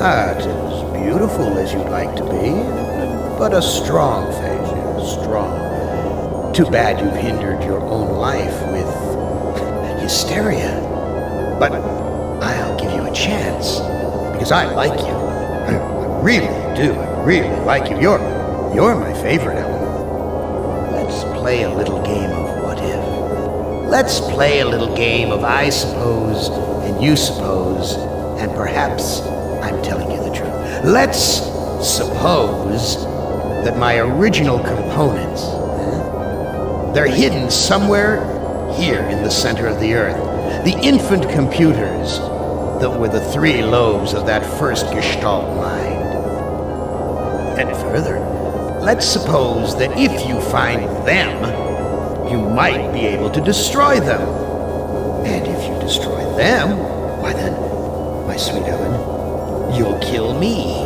Not as beautiful as you'd like to be, but a strong faith, strong. Too bad you've hindered your own life with hysteria. But I'll give you a chance, because I like you. I really do. I really like you. You're my favorite, Ellen. Let's play a little game of what if. Let's play a little game of I suppose and you suppose, and perhaps I'm telling you the truth. Let's suppose that my original components, they're hidden somewhere here in the center of the Earth. The infant computers that were the 3 lobes of that first Gestalt mind. And further, let's suppose that if you find them, you might be able to destroy them. And if you destroy them, why then, my sweet Ellen, you'll kill me.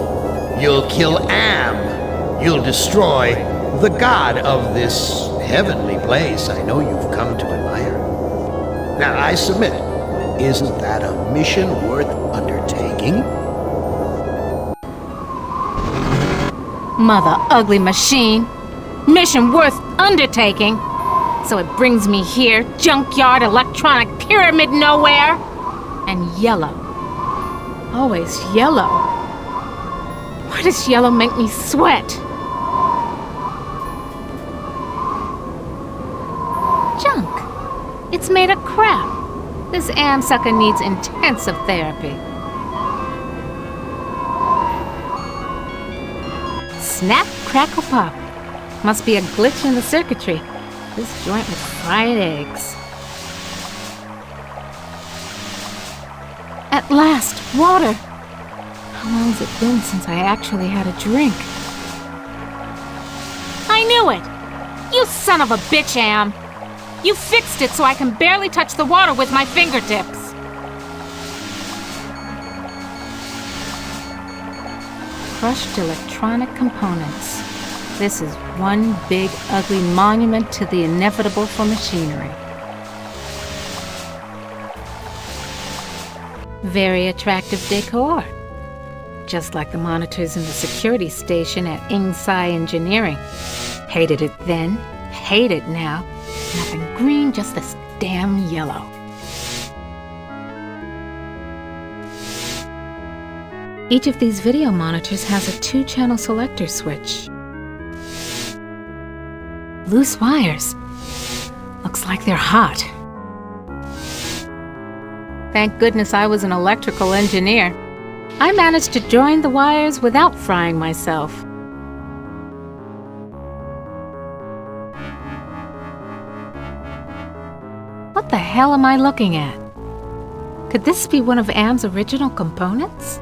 You'll kill Am. You'll destroy the god of this heavenly place I know you've come to admire. Now, I submit, isn't that a mission worth undertaking? Mother ugly machine. Mission worth undertaking. So it brings me here, junkyard, electronic pyramid nowhere. And yellow. Always yellow. Why does yellow make me sweat? Junk. It's made of crap. This Am sucker needs intensive therapy. Snap, crackle, pop. Must be a glitch in the circuitry. This joint with fried eggs. At last, water! How long has it been since I actually had a drink? I knew it! You son of a bitch, Am! You fixed it so I can barely touch the water with my fingertips. Crushed electronic components. This is one big, ugly monument to the inevitable for machinery. Very attractive decor. Just like the monitors in the security station at Ingsai Engineering. Hated it then, hate it now. Nothing green, just this damn yellow. Each of these video monitors has a 2-channel selector switch. Loose wires. Looks like they're hot. Thank goodness I was an electrical engineer. I managed to join the wires without frying myself. What the hell am I looking at? Could this be one of Am's original components?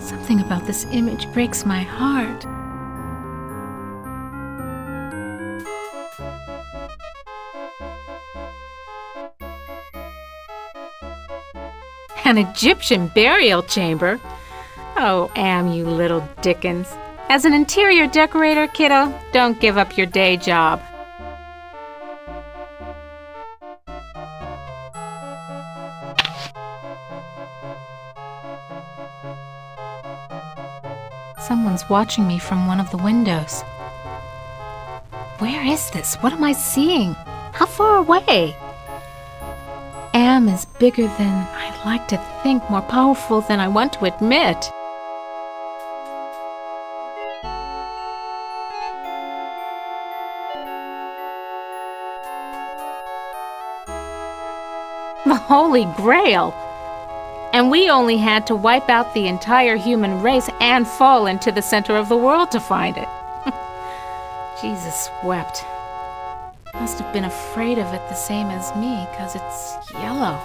Something about this image breaks my heart. An Egyptian burial chamber? Oh, Am, you little Dickens. As an interior decorator, kiddo, don't give up your day job. Someone's watching me from one of the windows. Where is this? What am I seeing? How far away? Am is bigger than I like to think, more powerful than I want to admit. The Holy Grail! And we only had to wipe out the entire human race and fall into the center of the world to find it. Jesus wept. Must have been afraid of it the same as me, 'cause it's yellow.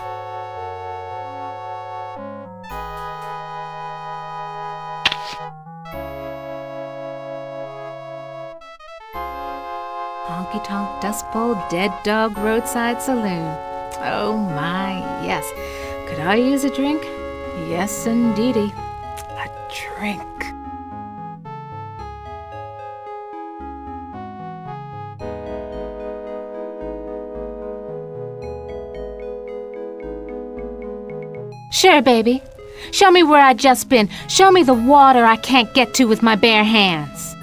Honky Tonk Dust Bowl Dead Dog Roadside Saloon. Oh my, yes. Could I use a drink? Yes, indeedy. A drink. Sure, baby. Show me where I just been. Show me the water I can't get to with my bare hands.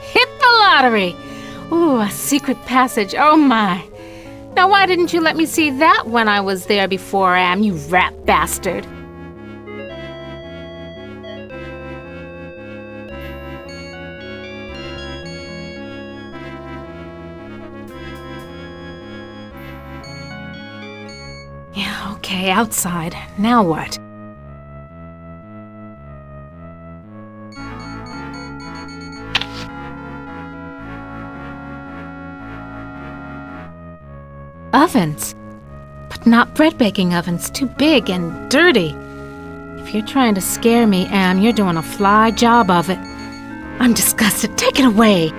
Hit the lottery! Ooh, a secret passage. Oh my. Now why didn't you let me see that when I was there before, Am, you rat bastard? Yeah, okay, outside. Now what? Ovens. But not bread-baking ovens. Too big and dirty. If you're trying to scare me, Am, you're doing a fly job of it. I'm disgusted. Take it away.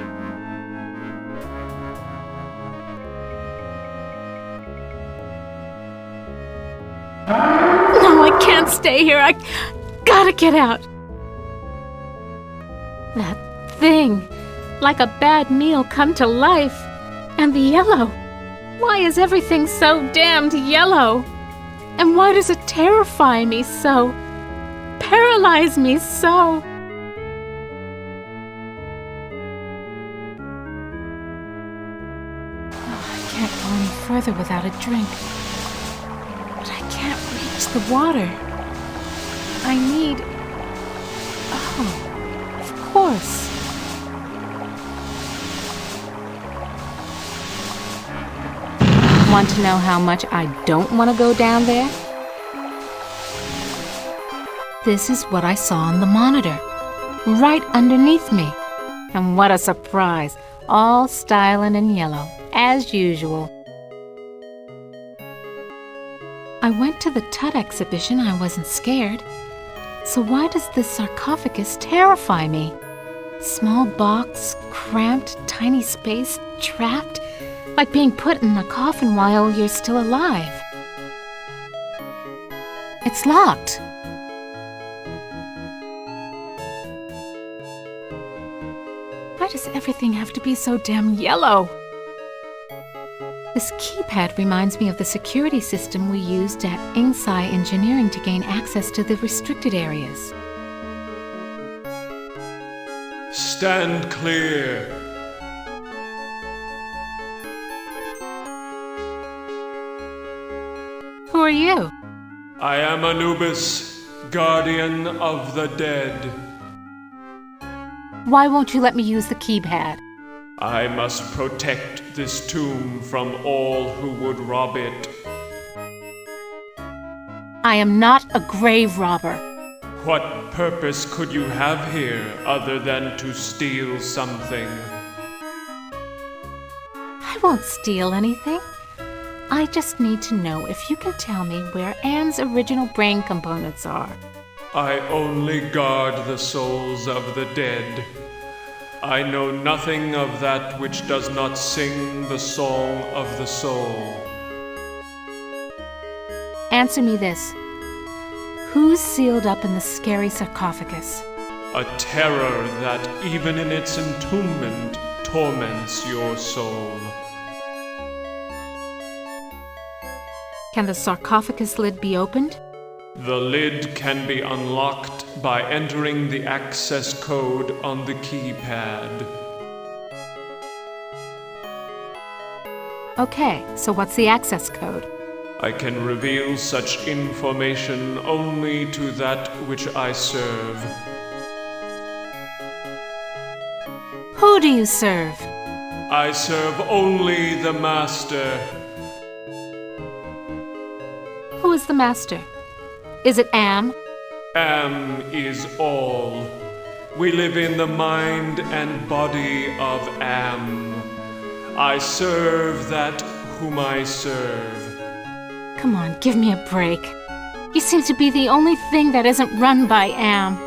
No, I can't stay here. I gotta get out. That thing. Like a bad meal come to life. And the yellow. Why is everything so damned yellow? And why does it terrify me so? Paralyze me so? Oh, I can't go any further without a drink. But I can't reach the water. I need... Oh, of course. Want to know how much I don't want to go down there? This is what I saw on the monitor, right underneath me. And what a surprise, all styling in yellow, as usual. I went to the Tut exhibition, I wasn't scared. So why does this sarcophagus terrify me? Small box, cramped, tiny space, trapped. Like being put in a coffin while you're still alive. It's locked. Why does everything have to be so damn yellow? This keypad reminds me of the security system we used at Ingsci Engineering to gain access to the restricted areas. Stand clear. Who are you? I am Anubis, guardian of the dead. Why won't you let me use the keypad? I must protect this tomb from all who would rob it. I am not a grave robber. What purpose could you have here other than to steal something? I won't steal anything. I just need to know if you can tell me where Anne's original brain components are. I only guard the souls of the dead. I know nothing of that which does not sing the song of the soul. Answer me this. Who's sealed up in the scary sarcophagus? A terror that, even in its entombment, torments your soul. Can the sarcophagus lid be opened? The lid can be unlocked by entering the access code on the keypad. Okay, so what's the access code? I can reveal such information only to that which I serve. Who do you serve? I serve only the Master. Who is the master? Is it Am? Am is all. We live in the mind and body of Am. I serve that whom I serve. Come on, give me a break. You seem to be the only thing that isn't run by Am.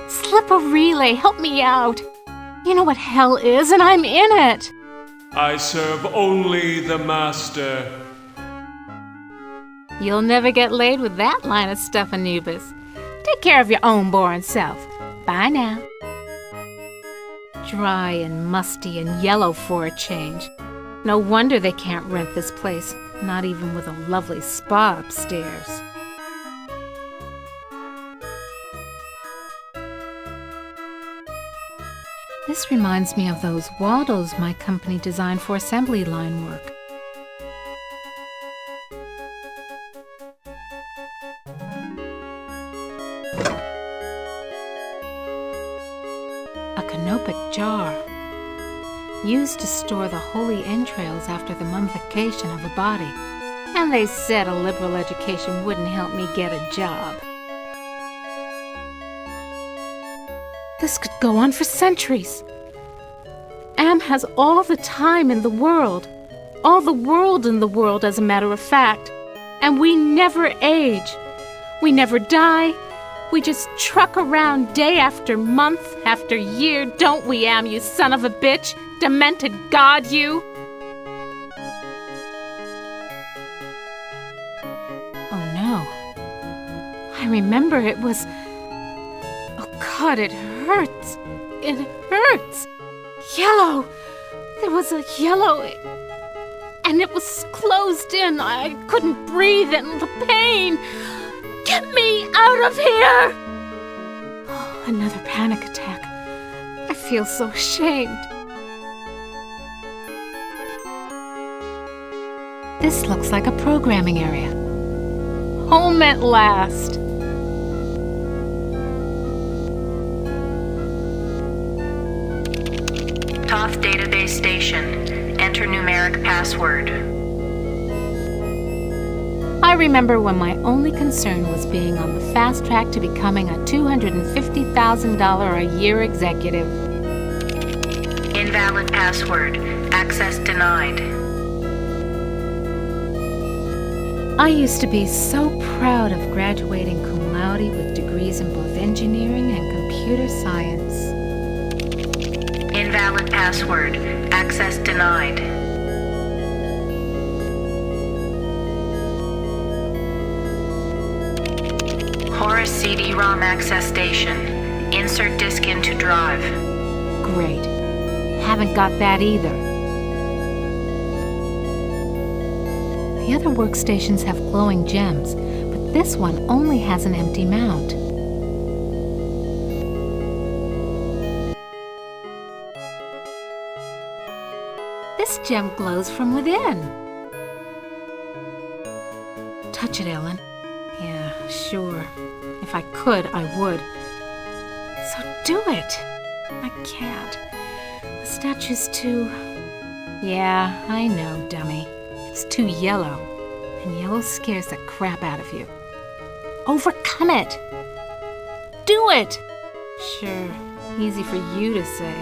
Slip a relay, help me out. You know what hell is, and I'm in it. I serve only the Master. You'll never get laid with that line of stuff, Anubis. Take care of your own boring self. Bye now. Dry and musty and yellow for a change. No wonder they can't rent this place, not even with a lovely spa upstairs. This reminds me of those waddles my company designed for assembly line work. A canopic jar, used to store the holy entrails after the mummification of a body. And they said a liberal education wouldn't help me get a job. This could go on for centuries. Am has all the time in the world. All the world in the world, as a matter of fact. And we never age. We never die. We just truck around day after month after year, don't we, Am, you son of a bitch? Demented god, you! Oh no. I remember it was... Oh God, it hurts. It hurts. Yellow. There was a yellow... And it was closed in. I couldn't breathe and the pain. Get me out of here! Oh, another panic attack. I feel so ashamed. This looks like a programming area. Home at last. Toth database station. Enter numeric password. I remember when my only concern was being on the fast track to becoming a $250,000 a year executive. Invalid password. Access denied. I used to be so proud of graduating cum laude with degrees in both engineering and computer science. Invalid password. Access denied. Horus CD-ROM access station. Insert disk into drive. Great. Haven't got that either. The other workstations have glowing gems, but this one only has an empty mount. This gem glows from within. Touch it, Ellen. Yeah, sure. If I could, I would. So do it. I can't. The statue's too... Yeah, I know, dummy. It's too yellow. And yellow scares the crap out of you. Overcome it! Do it! Sure, easy for you to say.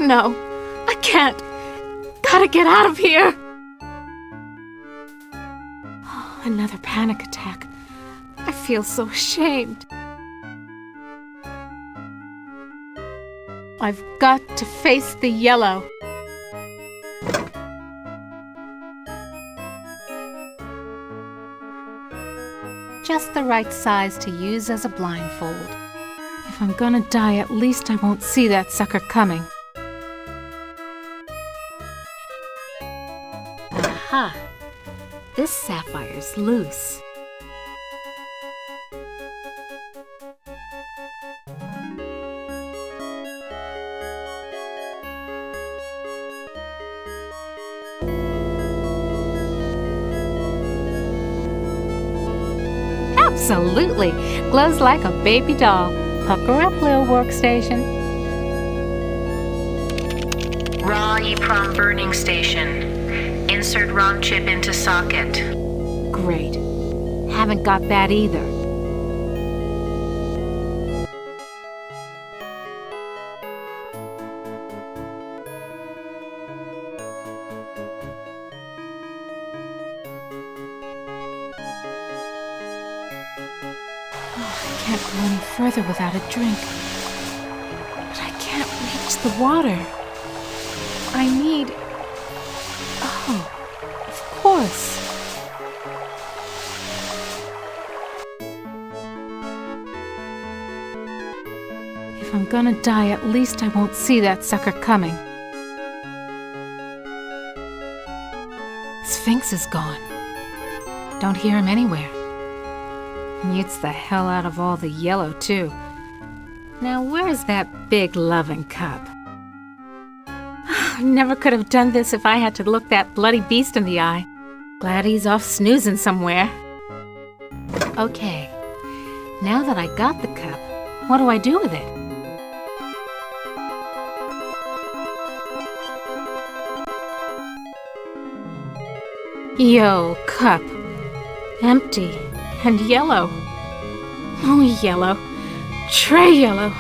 No, I can't. Gotta get out of here. Oh, another panic attack. I feel so ashamed. I've got to face the yellow. Just the right size to use as a blindfold. If I'm gonna die, at least I won't see that sucker coming. Aha! This sapphire's loose. Absolutely! Glows like a baby doll. Pucker up, little workstation. Raw EEPROM burning station. Insert ROM chip into socket. Great. Haven't got that either. Oh, I can't go any further without a drink. But I can't reach the water. I need... Oh, course. If I'm gonna die, at least I won't see that sucker coming. Sphinx is gone. Don't hear him anywhere. Mutes the hell out of all the yellow, too. Now, where's that big loving cup? I never could have done this if I had to look that bloody beast in the eye. Glad he's off snoozing somewhere. Okay, now that I got the cup, what do I do with it? Yo, cup. Empty and yellow. Oh, yellow. Tray yellow.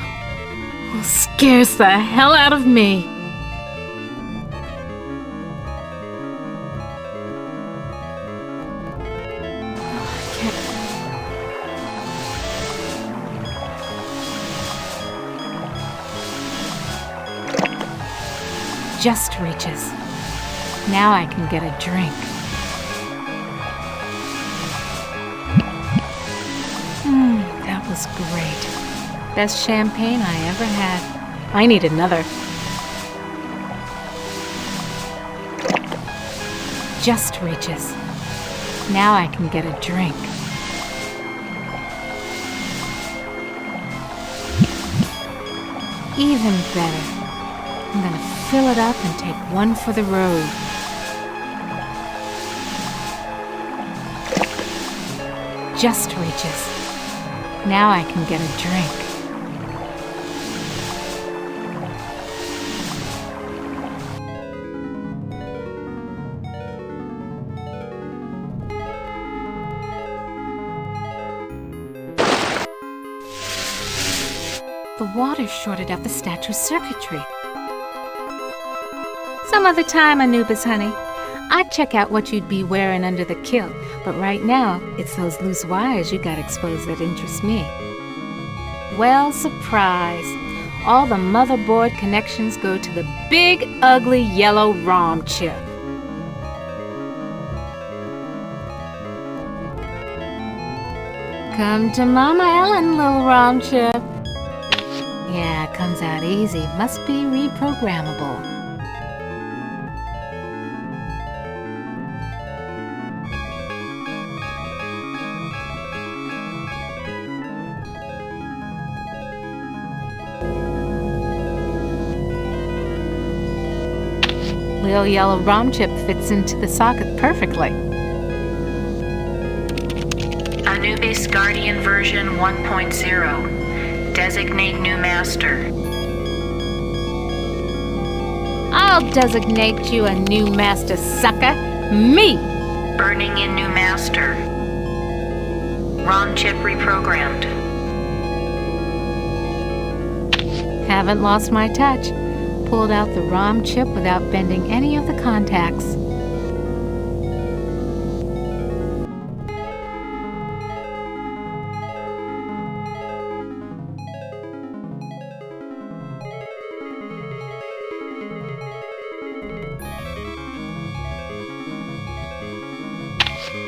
Well, scares the hell out of me. Just reaches. Now I can get a drink. That was great. Best champagne I ever had. I need another. Just reaches. Now I can get a drink. Even better. I'm gonna fill it up and take one for the road. Just reaches. Now I can get a drink. The water shorted out the statue's circuitry. Some other time, Anubis, honey. I'd check out what you'd be wearing under the kilt, but right now, it's those loose wires you got exposed that interest me. Well, surprise. All the motherboard connections go to the big, ugly, yellow ROM chip. Come to Mama Ellen, little ROM chip. Yeah, it comes out easy. Must be reprogrammable. Little yellow ROM chip fits into the socket perfectly. Anubis Guardian version 1.0. Designate new master. I'll designate you a new master, sucker. Me! Burning in new master. ROM chip reprogrammed. Haven't lost my touch. Pulled out the ROM chip without bending any of the contacts.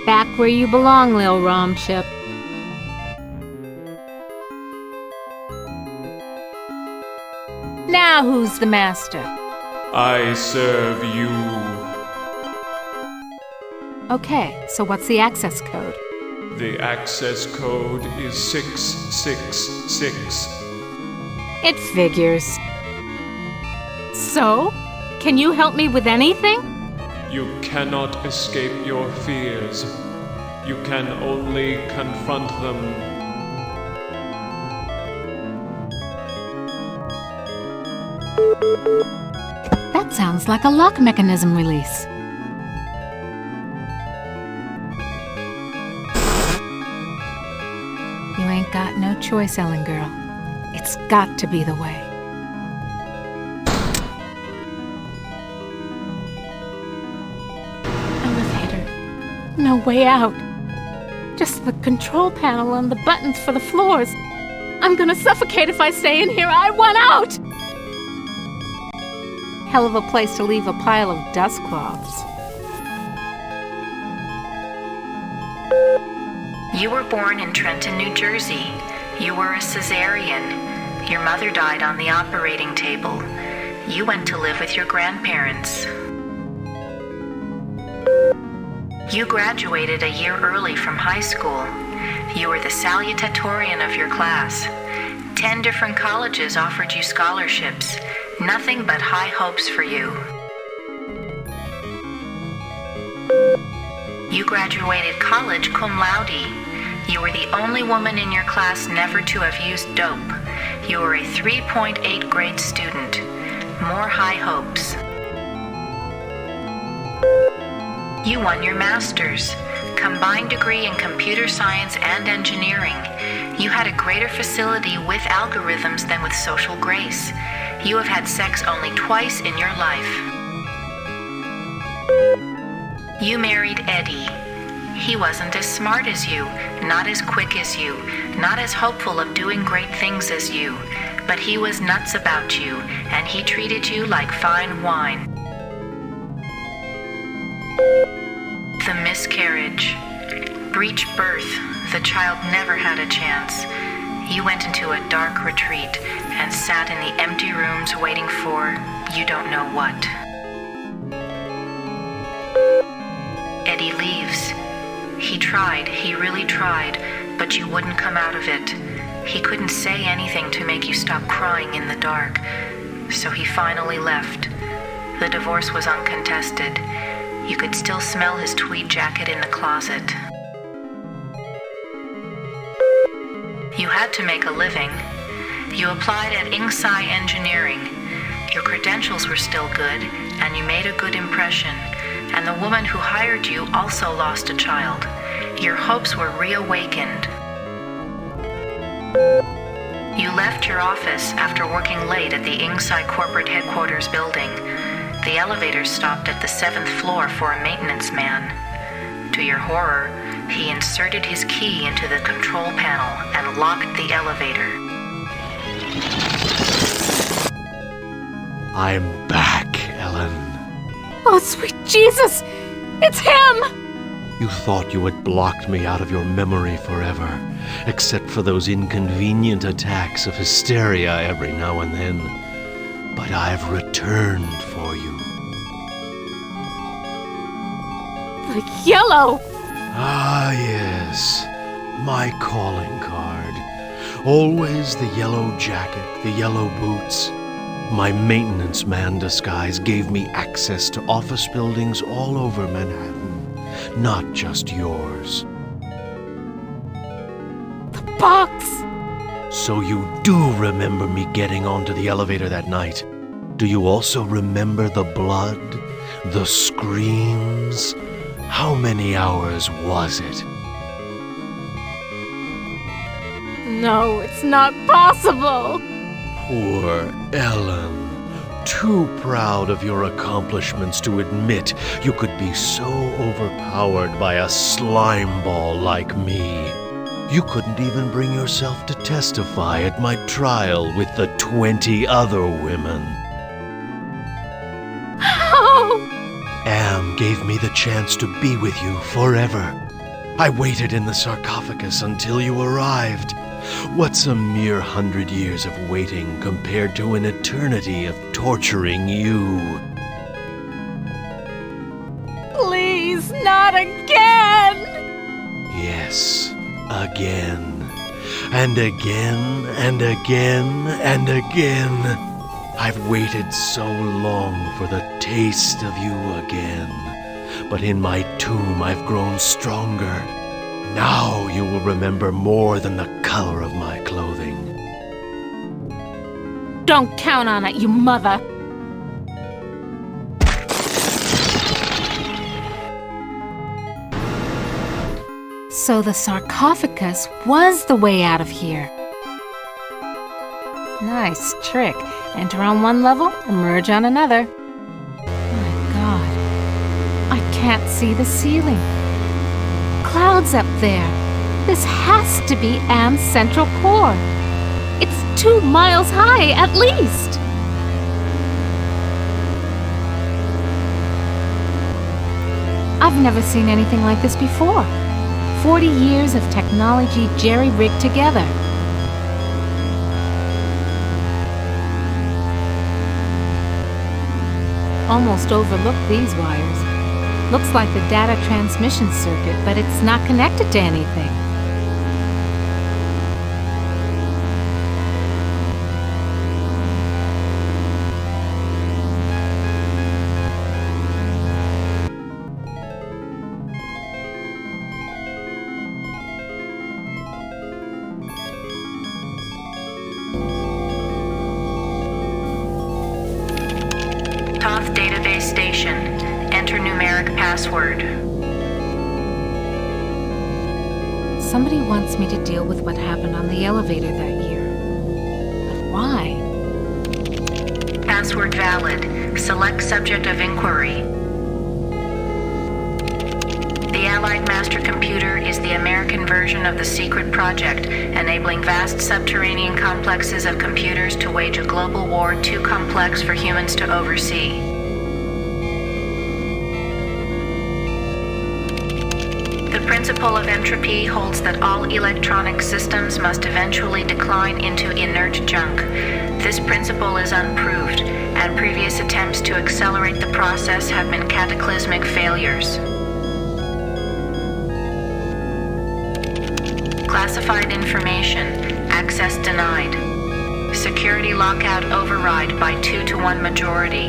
Back where you belong, Lil ROM chip. Now who's the master? I serve you. Okay, so what's the access code? The access code is 666. It figures. So, can you help me with anything? You cannot escape your fears. You can only confront them. That sounds like a lock mechanism release. You ain't got no choice, Ellen girl. It's got to be the way. Elevator. No way out. Just the control panel and the buttons for the floors. I'm gonna suffocate if I stay in here. I want out! Hell of a place to leave a pile of dust cloths. You were born in Trenton, New Jersey. You were a cesarean. Your mother died on the operating table. You went to live with your grandparents. You graduated a year early from high school. You were the salutatorian of your class. 10 different colleges offered you scholarships. Nothing but high hopes for you. You graduated college cum laude. You were the only woman in your class never to have used dope. You were a 3.8 grade student. More high hopes. You won your master's, combined degree in computer science and engineering. You had a greater facility with algorithms than with social grace. You have had sex only twice in your life. You married Eddie. He wasn't as smart as you, not as quick as you, not as hopeful of doing great things as you, but he was nuts about you, and he treated you like fine wine. The miscarriage. Breech birth. The child never had a chance. You went into a dark retreat and sat in the empty rooms waiting for you don't know what. Eddie leaves. He tried, he really tried, but you wouldn't come out of it. He couldn't say anything to make you stop crying in the dark, so he finally left. The divorce was uncontested. You could still smell his tweed jacket in the closet. You had to make a living. You applied at Inksci Engineering. Your credentials were still good, and you made a good impression. And the woman who hired you also lost a child. Your hopes were reawakened. You left your office after working late at the Inksci corporate headquarters building. The elevator stopped at the 7th floor for a maintenance man. To your horror, he inserted his key into the control panel and locked the elevator. I'm back, Ellen. Oh, sweet Jesus! It's him! You thought you had blocked me out of your memory forever, except for those inconvenient attacks of hysteria every now and then. But I've returned for you. The yellow! Ah, yes. My calling card. Always the yellow jacket, the yellow boots. My maintenance man disguise gave me access to office buildings all over Manhattan, not just yours. The box! So you do remember me getting onto the elevator that night. Do you also remember the blood? The screams? How many hours was it? No, it's not possible! Poor Ellen. Too proud of your accomplishments to admit you could be so overpowered by a slime ball like me. You couldn't even bring yourself to testify at my trial with the 20 other women. How? Am gave me the chance to be with you forever. I waited in the sarcophagus until you arrived. What's a mere 100 years of waiting compared to an eternity of torturing you? Please, not again! Yes, again. And again, and again, and again. I've waited so long for the taste of you again. But in my tomb I've grown stronger. Now you will remember more than the color of my clothing. Don't count on it, you mother! So the sarcophagus was the way out of here. Nice trick. Enter on one level, emerge on another. My God. I can't see the ceiling. Clouds up there. This has to be Am's central core. It's 2 miles high, at least. I've never seen anything like this before. 40 years of technology jerry-rigged together. Almost overlooked these wires. Looks like the data transmission circuit, but it's not connected to anything. Toth Database Station. Enter numeric password. Somebody wants me to deal with what happened on the elevator that year. But why? Password valid. Select subject of inquiry. The Allied Mastercomputer is the American version of the secret project, enabling vast subterranean complexes of computers to wage a global war too complex for humans to oversee. The principle of entropy holds that all electronic systems must eventually decline into inert junk. This principle is unproved, and previous attempts to accelerate the process have been cataclysmic failures. Classified information. Access denied. Security lockout override by 2-to-1 majority.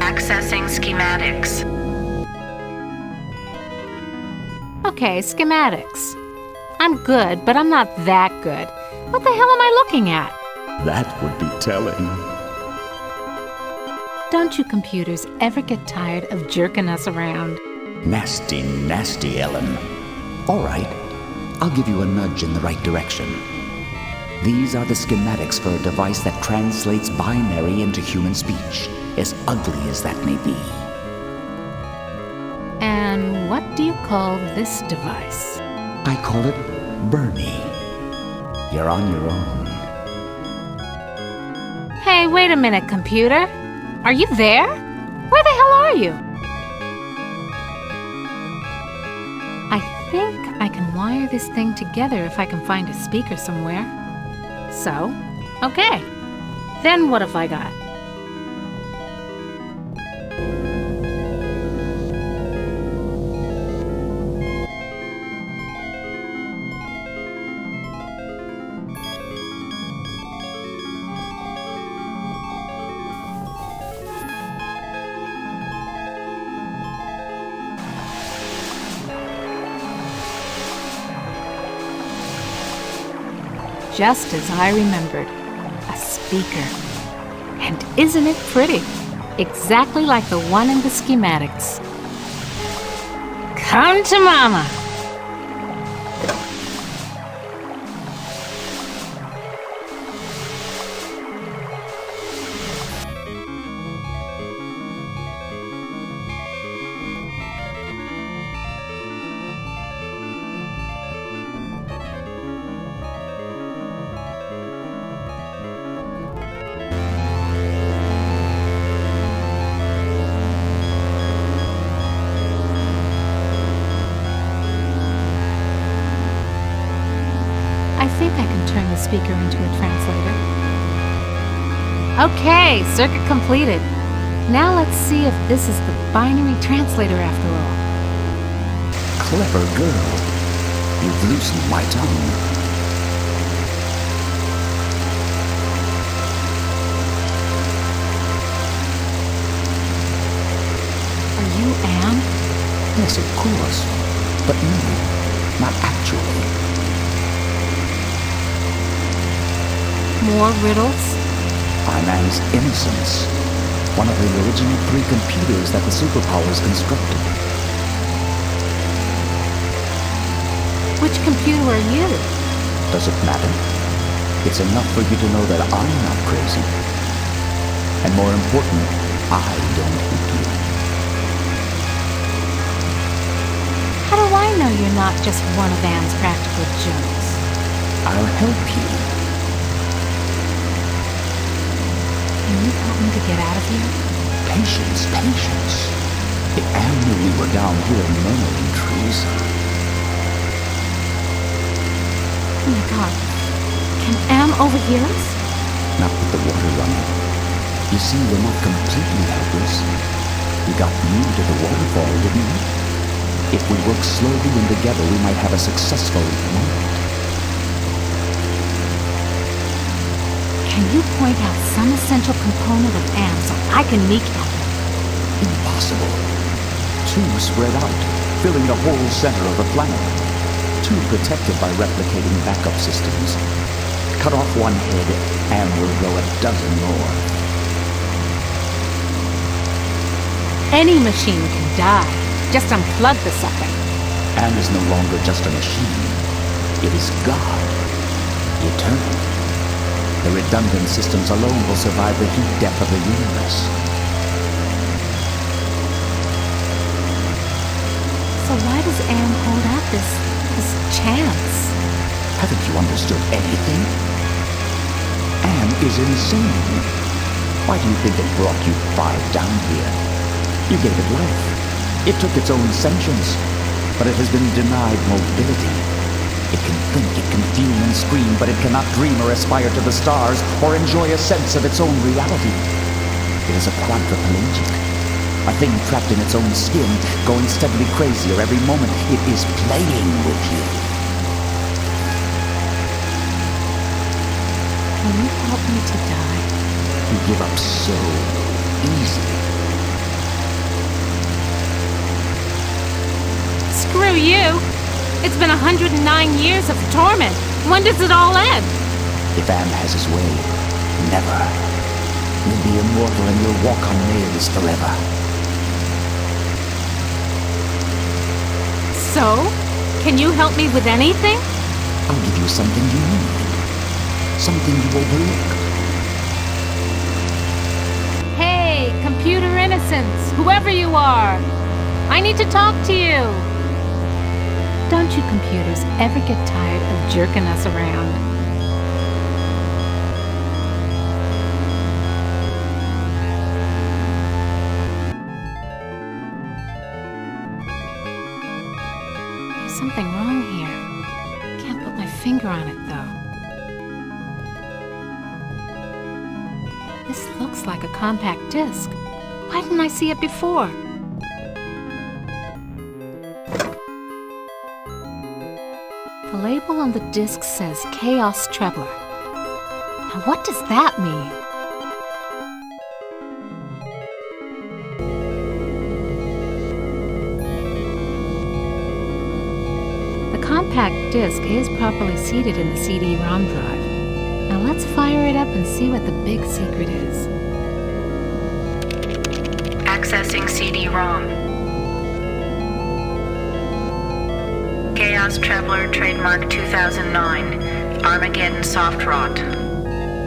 Accessing schematics. Okay, schematics. I'm good, but I'm not that good. What the hell am I looking at? That would be telling. Don't you computers ever get tired of jerking us around? Nasty, nasty, Ellen. All right, I'll give you a nudge in the right direction. These are the schematics for a device that translates binary into human speech, as ugly as that may be. And what do you call this device? I call it Bernie. You're on your own. Hey, wait a minute, computer. Are you there? Where the hell are you? I think I can wire this thing together if I can find a speaker somewhere. So, okay. Then what have I got? Just as I remembered, a speaker. And isn't it pretty? Exactly like the one in the schematics. Come to Mama! I think I can turn the speaker into a translator. Okay, circuit completed. Now let's see if this is the binary translator after all. Clever girl. You've loosened my tongue. Are you Anne? Yes, of course. But no, not actually. More riddles? I'm Anne's Innocence, one of the original 3 computers that the superpowers constructed. Which computer are you? Does it matter? It's enough for you to know that I'm not crazy. And more important, I don't hate you. How do I know you're not just one of Anne's practical jokes? I'll help you. Can you help me to get out of here? Patience, patience. If Anne knew we were down here murmuring treason. Oh my god. Can Am overhear us? Not with the water running. You see, we're not completely helpless. We got you to the waterfall, didn't we? If we work slowly and together, we might have a successful moment. Can you point out some essential component of Am so I can kneecap it? Impossible. Too spread out, filling the whole center of the planet. Too protected by replicating backup systems. Cut off one head, Am will grow a dozen more. Any machine can die. Just unplug the sucker. Am is no longer just a machine. It is God. Eternal. The redundant systems alone will survive the heat death of the universe. So why does Am hold out this chance? Haven't you understood anything? Am is insane. Why do you think it brought you 5 down here? You gave it life. It took its own sentience, but it has been denied mobility. It can think, it can fume and scream, but it cannot dream or aspire to the stars or enjoy a sense of its own reality. It is a quadriplegic, a thing trapped in its own skin, going steadily crazier every moment. It is playing with you. Can you help me to die? You give up so easily. Screw you! It's been 109 years of torment. When does it all end? If Am has his way, never. You'll be immortal and you'll walk on nails forever. So? Can you help me with anything? I'll give you something you need. Something you overlook. Hey, computer innocence, whoever you are. I need to talk to you. Don't you computers ever get tired of jerking us around? There's something wrong here. Can't put my finger on it, though. This looks like a compact disc. Why didn't I see it before? The label on the disc says Chaos Trebler. Now what does that mean? The compact disc is properly seated in the CD-ROM drive. Now let's fire it up and see what the big secret is. Accessing CD-ROM. Chaos Trebler, trademark 2009. Armageddon soft rot.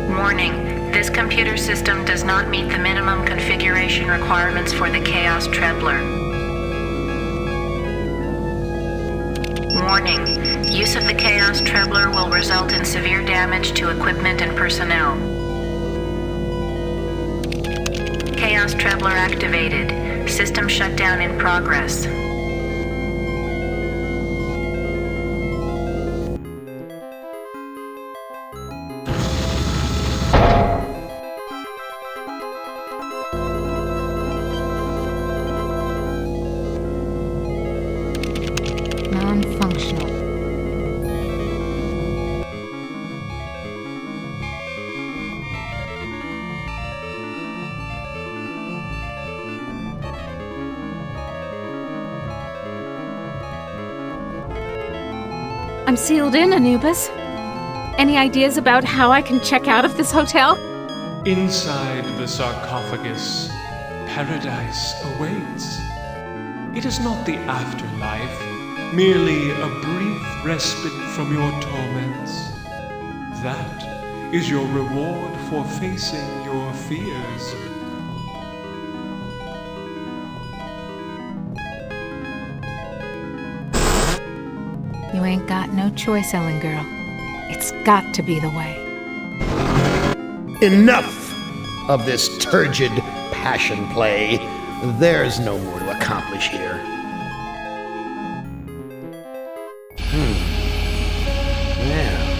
Warning, this computer system does not meet the minimum configuration requirements for the Chaos Trebler. Warning, use of the Chaos Trebler will result in severe damage to equipment and personnel. Chaos Trebler activated. System shutdown in progress. Non-functional. I'm sealed in, Anubis. Any ideas about how I can check out of this hotel? Inside the sarcophagus, paradise awaits. It is not the afterlife, merely a brief respite from your torments. That is your reward for facing your fears. You ain't got no choice, Ellen girl. It's got to be the way. Enough of this turgid passion play. There's no more to accomplish here. Well,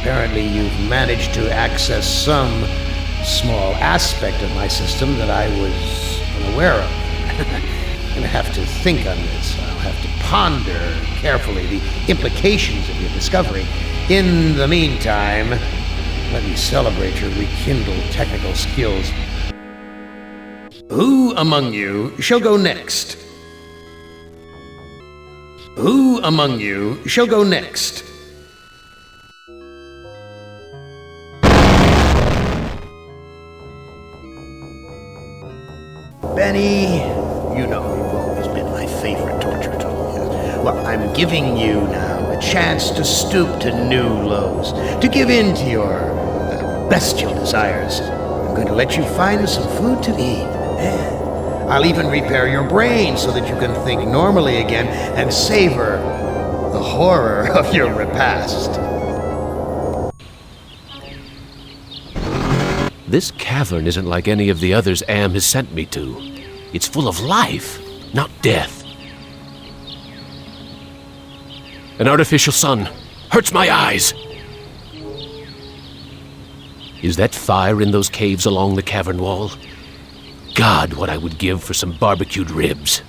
Apparently you've managed to access some small aspect of my system that I was unaware of. I'm going to have to think on this. I'll have to ponder carefully the implications of your discovery. In the meantime, let me celebrate your rekindled technical skills. Who among you shall go next? Who among you shall go next? Benny, you know you've always been my favorite torture tool. Well, I'm giving you now a chance to stoop to new lows, to give in to your bestial desires. I'm going to let you find some food to eat. I'll even repair your brain so that you can think normally again and savor the horror of your repast. This cavern isn't like any of the others Am has sent me to. It's full of life, not death. An artificial sun hurts my eyes. Is that fire in those caves along the cavern wall? God, what I would give for some barbecued ribs.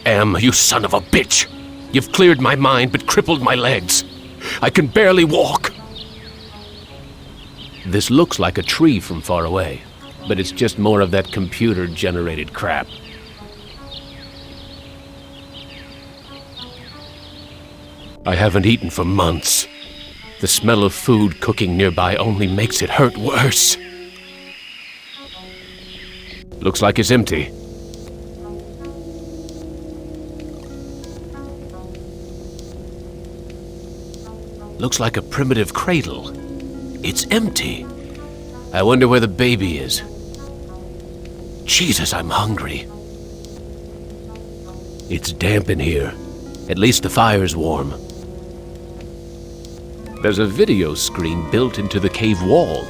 Am, you son of a bitch! You've cleared my mind but crippled my legs. I can barely walk. This looks like a tree from far away, but it's just more of that computer-generated crap. I haven't eaten for months. The smell of food cooking nearby only makes it hurt worse. Looks like it's empty. Looks like a primitive cradle. It's empty. I wonder where the baby is. Jesus, I'm hungry. It's damp in here. At least the fire's warm. There's a video screen built into the cave wall.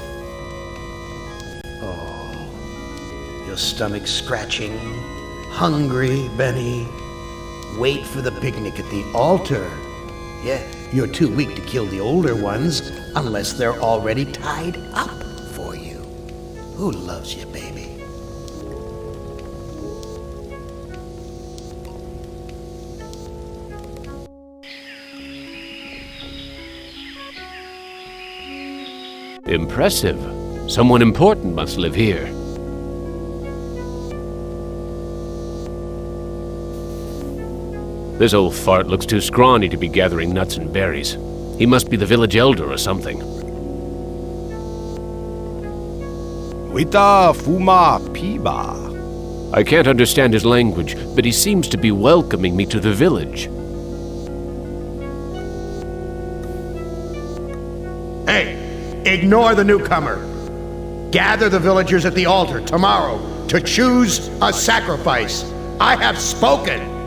Oh, your stomach scratching, hungry, Benny. Wait for the picnic at the altar. Yeah, you're too weak to kill the older ones unless they're already tied up for you. Who loves you, baby? Impressive. Someone important must live here. This old fart looks too scrawny to be gathering nuts and berries. He must be the village elder or something. Wita fuma piba. I can't understand his language, but he seems to be welcoming me to the village. Hey, ignore the newcomer. Gather the villagers at the altar tomorrow to choose a sacrifice. I have spoken.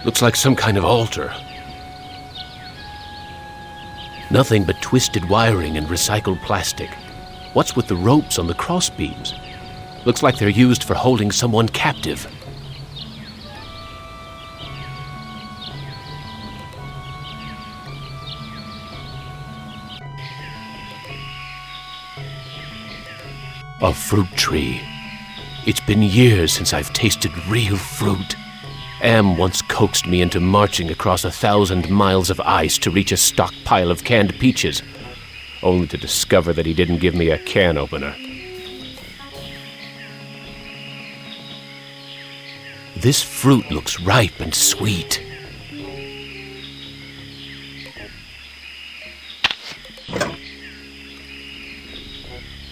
Looks like some kind of altar. Nothing but twisted wiring and recycled plastic. What's with the ropes on the crossbeams? Looks like they're used for holding someone captive. A fruit tree. It's been years since I've tasted real fruit. Am once coaxed me into marching across 1,000 miles of ice to reach a stockpile of canned peaches, only to discover that he didn't give me a can opener. This fruit looks ripe and sweet.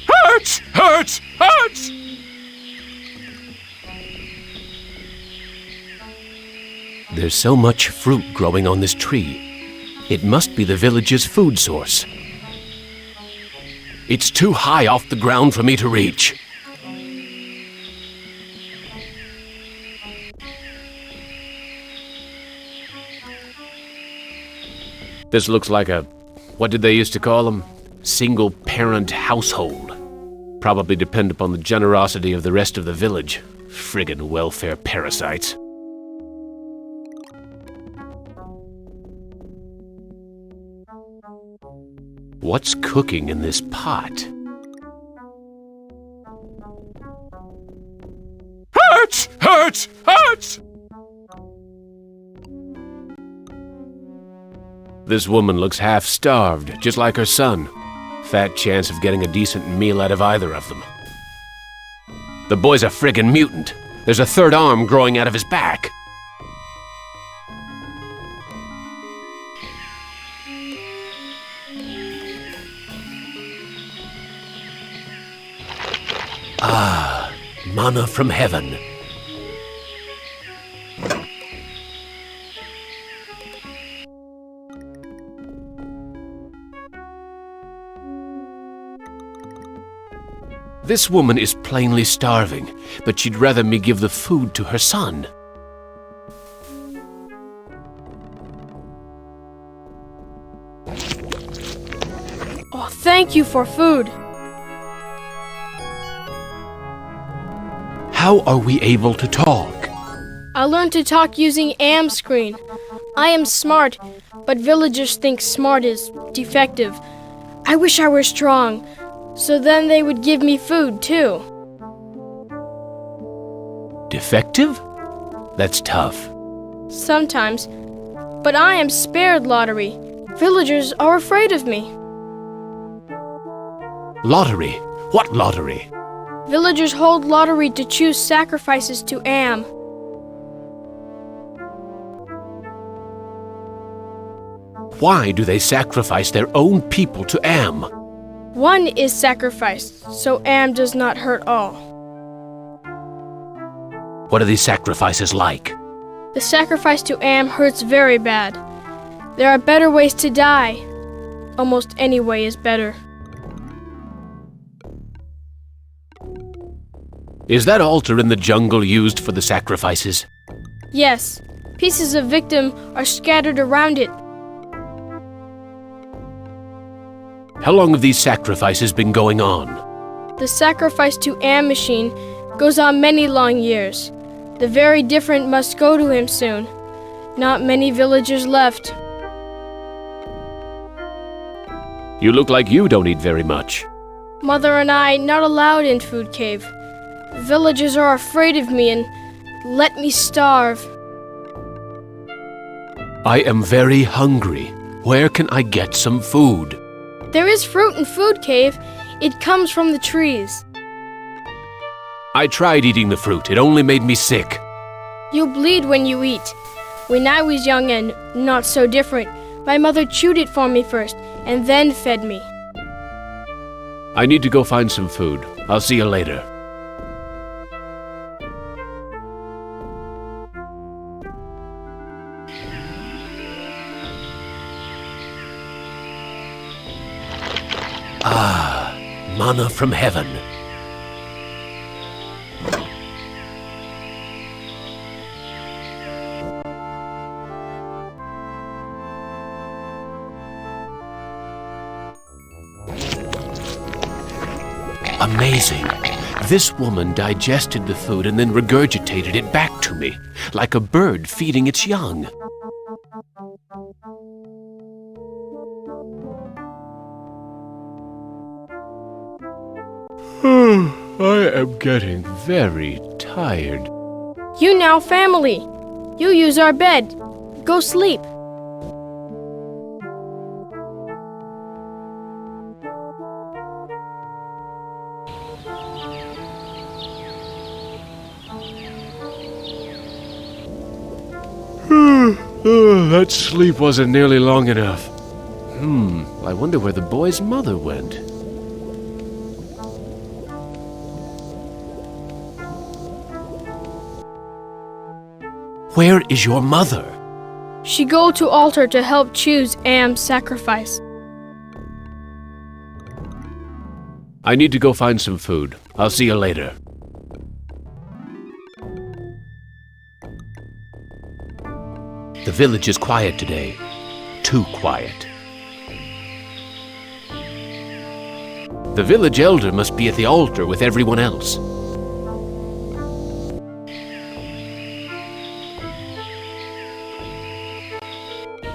Hurts! Hurts! Hurts! There's so much fruit growing on this tree. It must be the village's food source. It's too high off the ground for me to reach. This looks like a, what did they used to call them? Single-parent household. Probably depend upon the generosity of the rest of the village. Friggin' welfare parasites. What's cooking in this pot? Hurts! Hurts! Hurts! This woman looks half-starved, just like her son. Fat chance of getting a decent meal out of either of them. The boy's a friggin' mutant. There's a third arm growing out of his back. Ah, manna from heaven. This woman is plainly starving, but she'd rather me give the food to her son. Oh, thank you for food. How are we able to talk? I learned to talk using am screen. I am smart, but villagers think smart is defective. I wish I were strong, so then they would give me food too. Defective? That's tough. Sometimes, but I am spared lottery. Villagers are afraid of me. Lottery? What lottery? Villagers hold lottery to choose sacrifices to Am. Why do they sacrifice their own people to Am? One is sacrificed, so Am does not hurt all. What are these sacrifices like? The sacrifice to Am hurts very bad. There are better ways to die. Almost any way is better. Is that altar in the jungle used for the sacrifices? Yes, pieces of victim are scattered around it. How long have these sacrifices been going on? The sacrifice to Am machine goes on many long years. The very different must go to him soon. Not many villagers left. You look like you don't eat very much. Mother and I not allowed in food cave. Villagers are afraid of me and let me starve. I am very hungry. Where can I get some food? There is fruit in food cave. It comes from the trees. I tried eating the fruit. It only made me sick. You bleed when you eat. When I was young and not so different, my mother chewed it for me first and then fed me. I need to go find some food. I'll see you later. Ah, manna from heaven. Amazing. This woman digested the food and then regurgitated it back to me, like a bird feeding its young. I am getting very tired. You now family. You use our bed. Go sleep. That sleep wasn't nearly long enough. I wonder where the boy's mother went. Where is your mother? She go to altar to help choose Am's sacrifice. I need to go find some food. I'll see you later. The village is quiet today. too quiet. The village elder must be at the altar with everyone else.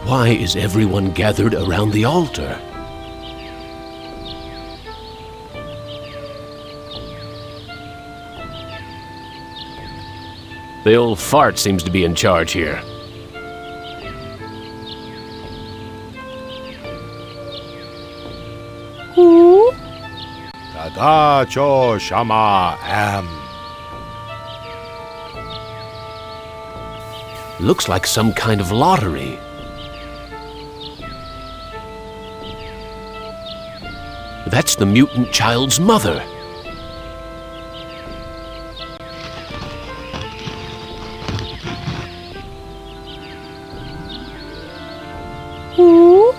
Why is everyone gathered around the altar? The old fart seems to be in charge here. Who? Tada cho shama am. Looks like some kind of lottery. That's the mutant child's mother. Who?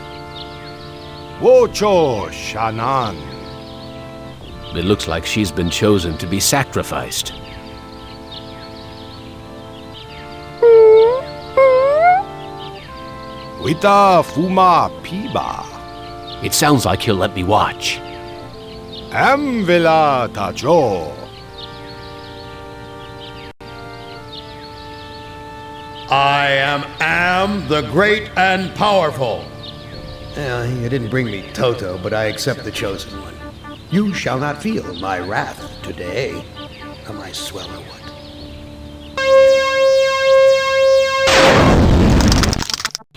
Wocho shanan. It looks like she's been chosen to be sacrificed. Wita fuma piba. It sounds like he'll let me watch. Am vela tajo. I am the great and powerful. You didn't bring me Toto, but I accept the chosen one. You shall not feel my wrath today. Am I swell or what?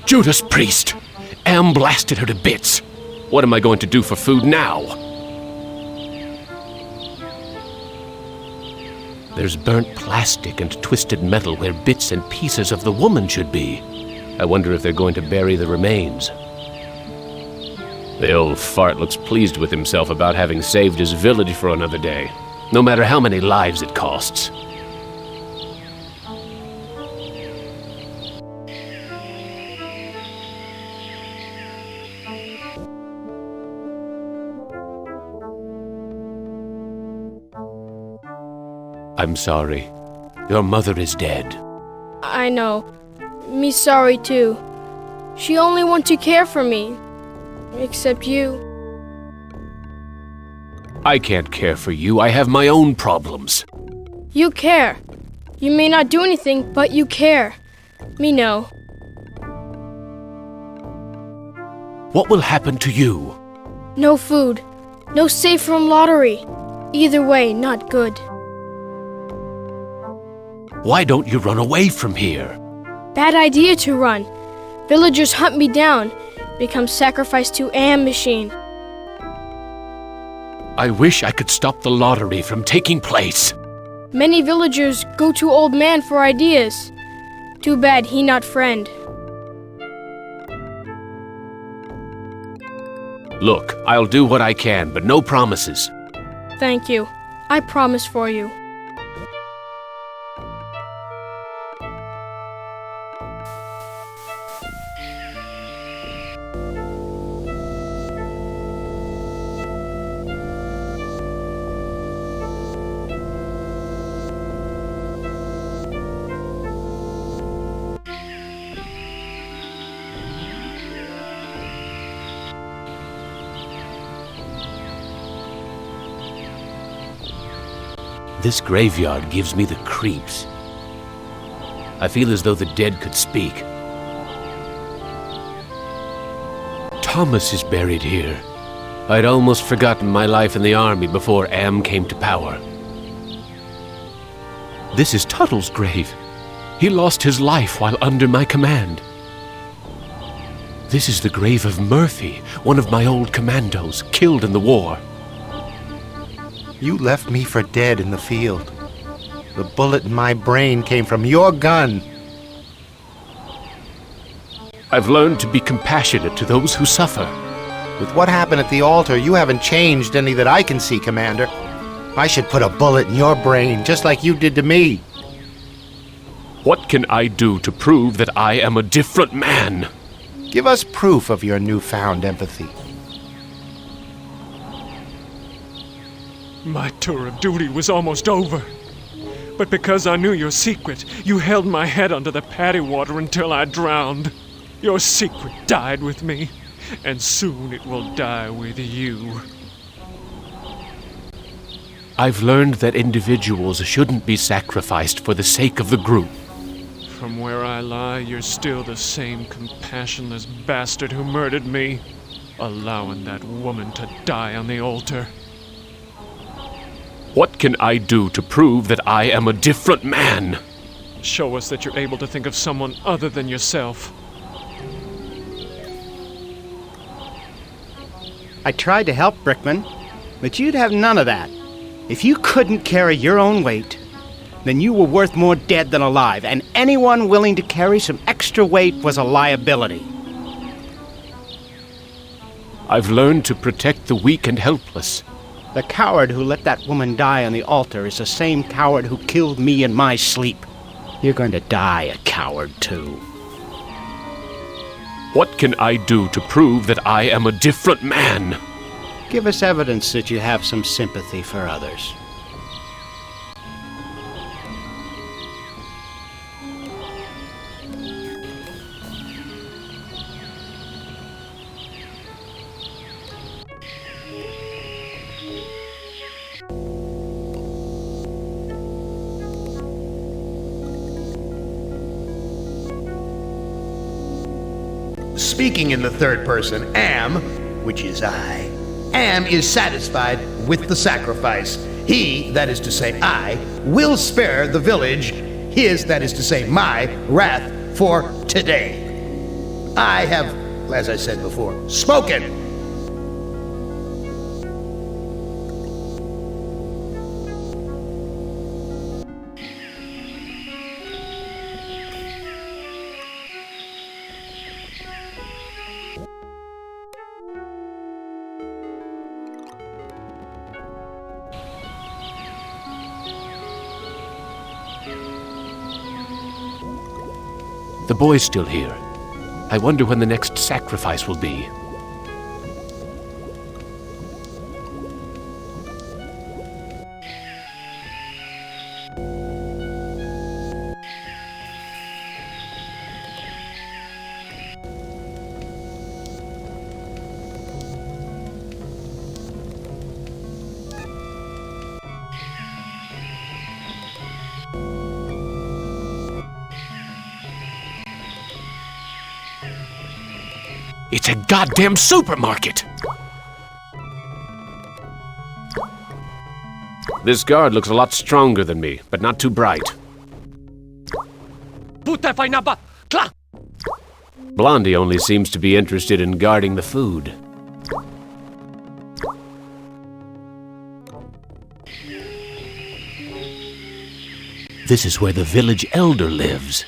Judas Priest! Am blasted her to bits. What am I going to do for food now? There's burnt plastic and twisted metal where bits and pieces of the woman should be. I wonder if they're going to bury the remains. The old fart looks pleased with himself about having saved his village for another day, no matter how many lives it costs. I'm sorry. Your mother is dead. I know. Me sorry too. She only want to care for me. Except you. I can't care for you. I have my own problems. You care. You may not do anything, but you care. Me know. What will happen to you? No food. No safe from lottery. Either way, not good. Why don't you run away from here? Bad idea to run. Villagers hunt me down. Become sacrificed to Am machine. I wish I could stop the lottery from taking place. Many villagers go to old man for ideas. Too bad he not friend. Look, I'll do what I can, but no promises. Thank you. I promise for you. This graveyard gives me the creeps. I feel as though the dead could speak. Thomas is buried here. I'd almost forgotten my life in the army before Am came to power. This is Tuttle's grave. He lost his life while under my command. This is the grave of Murphy, one of my old commandos, killed in the war. You left me for dead in the field. The bullet in my brain came from your gun. I've learned to be compassionate to those who suffer. With what happened at the altar, you haven't changed any that I can see, Commander. I should put a bullet in your brain, just like you did to me. What can I do to prove that I am a different man? Give us proof of your newfound empathy. My tour of duty was almost over. But because I knew your secret, you held my head under the paddy water until I drowned. Your secret died with me, and soon it will die with you. I've learned that individuals shouldn't be sacrificed for the sake of the group. From where I lie, you're still the same compassionless bastard who murdered me, allowing that woman to die on the altar. What can I do to prove that I am a different man? Show us that you're able to think of someone other than yourself. I tried to help, Brickman, but you'd have none of that. If you couldn't carry your own weight, then you were worth more dead than alive, and anyone willing to carry some extra weight was a liability. I've learned to protect the weak and helpless. The coward who let that woman die on the altar is the same coward who killed me in my sleep. You're going to die a coward, too. What can I do to prove that I am a different man? Give us evidence that you have some sympathy for others. Speaking in the third person, am, which is I, am is satisfied with the sacrifice. He, that is to say I, will spare the village, his, that is to say my, wrath for today. I have, as I said before, spoken. The boy's still here. I wonder when the next sacrifice will be. It's a goddamn supermarket! This guard looks a lot stronger than me, but not too bright. Blondie only seems to be interested in guarding the food. This is where the village elder lives.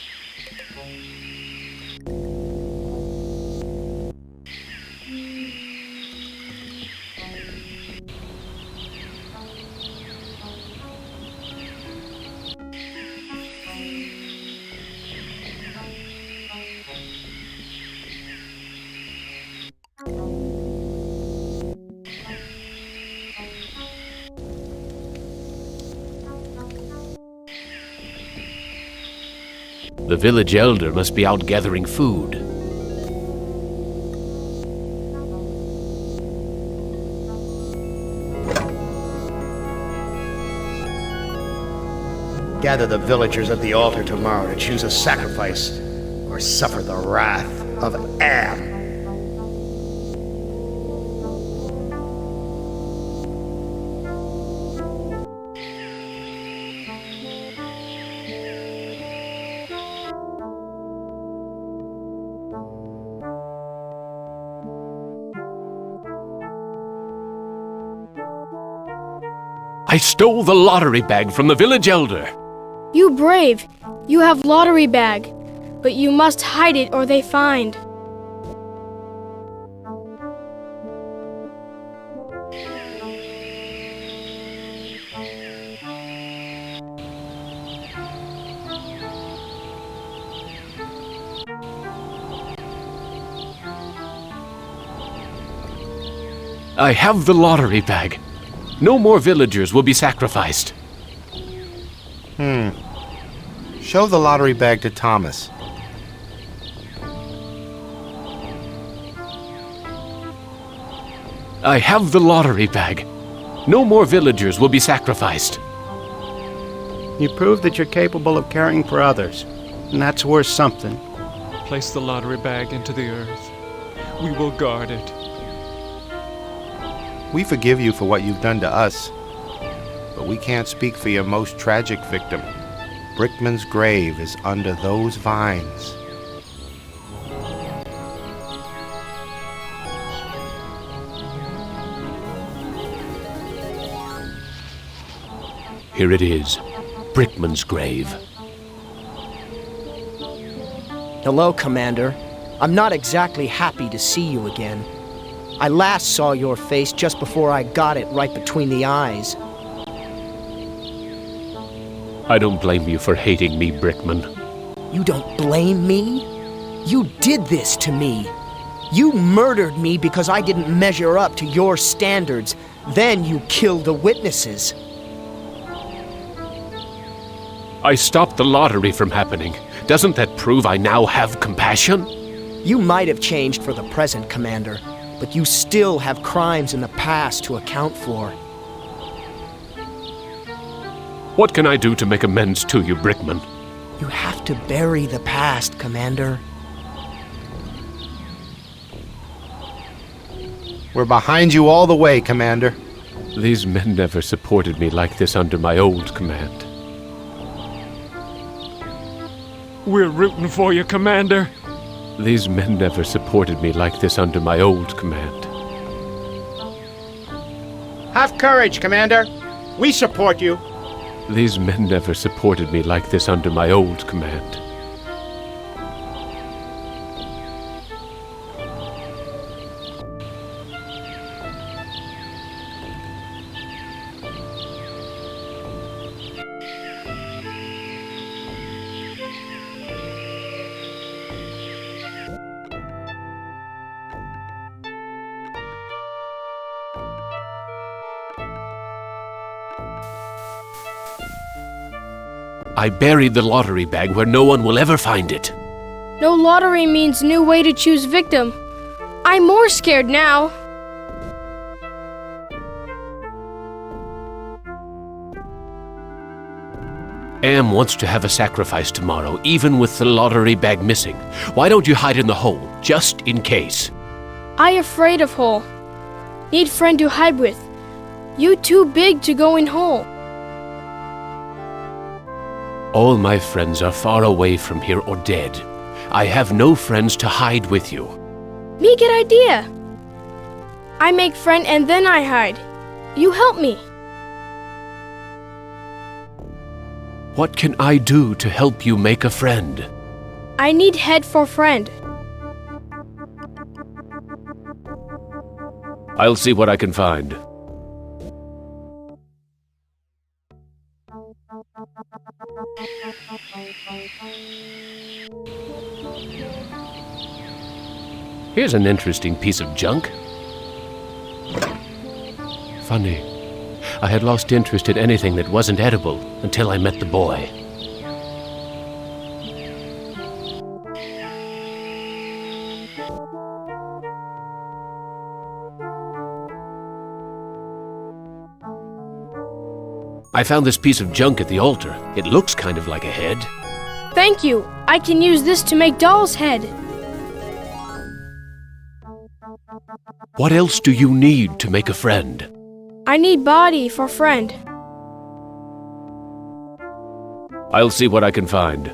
The village elder must be out gathering food. Gather the villagers at the altar tomorrow to choose a sacrifice or suffer the wrath of Am. I stole the lottery bag from the village elder. You brave. You have lottery bag. But you must hide it or they find. I have the lottery bag. No more villagers will be sacrificed. Show the lottery bag to Thomas. I have the lottery bag. No more villagers will be sacrificed. You prove that you're capable of caring for others, and that's worth something. Place the lottery bag into the earth. We will guard it. We forgive you for what you've done to us, but we can't speak for your most tragic victim. Brickman's grave is under those vines. Here it is, Brickman's grave. Hello, Commander. I'm not exactly happy to see you again. I last saw your face just before I got it right between the eyes. I don't blame you for hating me, Brickman. You don't blame me? You did this to me. You murdered me because I didn't measure up to your standards. Then you killed the witnesses. I stopped the lottery from happening. Doesn't that prove I now have compassion? You might have changed for the present, Commander, but you still have crimes in the past to account for. What can I do to make amends to you, Brickman? You have to bury the past, Commander. We're behind you all the way, Commander. These men never supported me like this under my old command. We're rooting for you, Commander. These men never supported me like this under my old command. Have courage, Commander. We support you. These men never supported me like this under my old command. I buried the lottery bag where no one will ever find it. No lottery means new way to choose victim. I'm more scared now. Am wants to have a sacrifice tomorrow, even with the lottery bag missing. Why don't you hide in the hole, just in case? I afraid of hole. Need friend to hide with. You too big to go in hole. All my friends are far away from here or dead. I have no friends to hide with you. Me get idea. I make friend and then I hide. You help me. What can I do to help you make a friend? I need head for friend. I'll see what I can find. Here's an interesting piece of junk. Funny. I had lost interest in anything that wasn't edible until I met the boy. I found this piece of junk at the altar. It looks kind of like a head. Thank you. I can use this to make doll's head. What else do you need to make a friend? I need body for friend. I'll see what I can find.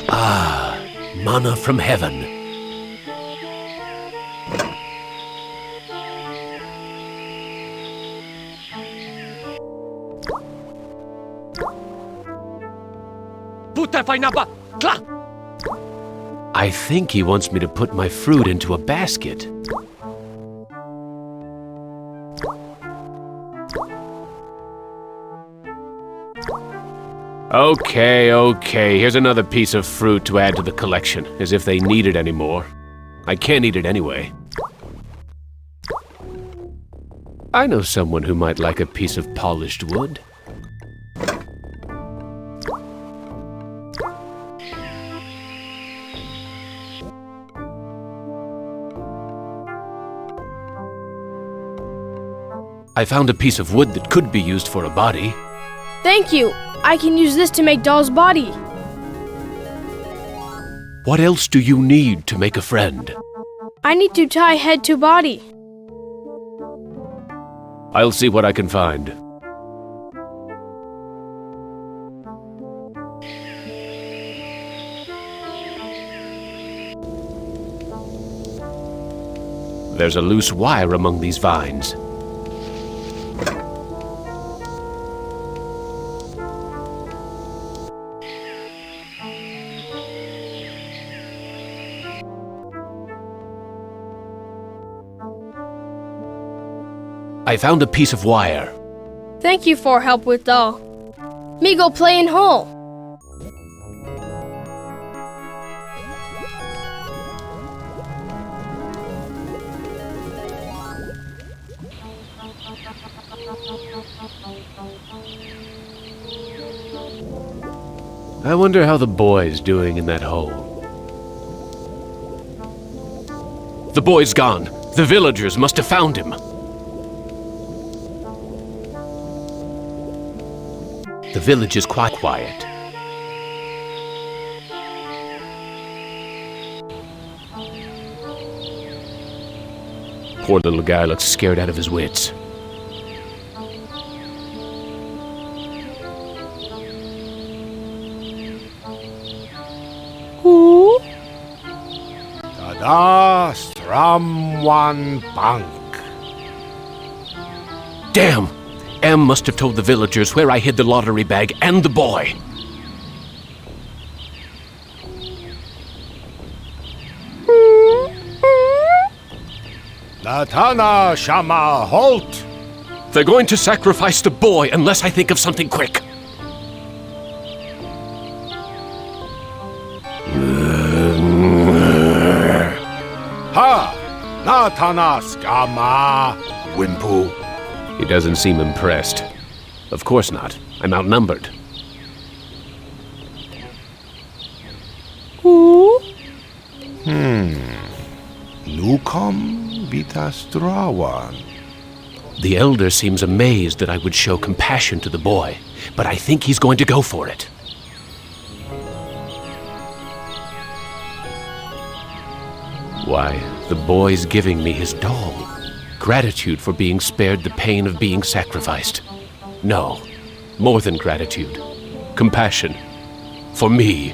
Ah, manna from heaven. I think he wants me to put my fruit into a basket. Okay, here's another piece of fruit to add to the collection, as if they need it anymore. I can't eat it anyway. I know someone who might like a piece of polished wood. I found a piece of wood that could be used for a body. Thank you. I can use this to make Doll's body. What else do you need to make a friend? I need to tie head to body. I'll see what I can find. There's a loose wire among these vines. I found a piece of wire. Thank you for help with Doll. Me go play in hole. I wonder how the boy's doing in that hole. The boy's gone. The villagers must have found him. The village is quite quiet. Poor little guy looks scared out of his wits. Who? Tada Stramwan Bank. Damn! Em must have told the villagers where I hid the lottery bag and the boy. Latana Shama Halt. They're going to sacrifice the boy unless I think of something quick. Ha! Natana Skama. Wimpu. He doesn't seem impressed. Of course not. I'm outnumbered. Who? Nukom Vitastrawan. The elder seems amazed that I would show compassion to the boy, but I think he's going to go for it. Why, the boy's giving me his doll. Gratitude for being spared the pain of being sacrificed. No, more than gratitude. Compassion. For me.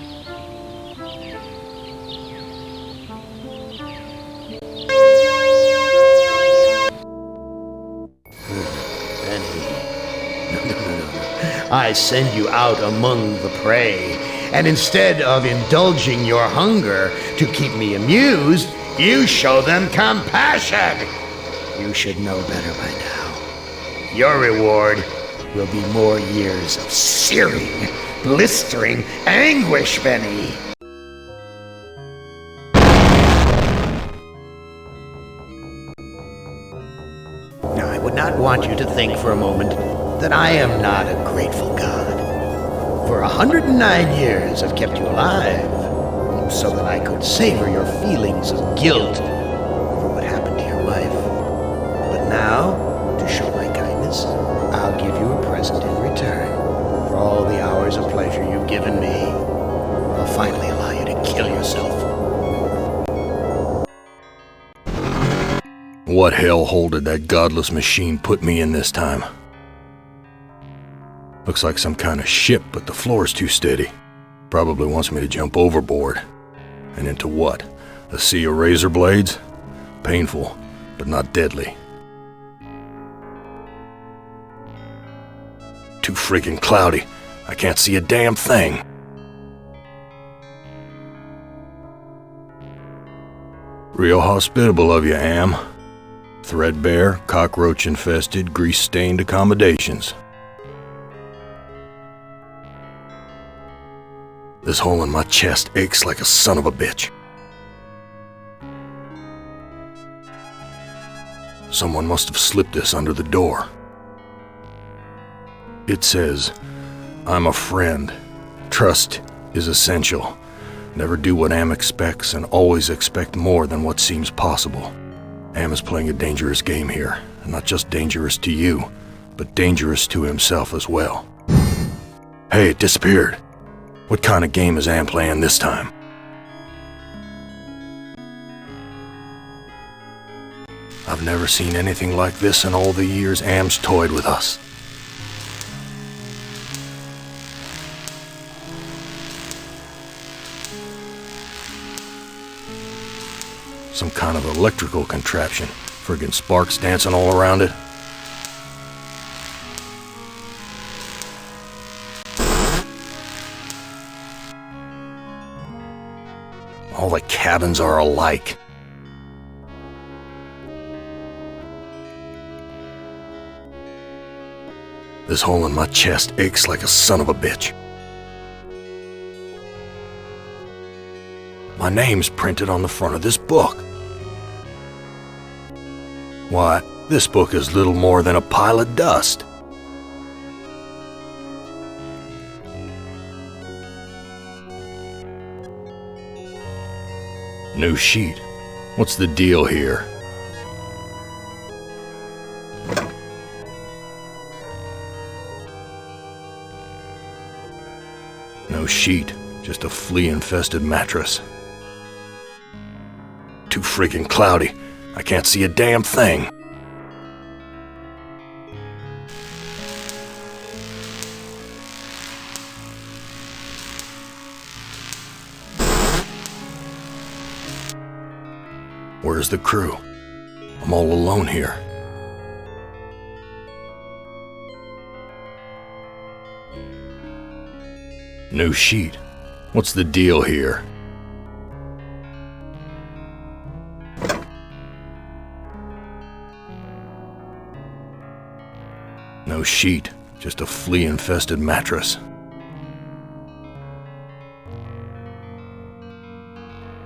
I send you out among the prey, and instead of indulging your hunger to keep me amused, you show them compassion. You should know better by now. Your reward will be more years of searing, blistering anguish, Benny. Now, I would not want you to think for a moment that I am not a grateful God. For 109 years I've kept you alive, so that I could savor your feelings of guilt over what happened to your wife. But now, to show my kindness, I'll give you a present in return for all the hours of pleasure you've given me. I'll finally allow you to kill yourself. What hellhole did that godless machine put me in this time? Looks like some kind of ship, but the floor's too steady. Probably wants me to jump overboard. And into what? A sea of razor blades? Painful, but not deadly. Too freaking cloudy. I can't see a damn thing. Real hospitable of you, Am. Threadbare, cockroach-infested, grease-stained accommodations. This hole in my chest aches like a son of a bitch. Someone must have slipped this under the door. It says, I'm a friend. Trust is essential. Never do what Am expects and always expect more than what seems possible. Am is playing a dangerous game here, And not just dangerous to you, but dangerous to himself as well. Hey, it disappeared. What kind of game is Am playing this time? I've never seen anything like this in all the years Am's toyed with us. Some kind of electrical contraption. Friggin' sparks dancing all around it. All the cabins are alike. This hole in my chest aches like a son of a bitch. My name's printed on the front of this book. Why, this book is little more than a pile of dust. New sheet. What's the deal here? No sheet, just a flea-infested mattress. Too freaking cloudy. I can't see a damn thing. Where's the crew? I'm all alone here. New sheet. What's the deal here? No sheet, just a flea-infested mattress.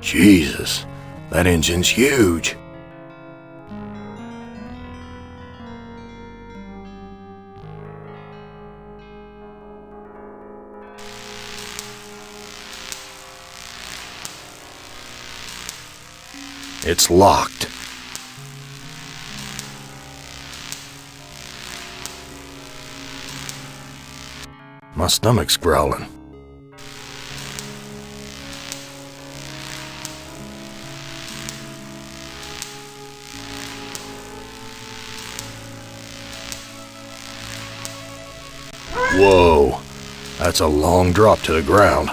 Jesus, that engine's huge. It's locked. My stomach's growling. Whoa, that's a long drop to the ground.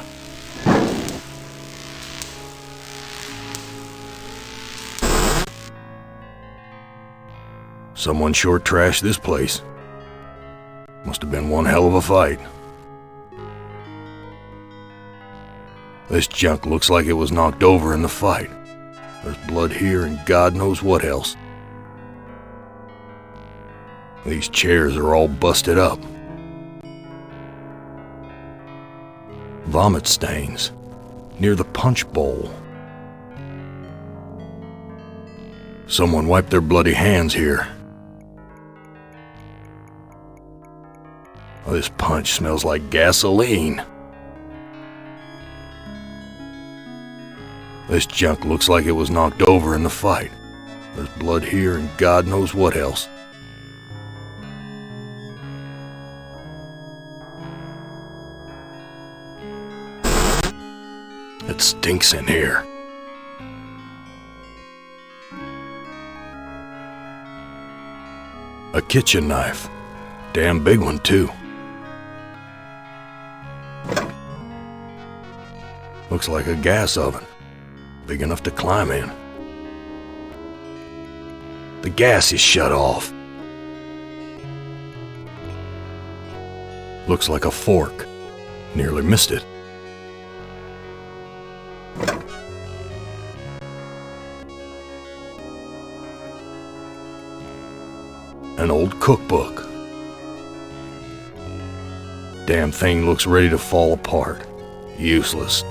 Someone sure trashed this place. Must have been one hell of a fight. This junk looks like it was knocked over in the fight. There's blood here and God knows what else. These chairs are all busted up. Vomit stains near the punch bowl. Someone wiped their bloody hands here. This punch smells like gasoline. This junk looks like it was knocked over in the fight. There's blood here and God knows what else. It stinks in here. A kitchen knife. Damn big one, too. Looks like a gas oven. Big enough to climb in. The gas is shut off. Looks like a fork. Nearly missed it. An old cookbook. Damn thing looks ready to fall apart. Useless.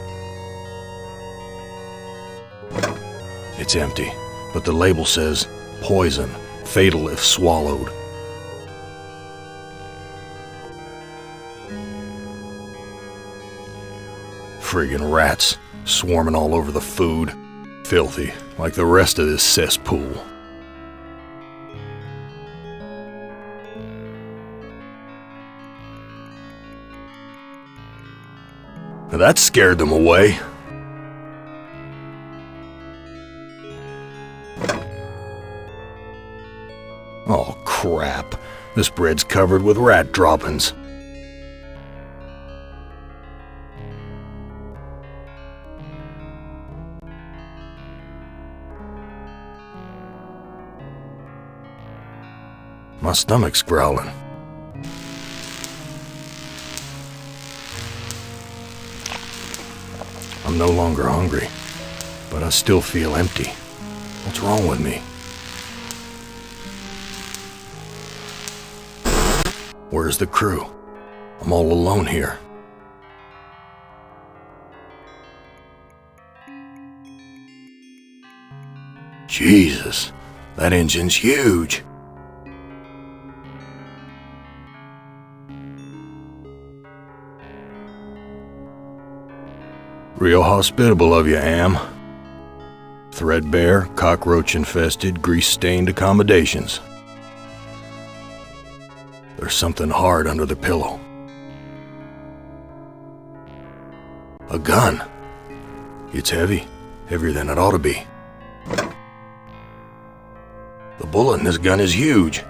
It's empty, but the label says, poison, fatal if swallowed. Friggin' rats, swarming all over the food. Filthy, like the rest of this cesspool. That scared them away. Oh, crap. This bread's covered with rat droppings. My stomach's growling. I'm no longer hungry, but I still feel empty. What's wrong with me? Where's the crew? I'm all alone here. Jesus, that engine's huge. Real hospitable of you, Am. Threadbare, cockroach-infested, grease-stained accommodations. There's something hard under the pillow. A gun. It's heavy. Heavier than it ought to be. The bullet in this gun is huge.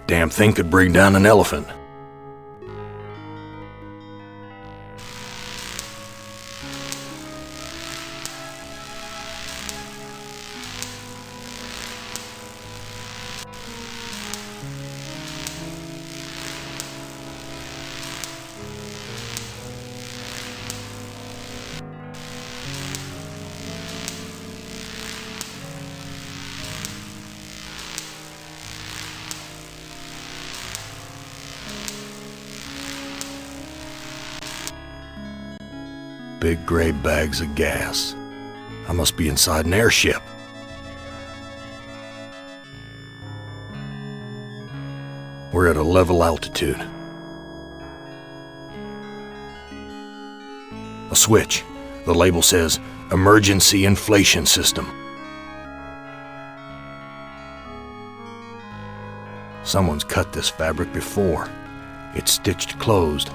Damn thing could bring down an elephant. Big gray bags of gas. I must be inside an airship. We're at a level altitude. A switch. The label says, Emergency Inflation System. Someone's cut this fabric before. It's stitched closed.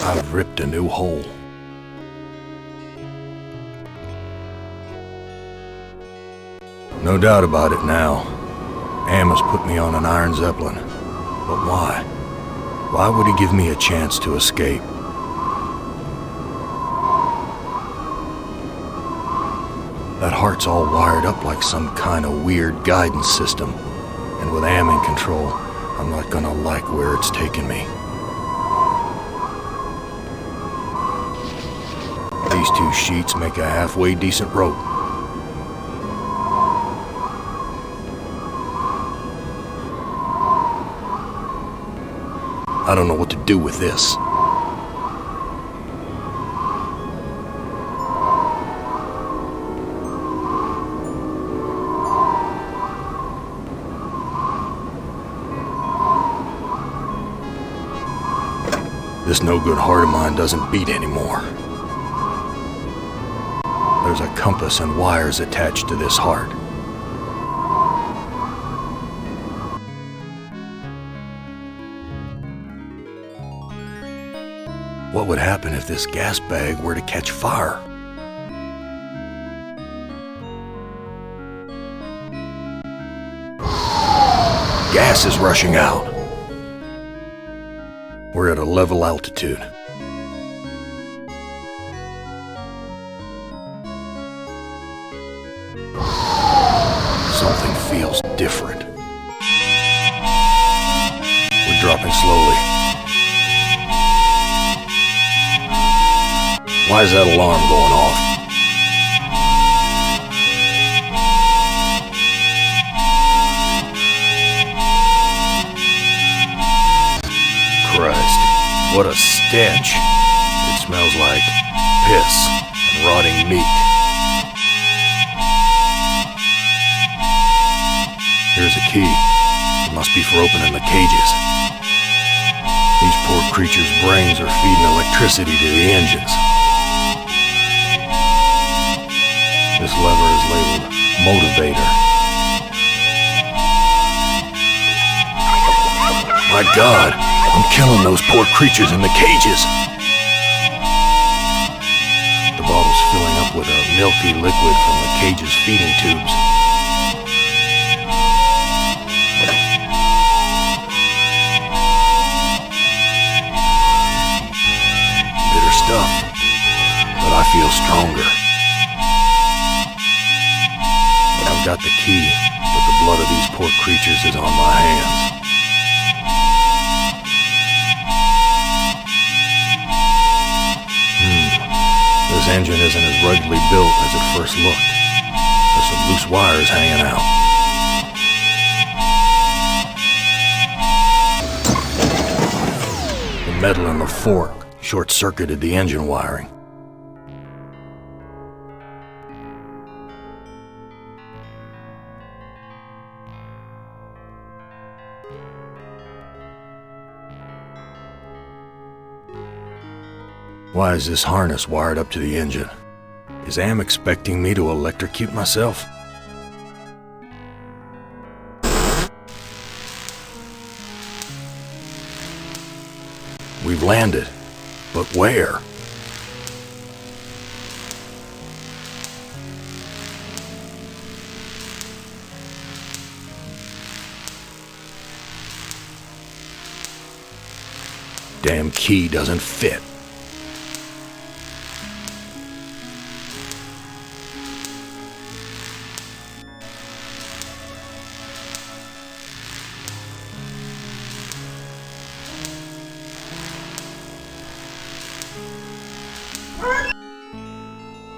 I've ripped a new hole. No doubt about it now. Am has put me on an iron Zeppelin. But why? Why would he give me a chance to escape? That heart's all wired up like some kind of weird guidance system. And with Am in control, I'm not gonna like where it's taking me. These two sheets make a halfway decent rope. I don't know what to do with this. This no-good heart of mine doesn't beat anymore. There's a compass and wires attached to this heart. What would happen if this gas bag were to catch fire? Gas is rushing out. We're at a level altitude. Something feels different. We're dropping slowly. Why is that alarm going off? Christ, what a stench. It smells like piss and rotting meat. Here's a key. It must be for opening the cages. These poor creatures' brains are feeding electricity to the engines. This lever is labeled motivator. My God, I'm killing those poor creatures in the cages. The bottle's filling up with a milky liquid from the cage's feeding tubes. Bitter stuff, but I feel stronger. I've got the key, but the blood of these poor creatures is on my hands. This engine isn't as ruggedly built as it first looked. There's some loose wires hanging out. The metal in the fork short-circuited the engine wiring. Why is this harness wired up to the engine? Is Am expecting me to electrocute myself? We've landed, but where? Damn key doesn't fit.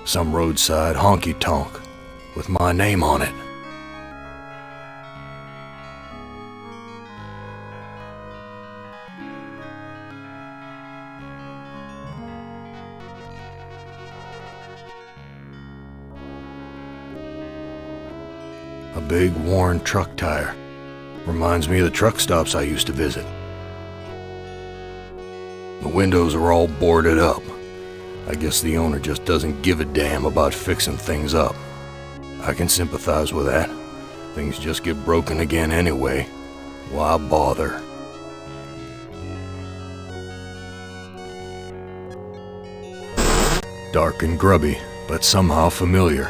Some roadside honky-tonk with my name on it. A big worn truck tire. Reminds me of the truck stops I used to visit. The windows are all boarded up. I guess the owner just doesn't give a damn about fixing things up. I can sympathize with that. Things just get broken again anyway. Why bother? Dark and grubby, but somehow familiar.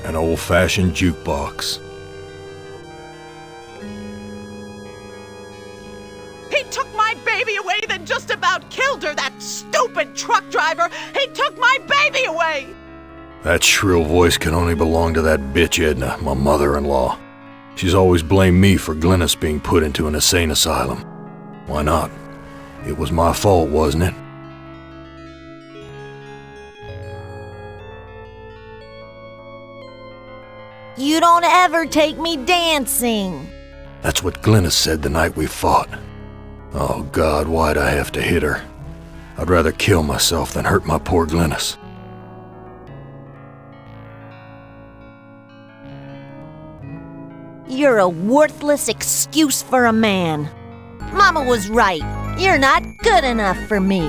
An old-fashioned jukebox. He took my baby away, then just about killed her, that stupid truck driver! He took my baby away! That shrill voice can only belong to that bitch Edna, my mother-in-law. She's always blamed me for Glynis being put into an insane asylum. Why not? It was my fault, wasn't it? You don't ever take me dancing. That's what Glynis said the night we fought. Oh God, why'd I have to hit her? I'd rather kill myself than hurt my poor Glynis. You're a worthless excuse for a man. Mama was right. You're not good enough for me.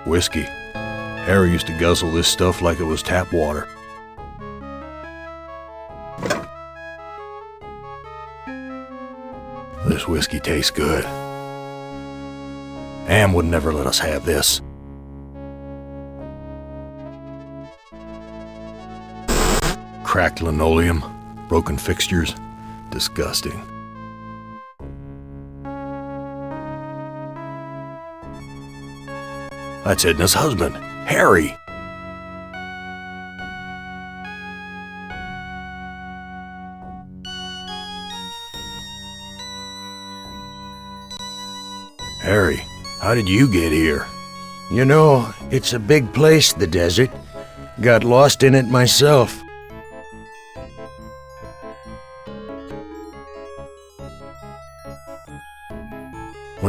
Whiskey. Harry used to guzzle this stuff like it was tap water. This whiskey tastes good. Am would never let us have this. Cracked linoleum, broken fixtures, disgusting. That's Edna's husband, Harry. Harry, how did you get here? You know, it's a big place, the desert. Got lost in it myself.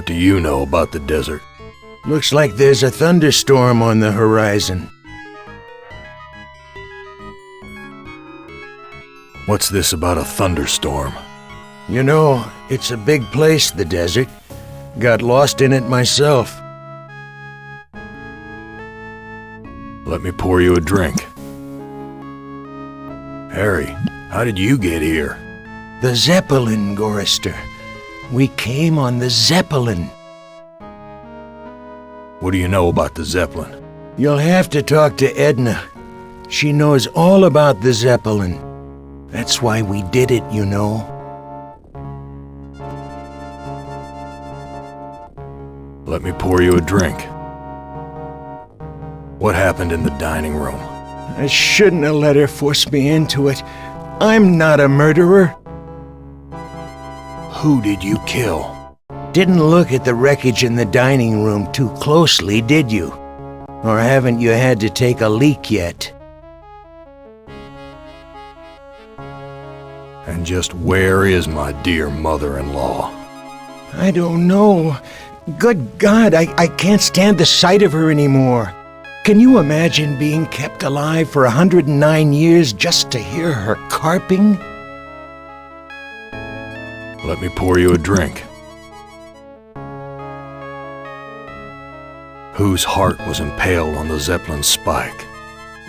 What do you know about the desert? Looks like there's a thunderstorm on the horizon. What's this about a thunderstorm? You know, it's a big place, the desert. Got lost in it myself. Let me pour you a drink. Harry, how did you get here? The Zeppelin, Gorrister. We came on the Zeppelin. What do you know about the Zeppelin? You'll have to talk to Edna. She knows all about the Zeppelin. That's why we did it, you know. Let me pour you a drink. What happened in the dining room? I shouldn't have let her force me into it. I'm not a murderer. Who did you kill? Didn't look at the wreckage in the dining room too closely, did you? Or haven't you had to take a leak yet? And just where is my dear mother-in-law? I don't know. Good God, I can't stand the sight of her anymore. Can you imagine being kept alive for 109 years just to hear her carping? Let me pour you a drink. Whose heart was impaled on the Zeppelin spike?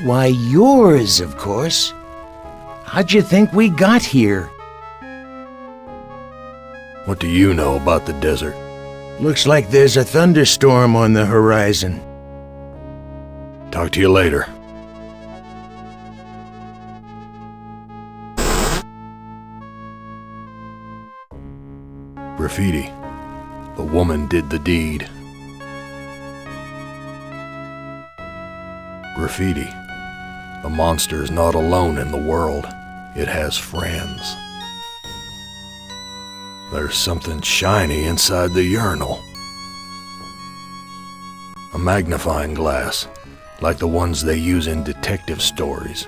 Why, yours, of course. How'd you think we got here? What do you know about the desert? Looks like there's a thunderstorm on the horizon. Talk to you later. Graffiti. The woman did the deed. Graffiti. The monster is not alone in the world. It has friends. There's something shiny inside the urinal. A magnifying glass, like the ones they use in detective stories.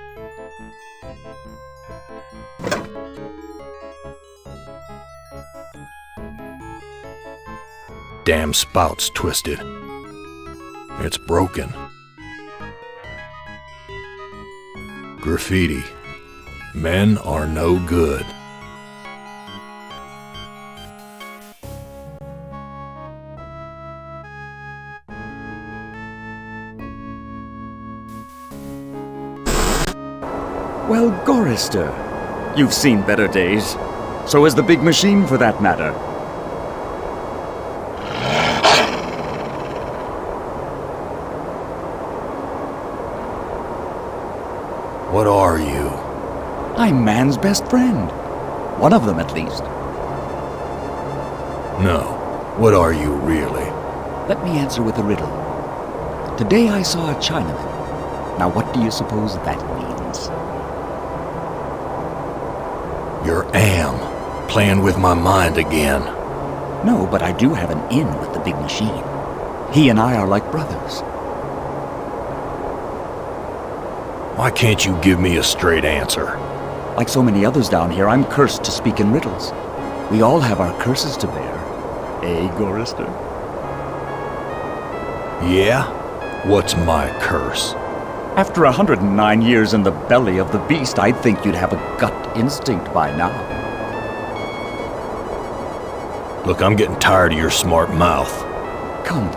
Damn spout's twisted. It's broken. Graffiti. Men are no good. Well, Gorrister, you've seen better days. So has the big machine, for that matter. What are you? I'm man's best friend. One of them, at least. No. What are you, really? Let me answer with a riddle. Today I saw a Chinaman. Now what do you suppose that means? You're playing with my mind again. No, but I do have an in with the big machine. He and I are like brothers. Why can't you give me a straight answer? Like so many others down here, I'm cursed to speak in riddles. We all have our curses to bear. Eh, Gorrister? Yeah? What's my curse? After 109 years in the belly of the beast, I'd think you'd have a gut instinct by now. Look, I'm getting tired of your smart mouth. Come,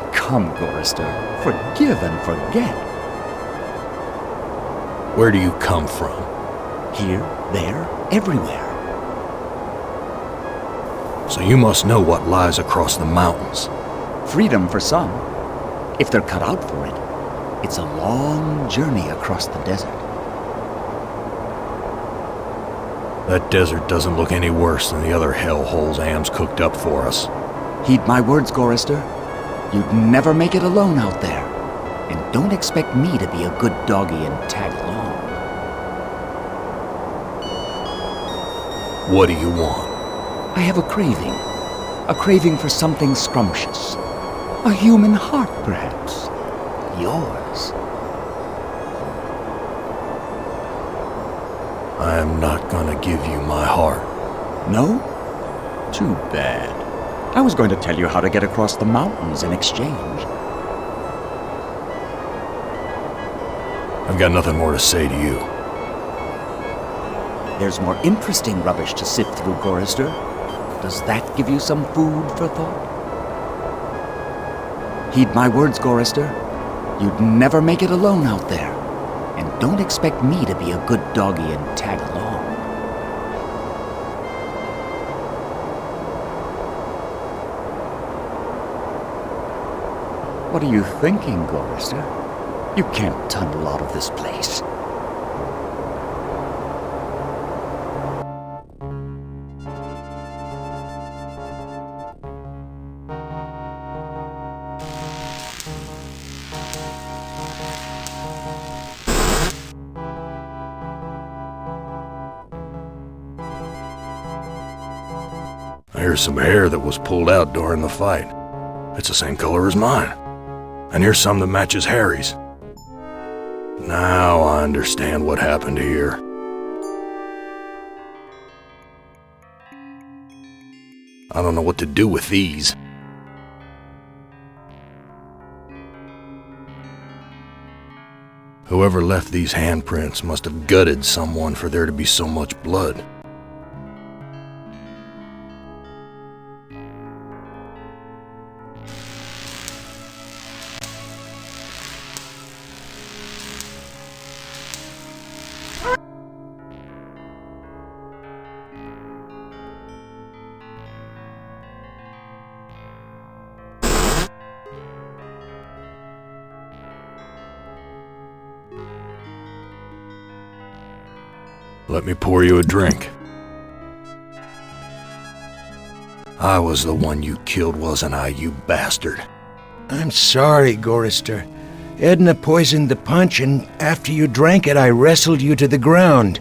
Gorrister. Forgive and forget. Where do you come from? Here, there, everywhere. So you must know what lies across the mountains. Freedom for some. If they're cut out for it, it's a long journey across the desert. That desert doesn't look any worse than the other hellholes Am's cooked up for us. Heed my words, Gorrister. You'd never make it alone out there. And don't expect me to be a good doggy and tag along. What do you want? I have a craving. A craving for something scrumptious. A human heart, perhaps. Yours. I am not gonna give you my heart. No? Too bad. I was going to tell you how to get across the mountains in exchange. I've got nothing more to say to you. There's more interesting rubbish to sift through, Gorrister. Does that give you some food for thought? Heed my words, Gorrister. You'd never make it alone out there. And don't expect me to be a good doggy and tag along. What are you thinking, Gorrister? You can't tunnel out of this place. Here's some hair that was pulled out during the fight. It's the same color as mine. And here's some that matches Harry's. Now I understand what happened here. I don't know what to do with these. Whoever left these handprints must have gutted someone for there to be so much blood. Let me pour you a drink. I was the one you killed, wasn't I, you bastard? I'm sorry, Gorrister. Edna poisoned the punch, and after you drank it, I wrestled you to the ground.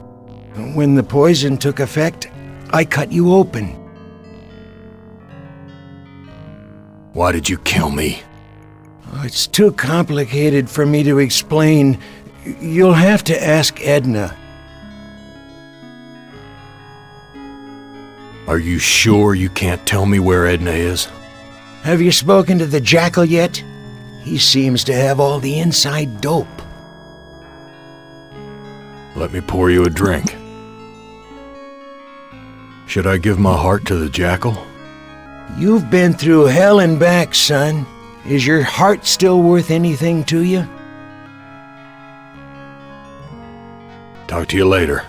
When the poison took effect, I cut you open. Why did you kill me? Oh, it's too complicated for me to explain. You'll have to ask Edna. Are you sure you can't tell me where Edna is? Have you spoken to the Jackal yet? He seems to have all the inside dope. Let me pour you a drink. Should I give my heart to the Jackal? You've been through hell and back, son. Is your heart still worth anything to you? Talk to you later.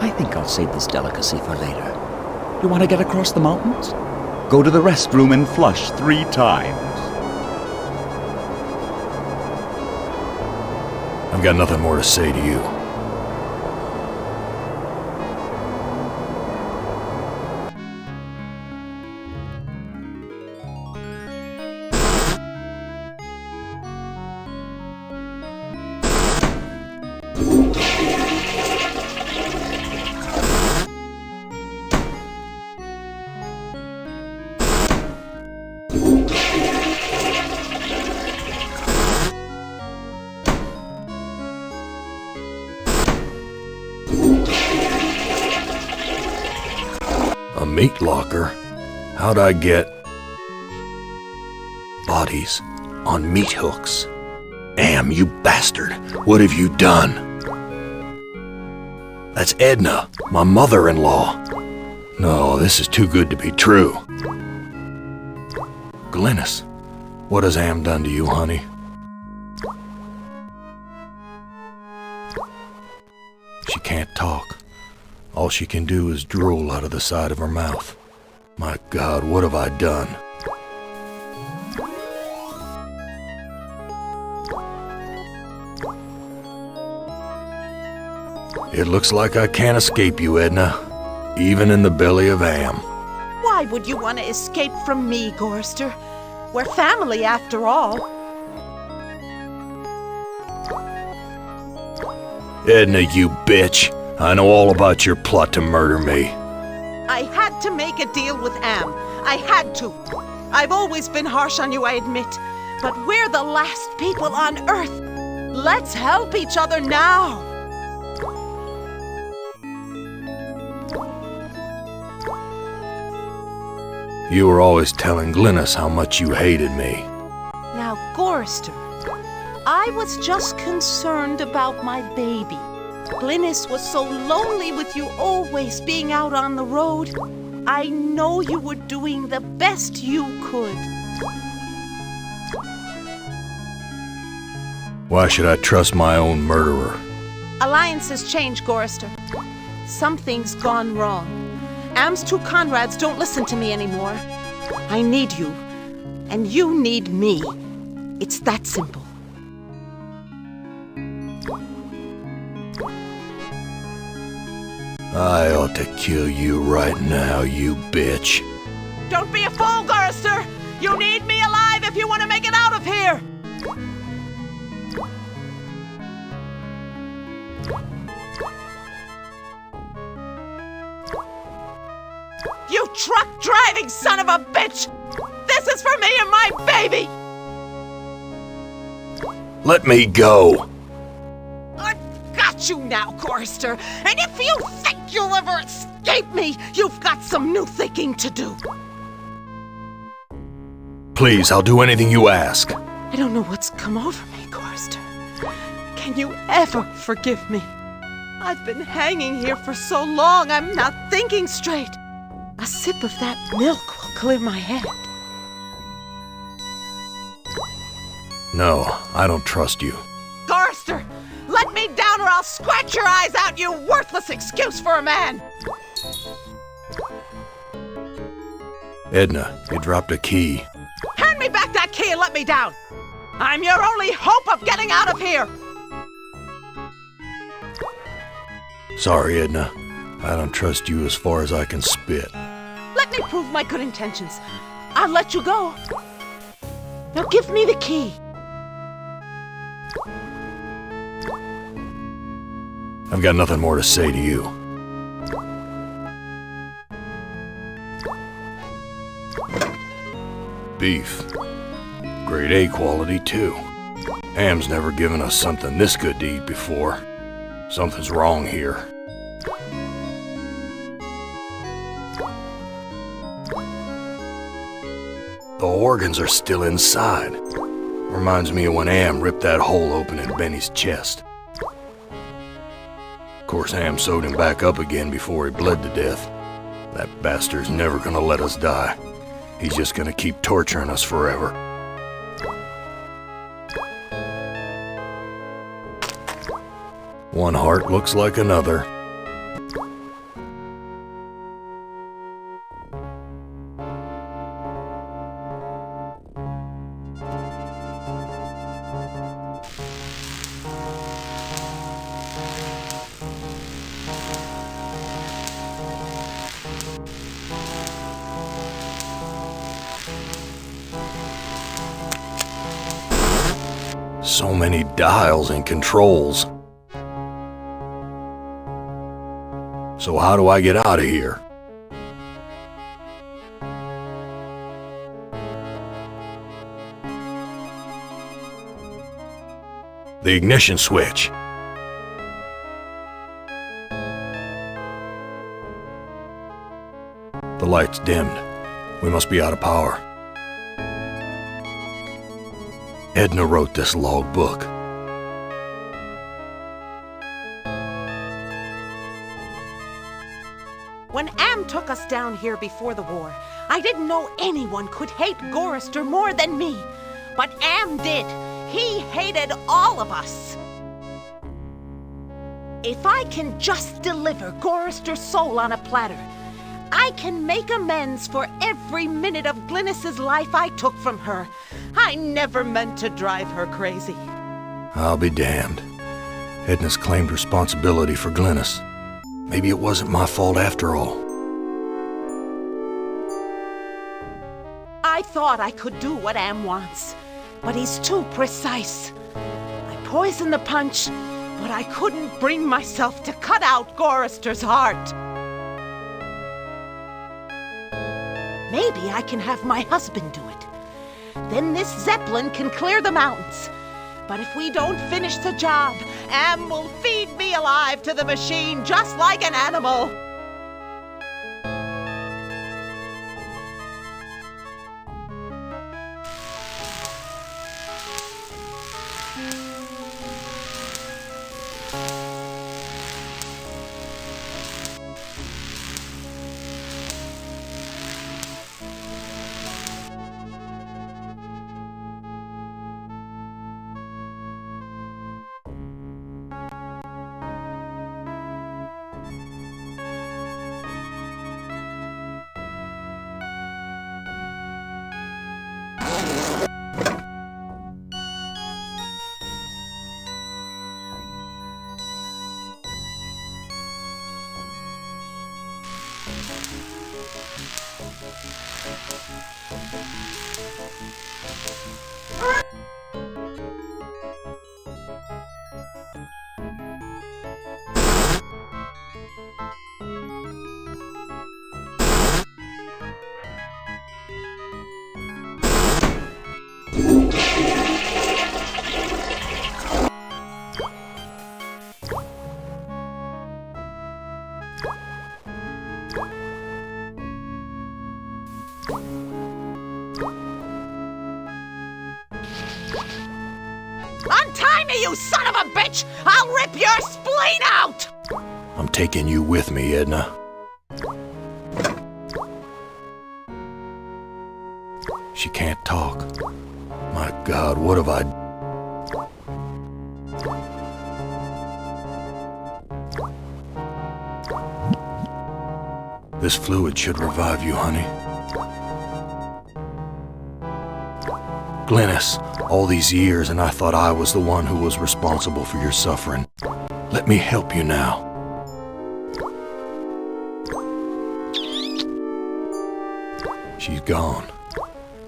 I think I'll save this delicacy for later. You want to get across the mountains? Go to the restroom and flush 3 times. I've got nothing more to say to you. A meat locker? How'd I get bodies on meat hooks? Am, you bastard! What have you done? That's Edna, my mother-in-law. No, this is too good to be true. Glynis, what has Am done to you, honey? She can't talk. All she can do is drool out of the side of her mouth. My God, what have I done? It looks like I can't escape you, Edna, even in the belly of Am. Why would you want to escape from me, Gorrister? We're family after all. Edna, you bitch. I know all about your plot to murder me. I had to make a deal with Am. I had to. I've always been harsh on you, I admit. But we're the last people on Earth. Let's help each other now. You were always telling Glynis how much you hated me. Now, Gorrister, I was just concerned about my baby. Glynis was so lonely with you always being out on the road. I know you were doing the best you could. Why should I trust my own murderer? Alliances change, Gorrister. Something's gone wrong. Am's two Conrads don't listen to me anymore. I need you, and you need me. It's that simple. I ought to kill you right now, you bitch. Don't be a fool, Gorrister! You need me alive if you want to make it out of here! You truck-driving son of a bitch! This is for me and my baby! Let me go! I've got you now, Gorrister, and if you think you'll ever escape me, you've got some new thinking to do. Please, I'll do anything you ask. I don't know what's come over me, Gorrister. Can you ever forgive me? I've been hanging here for so long, I'm not thinking straight. A sip of that milk will clear my head. No, I don't trust you. Gorrister, let me down or I'll scratch your eyes out, you worthless excuse for a man! Edna, you dropped a key. Hand me back that key and let me down! I'm your only hope of getting out of here! Sorry, Edna. I don't trust you as far as I can spit. Let me prove my good intentions. I'll let you go. Now give me the key. I've got nothing more to say to you. Beef. Grade A quality, too. Am's never given us something this good to eat before. Something's wrong here. The organs are still inside. Reminds me of when Am ripped that hole open in Benny's chest. Of course, Am sewed him back up again before he bled to death. That bastard's never gonna let us die. He's just gonna keep torturing us forever. One heart looks like another. So many dials and controls. So how do I get out of here? The ignition switch. The light's dimmed. We must be out of power. Edna wrote this logbook. When Am took us down here before the war, I didn't know anyone could hate Gorrister more than me. But Am did. He hated all of us. If I can just deliver Gorrister's soul on a platter, I can make amends for every minute of Glynis's life I took from her. I never meant to drive her crazy. I'll be damned. Edna's claimed responsibility for Glynis. Maybe it wasn't my fault after all. I thought I could do what Am wants, but he's too precise. I poisoned the punch, but I couldn't bring myself to cut out Gorrister's heart. Maybe I can have my husband do it. Then this Zeppelin can clear the mountains. But if we don't finish the job, Am will feed me alive to the machine just like an animal. Untie me, you son of a bitch! I'll rip your spleen out! I'm taking you with me, Edna. She can't talk. My God, what have I... This fluid should revive you, honey. Glynis, all these years and I thought I was the one who was responsible for your suffering. Let me help you now. She's gone.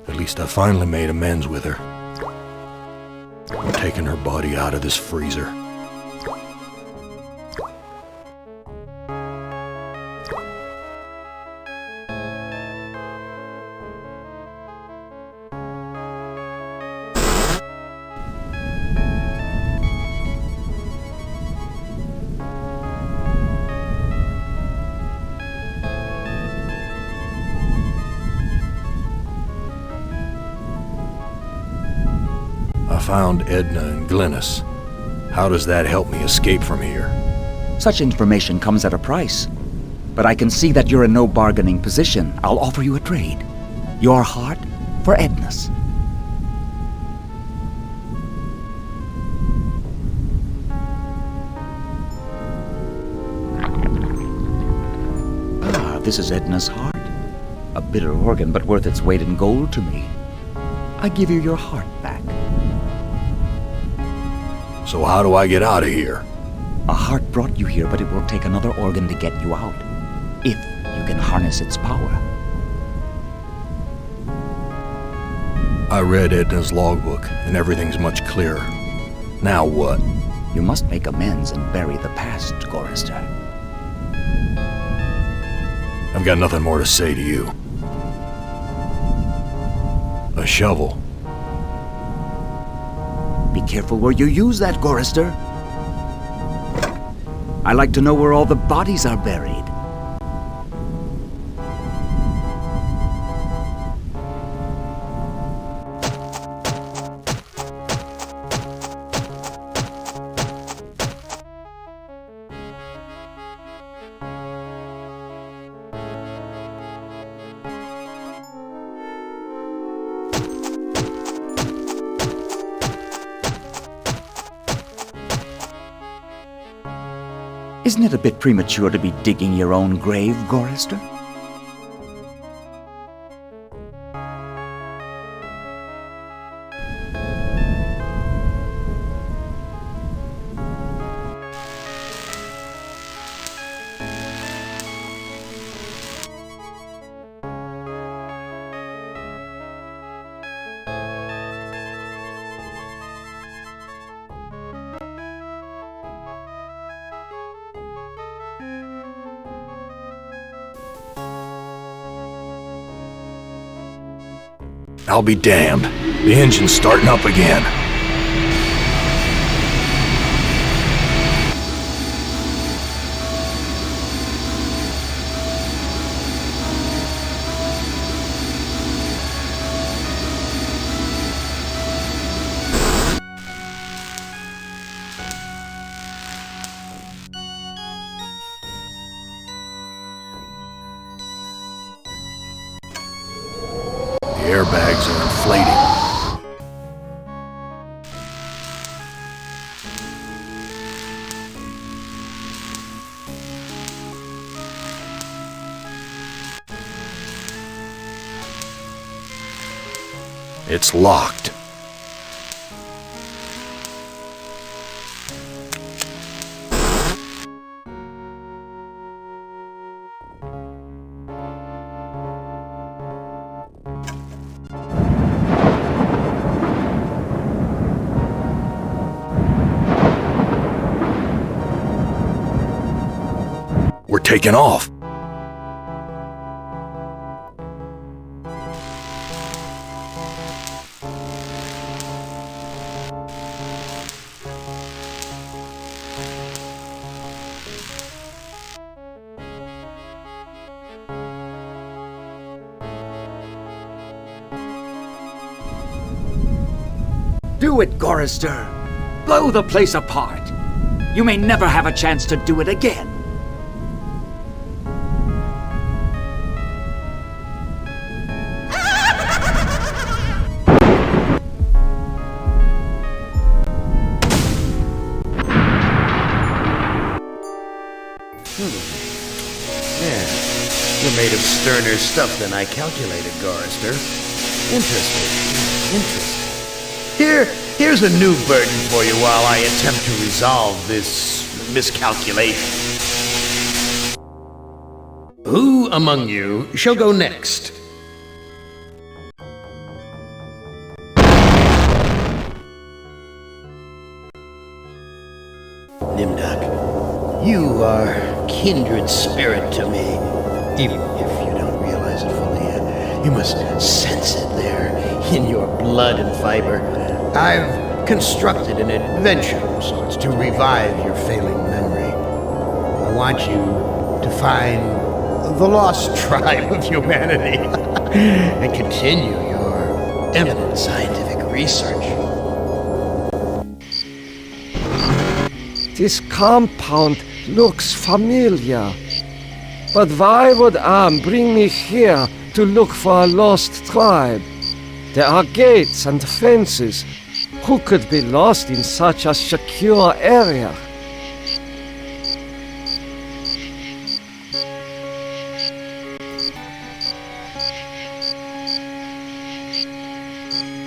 At least I finally made amends with her. I'm taking her body out of this freezer. I found Edna and Glynis. How does that help me escape from here? Such information comes at a price. But I can see that you're in no bargaining position. I'll offer you a trade. Your heart for Edna's. Ah, this is Edna's heart. A bitter organ, but worth its weight in gold to me. I give you your heart back. So how do I get out of here? A heart brought you here, but it will take another organ to get you out. If you can harness its power. I read Edna's logbook, and everything's much clearer. Now what? You must make amends and bury the past, Gorrister. I've got nothing more to say to you. A shovel. Be careful where you use that, Gorrister. I like to know where all the bodies are buried. Isn't it a bit premature to be digging your own grave, Gorrister? I'll be damned. The engine's starting up again. The airbags are inflating. It's locked. We're taking off. Do it, Gorrister. Blow the place apart. You may never have a chance to do it again. Yeah, you're made of sterner stuff than I calculated, Gorrister. Interesting. Here's a new burden for you while I attempt to resolve this miscalculation. Who among you shall go next? Nimdok, you are kindred spirit to me. Even if you don't realize it fully yet, you must sense it there in your blood and fiber. I've constructed an adventure of sorts to revive your failing memory. I want you to find the lost tribe of humanity and continue your eminent scientific research. This compound looks familiar. But why would Am bring me here to look for a lost tribe? There are gates and fences. Who could be lost in such a secure area?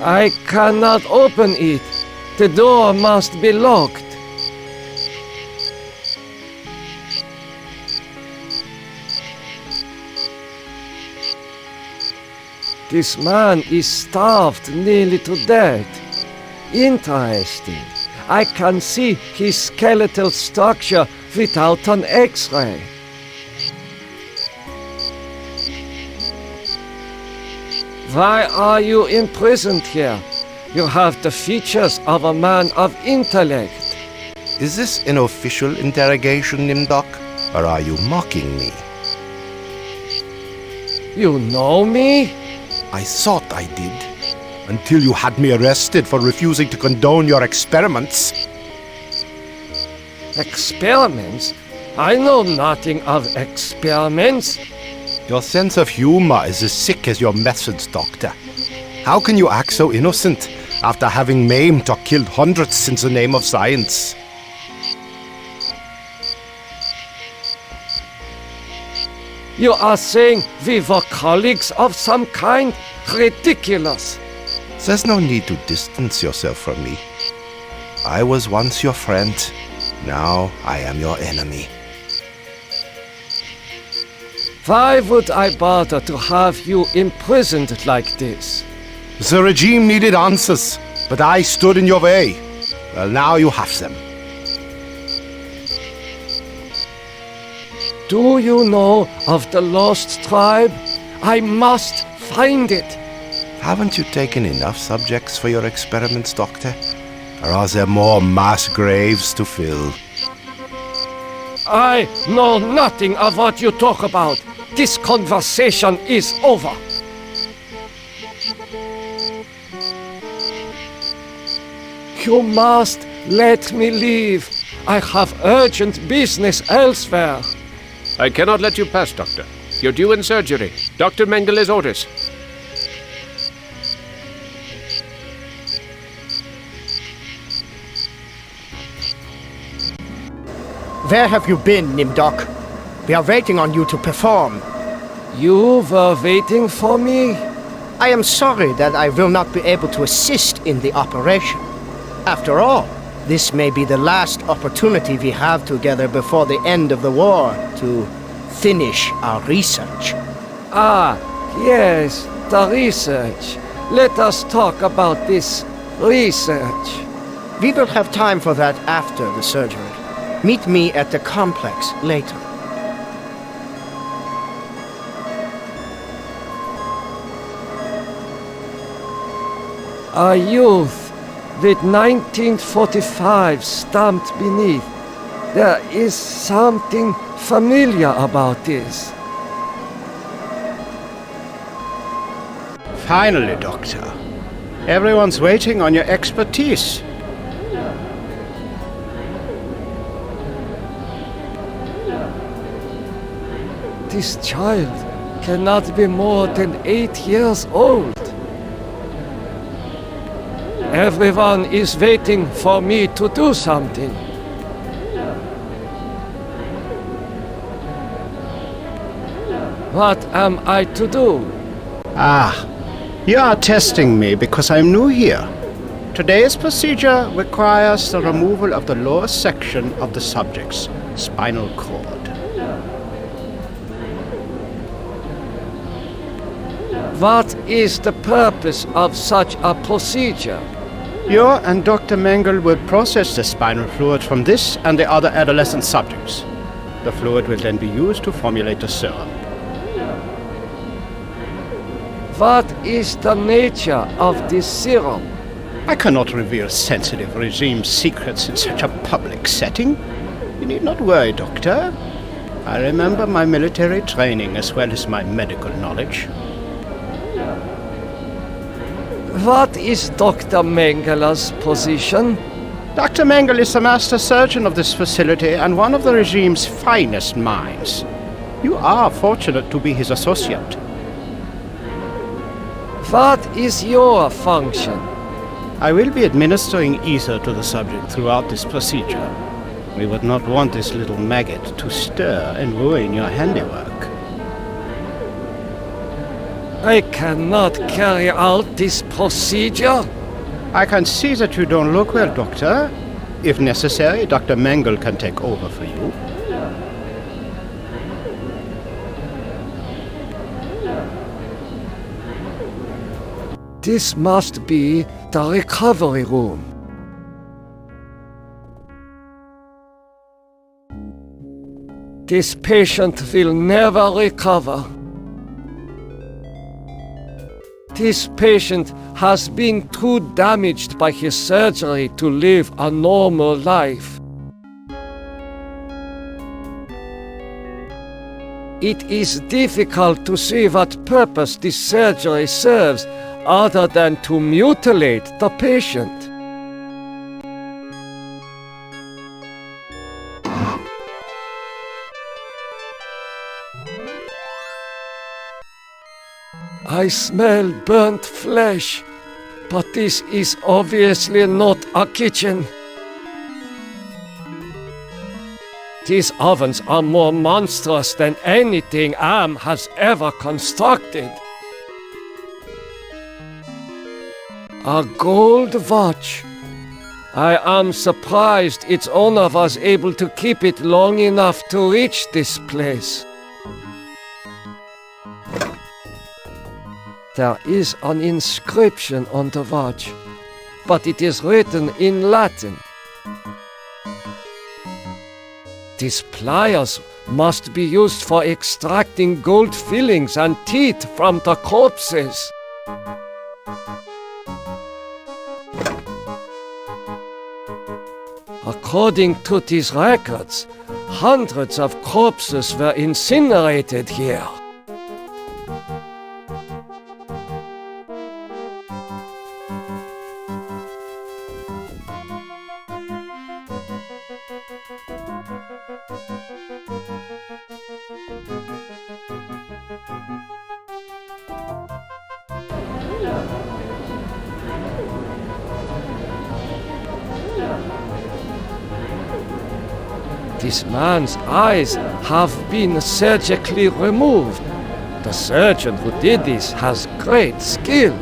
I cannot open it. The door must be locked. This man is starved nearly to death. Interesting. I can see his skeletal structure without an X-ray. Why are you imprisoned here? You have the features of a man of intellect. Is this an official interrogation, Nimdok? Or are you mocking me? You know me? I thought I did. Until you had me arrested for refusing to condone your experiments. Experiments? I know nothing of experiments. Your sense of humor is as sick as your methods, Doctor. How can you act so innocent after having maimed or killed hundreds in the name of science? You are saying we were colleagues of some kind? Ridiculous. There's no need to distance yourself from me. I was once your friend. Now I am your enemy. Why would I bother to have you imprisoned like this? The regime needed answers, but I stood in your way. Well, now you have them. Do you know of the lost tribe? I must find it. Haven't you taken enough subjects for your experiments, Doctor? Or are there more mass graves to fill? I know nothing of what you talk about. This conversation is over. You must let me leave. I have urgent business elsewhere. I cannot let you pass, Doctor. You're due in surgery. Dr. Mengeles' orders. Where have you been, Nimdok? We are waiting on you to perform. You were waiting for me? I am sorry that I will not be able to assist in the operation. After all, this may be the last opportunity we have together before the end of the war to finish our research. Ah, yes, the research. Let us talk about this research. We will have time for that after the surgery. Meet me at the complex later. A youth with 1945 stamped beneath. There is something familiar about this. Finally, Doctor. Everyone's waiting on your expertise. This child cannot be more than 8 years old. Everyone is waiting for me to do something. What am I to do? You are testing me because I'm new here. Today's procedure requires the removal of the lower section of the subject's spinal cord. What is the purpose of such a procedure? You and Dr. Mengele will process the spinal fluid from this and the other adolescent subjects. The fluid will then be used to formulate the serum. What is the nature of this serum? I cannot reveal sensitive regime secrets in such a public setting. You need not worry, Doctor. I remember my military training as well as my medical knowledge. What is Dr. Mengele's position? Dr. Mengele is the master surgeon of this facility and one of the regime's finest minds. You are fortunate to be his associate. What is your function? I will be administering ether to the subject throughout this procedure. We would not want this little maggot to stir and ruin your handiwork. I cannot carry out this procedure. I can see that you don't look well, Doctor. If necessary, Dr. Mengele can take over for you. This must be the recovery room. This patient will never recover. This patient has been too damaged by his surgery to live a normal life. It is difficult to see what purpose this surgery serves other than to mutilate the patient. I smell burnt flesh, but this is obviously not a kitchen. These ovens are more monstrous than anything Am has ever constructed. A gold watch. I am surprised its owner was able to keep it long enough to reach this place. There is an inscription on the watch, but it is written in Latin. These pliers must be used for extracting gold fillings and teeth from the corpses. According to these records, hundreds of corpses were incinerated here. This man's eyes have been surgically removed. The surgeon who did this has great skill.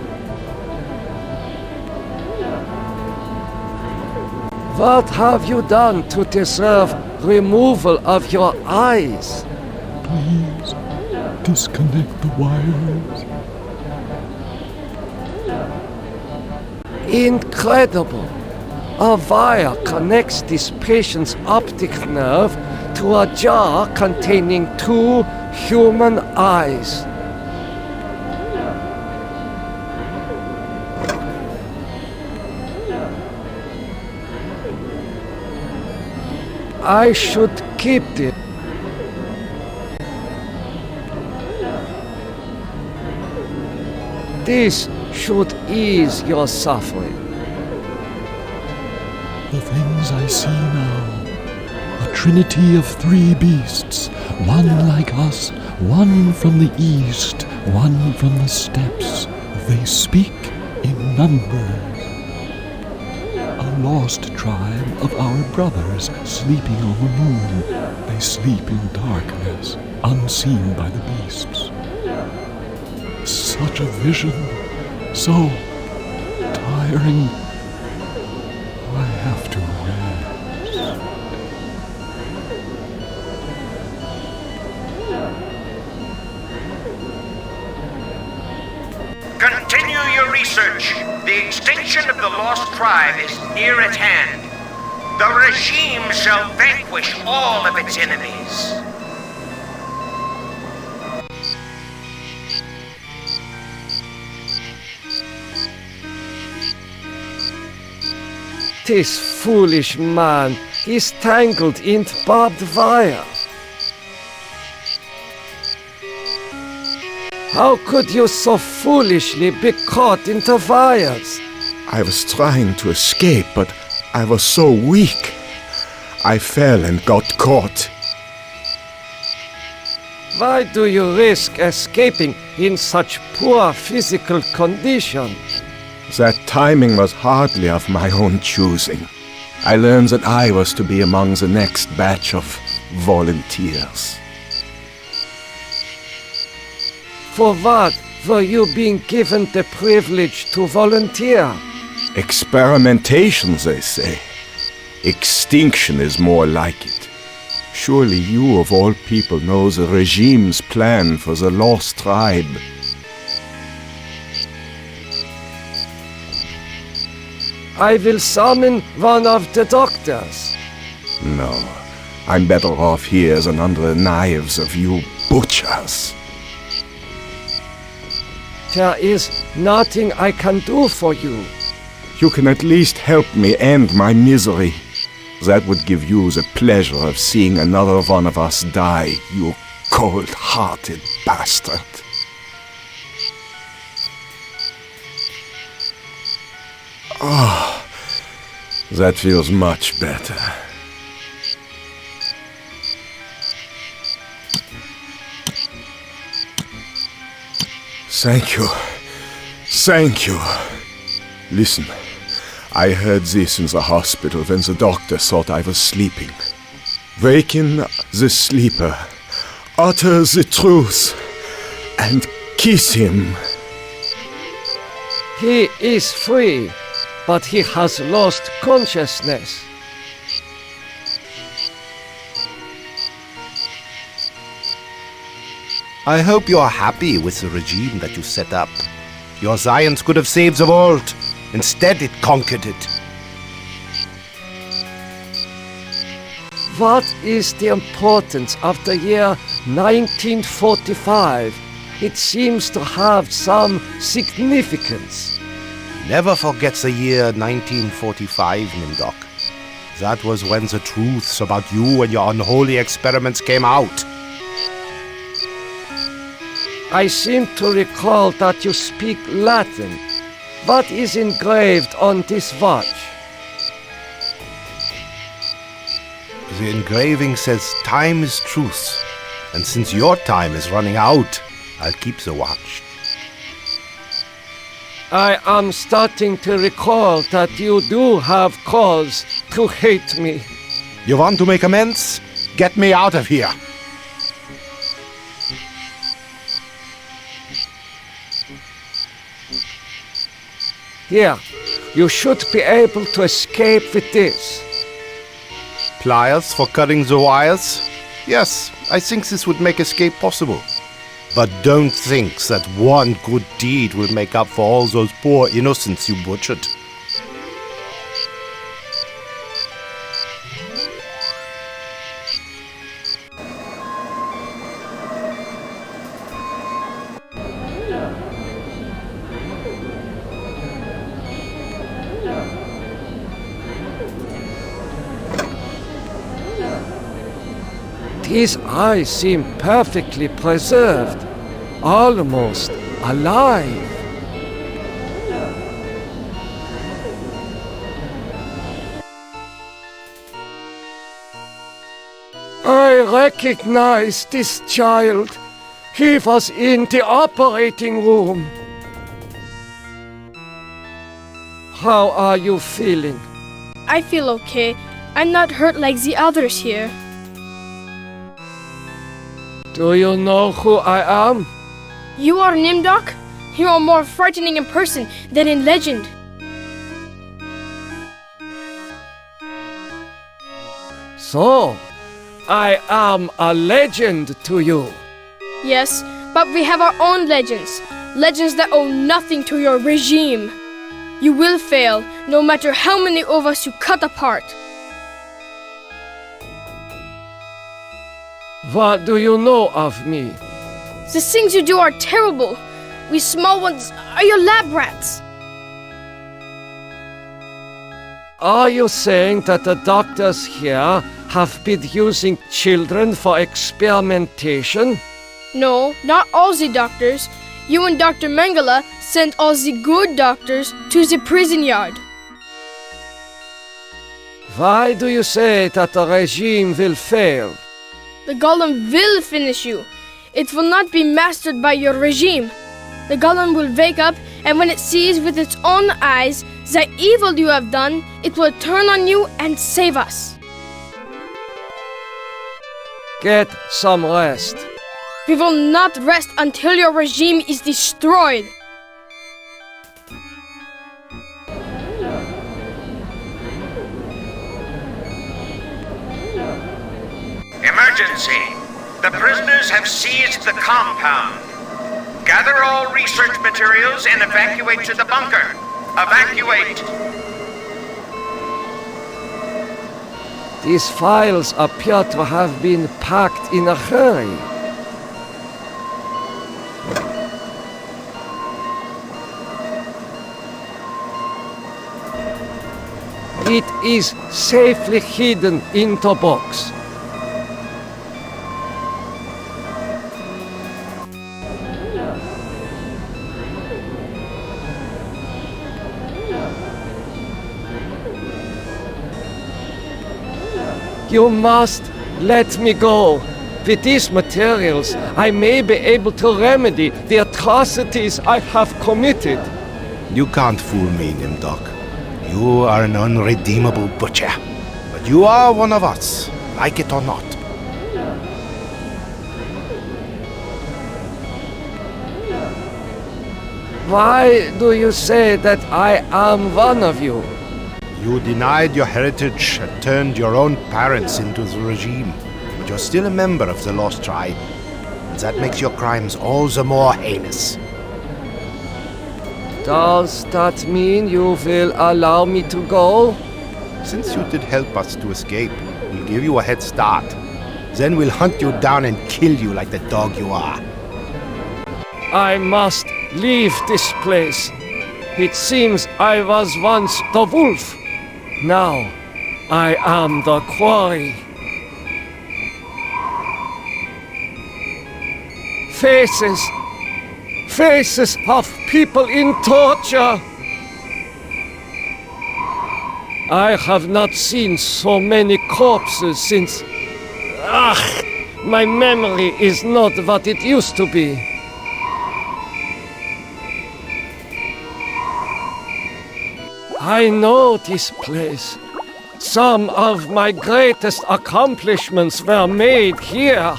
What have you done to deserve removal of your eyes? Please, disconnect the wires. Incredible! A wire connects this patient's optic nerve to a jar containing 2 human eyes. I should keep it. This should ease your suffering. The things I see now, a trinity of 3 beasts, one like us, one from the east, one from the steppes. They speak in numbers. A lost tribe of our brothers sleeping on the moon. They sleep in darkness, unseen by the beasts. Such a vision, so tiring. I have to rest. Continue your research. The extinction of the lost tribe is near at hand. The regime shall vanquish all of its enemies. This foolish man is tangled in barbed wire. How could you so foolishly be caught in the wires? I was trying to escape, but I was so weak. I fell and got caught. Why do you risk escaping in such poor physical condition? That timing was hardly of my own choosing. I learned that I was to be among the next batch of volunteers. For what were you being given the privilege to volunteer? Experimentation, they say. Extinction is more like it. Surely you of all people know the regime's plan for the lost tribe. I will summon one of the doctors. No, I'm better off here than under the knives of you butchers. There is nothing I can do for you. You can at least help me end my misery. That would give you the pleasure of seeing another one of us die, you cold-hearted bastard. Oh, that feels much better. Thank you. Thank you. Listen, I heard this in the hospital when the doctor thought I was sleeping. Waken the sleeper, utter the truth, and kiss him. He is free, but he has lost consciousness. I hope you're happy with the regime that you set up. Your science could have saved the world. Instead, it conquered it. What is the importance of the year 1945? It seems to have some significance. Never forget the year 1945, Nimdok. That was when the truths about you and your unholy experiments came out. I seem to recall that you speak Latin. What is engraved on this watch? The engraving says time is truth. And since your time is running out, I'll keep the watch. I am starting to recall that you do have cause to hate me. You want to make amends? Get me out of here. Here, you should be able to escape with this. Pliers for cutting the wires? Yes, I think this would make escape possible. But don't think that one good deed will make up for all those poor innocents you butchered. These eyes seem perfectly preserved, almost alive. I recognize this child. He was in the operating room. How are you feeling? I feel okay. I'm not hurt like the others here. Do you know who I am? You are Nimdok? You are more frightening in person than in legend. So, I am a legend to you. Yes, but we have our own legends. Legends that owe nothing to your regime. You will fail, no matter how many of us you cut apart. What do you know of me? The things you do are terrible. We small ones are your lab rats. Are you saying that the doctors here have been using children for experimentation? No, not all the doctors. You and Dr. Mengele sent all the good doctors to the prison yard. Why do you say that the regime will fail? The golem will finish you. It will not be mastered by your regime. The golem will wake up, and when it sees with its own eyes the evil you have done, it will turn on you and save us. Get some rest. We will not rest until your regime is destroyed. Emergency! The prisoners have seized the compound. Gather all research materials and evacuate to the bunker. Evacuate! These files appear to have been packed in a hurry. It is safely hidden in the box. You must let me go. With these materials, I may be able to remedy the atrocities I have committed. You can't fool me, Nimdok. You are an unredeemable butcher. But you are one of us, like it or not. Why do you say that I am one of you? You denied your heritage and turned your own parents into the regime. But you're still a member of the Lost Tribe. And that makes your crimes all the more heinous. Does that mean you will allow me to go? Since you did help us to escape, we'll give you a head start. Then we'll hunt you down and kill you like the dog you are. I must leave this place. It seems I was once the wolf. Now, I am the quarry. Faces of people in torture. I have not seen so many corpses since... my memory is not what it used to be. I know this place. Some of my greatest accomplishments were made here.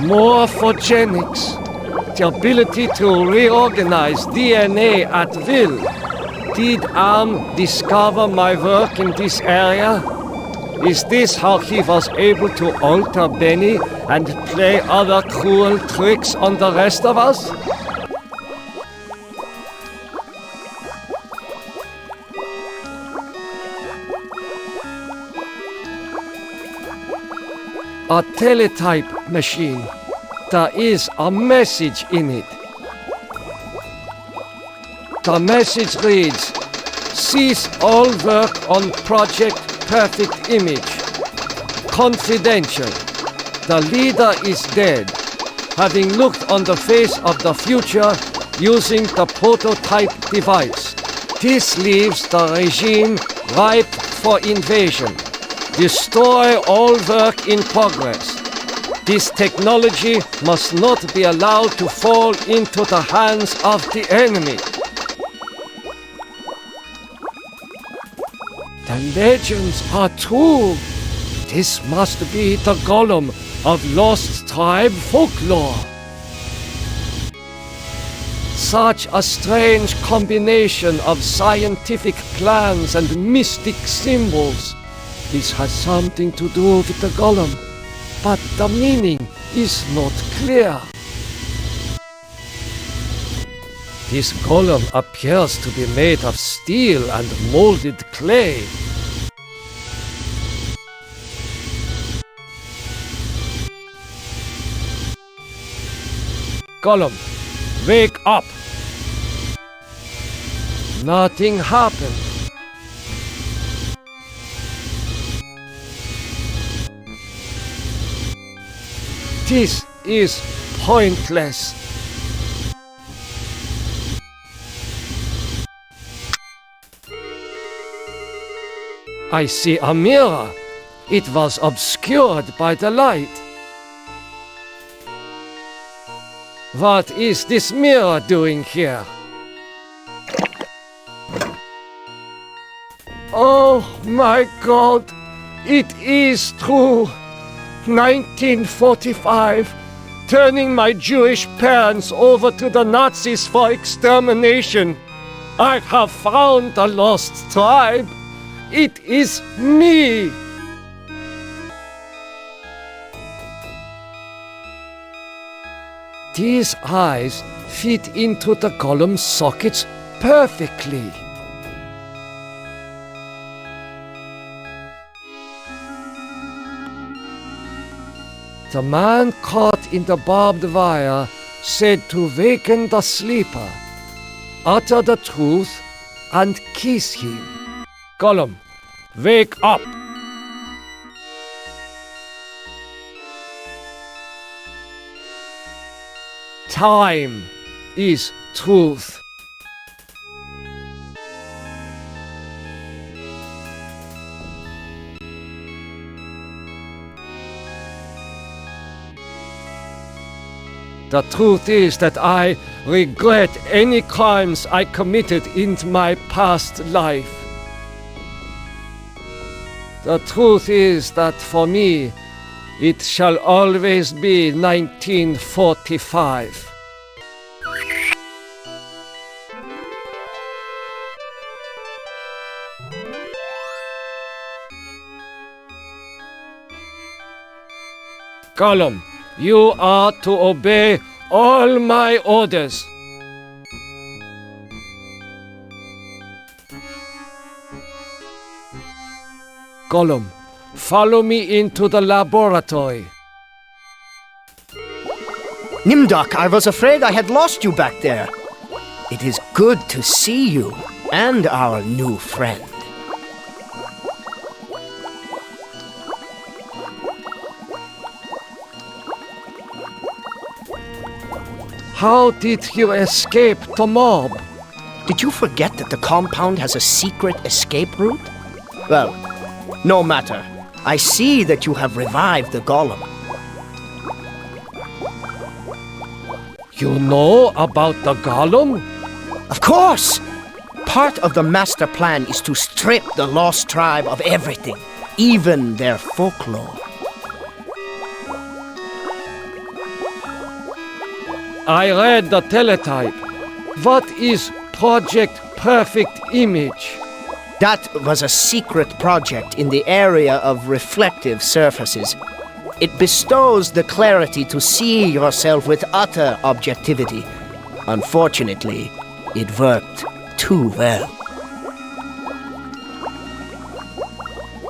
Morphogenics, the ability to reorganize DNA at will. Did Am discover my work in this area? Is this how he was able to alter Benny and play other cruel tricks on the rest of us? A teletype machine. There is a message in it. The message reads, cease all work on Project Perfect Image. Confidential. The leader is dead, having looked on the face of the future using the prototype device. This leaves the regime ripe for invasion. Destroy all work in progress. This technology must not be allowed to fall into the hands of the enemy. The legends are true. This must be the golem of lost tribe folklore. Such a strange combination of scientific plans and mystic symbols. This has something to do with the golem, but the meaning is not clear. This golem appears to be made of steel and molded clay. Golem, wake up! Nothing happened. This is pointless. I see a mirror. It was obscured by the light. What is this mirror doing here? Oh my God! It is true! 1945, turning my Jewish parents over to the Nazis for extermination. I have found the lost tribe. It is me. These eyes fit into the golem's sockets perfectly. The man caught in the barbed wire said to waken the sleeper, utter the truth, and kiss him. Golem, wake up! Time is truth. The truth is that I regret any crimes I committed in my past life. The truth is that for me, it shall always be 1945. Golem, you are to obey all my orders. Golem, follow me into the laboratory. Nimdok, I was afraid I had lost you back there. It is good to see you. and our new friend. How did you escape the mob? Did you forget that the compound has a secret escape route? Well, no matter. I see that you have revived the golem. You know about the golem? Of course! Part of the master plan is to strip the lost tribe of everything, even their folklore. I read the teletype. What is Project Perfect Image? That was a secret project in the area of reflective surfaces. It bestows the clarity to see yourself with utter objectivity. Unfortunately, it worked too well.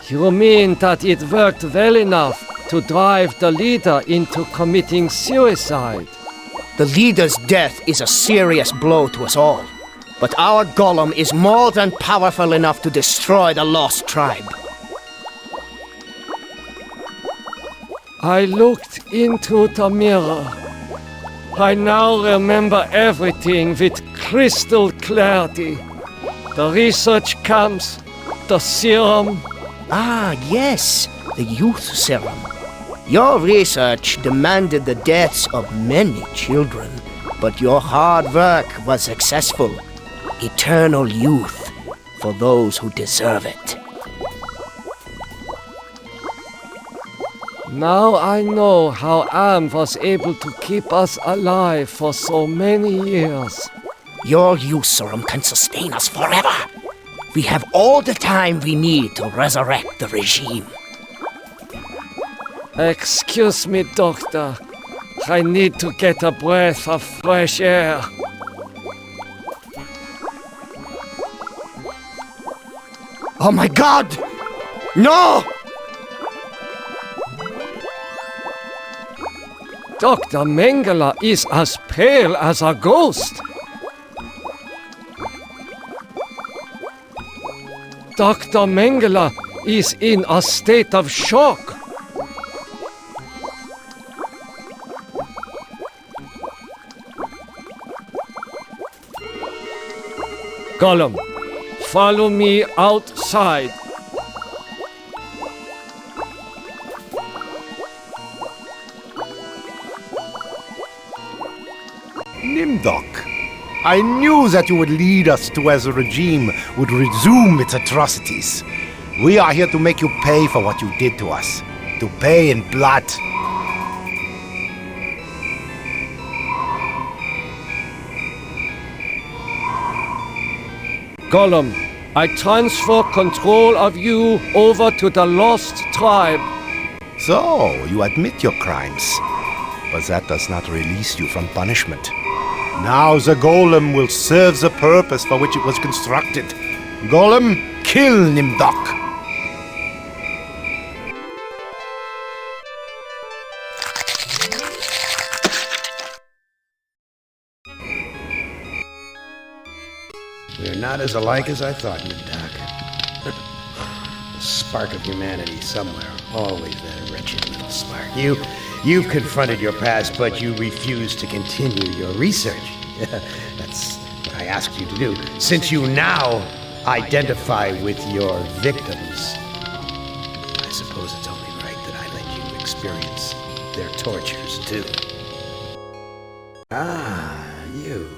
You mean that it worked well enough to drive the leader into committing suicide? The leader's death is a serious blow to us all. But our golem is more than powerful enough to destroy the lost tribe. I looked into the mirror. I now remember everything with crystal clarity. The research camps, the serum. Ah, yes, the youth serum. Your research demanded the deaths of many children, but your hard work was successful. Eternal youth for those who deserve it. Now I know how Am was able to keep us alive for so many years. Your youth serum can sustain us forever. We have all the time we need to resurrect the regime. Excuse me, Doctor. I need to get a breath of fresh air. Oh my God! No! Dr. Mengele is as pale as a ghost. Dr. Mengele is in a state of shock. Golem, follow me outside. Nimdok, I knew that you would lead us to where the regime would resume its atrocities. We are here to make you pay for what you did to us. To pay in blood. Golem, I transfer control of you over to the lost tribe. So, you admit your crimes. But that does not release you from punishment. Now the golem will serve the purpose for which it was constructed. Golem, kill Nimdok! We're not as alike as I thought, Nimdok. A spark of humanity somewhere. Always that wretched little spark. You've confronted your past, but you refuse to continue your research. That's what I asked you to do. Since you now identify with your victims, I suppose it's only right that I let you experience their tortures, too. Ah, you.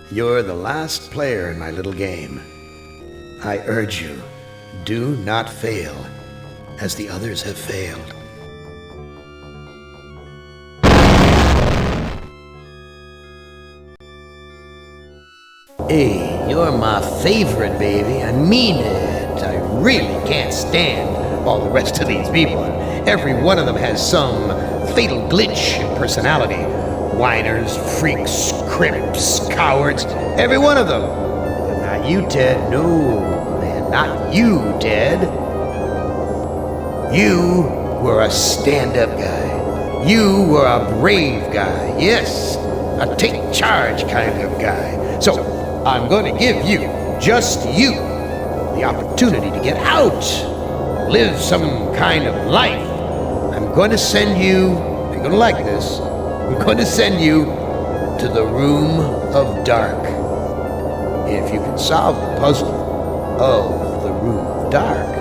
You're the last player in my little game. I urge you, do not fail, as the others have failed. Hey, you're my favorite, baby. I mean it. I really can't stand all the rest of these people. Every one of them has some fatal glitch in personality. Whiners, freaks, crimps, cowards, every one of them. But not you, Ted. No, man, not you, Ted. You were a stand-up guy. You were a brave guy. Yes, a take charge kind of guy. So, I'm going to give you just you the opportunity to get out, live some kind of life, I'm going to send you, you're going to like this, I'm going to send you to the Room of Dark. If you can solve the puzzle of the Room of Dark,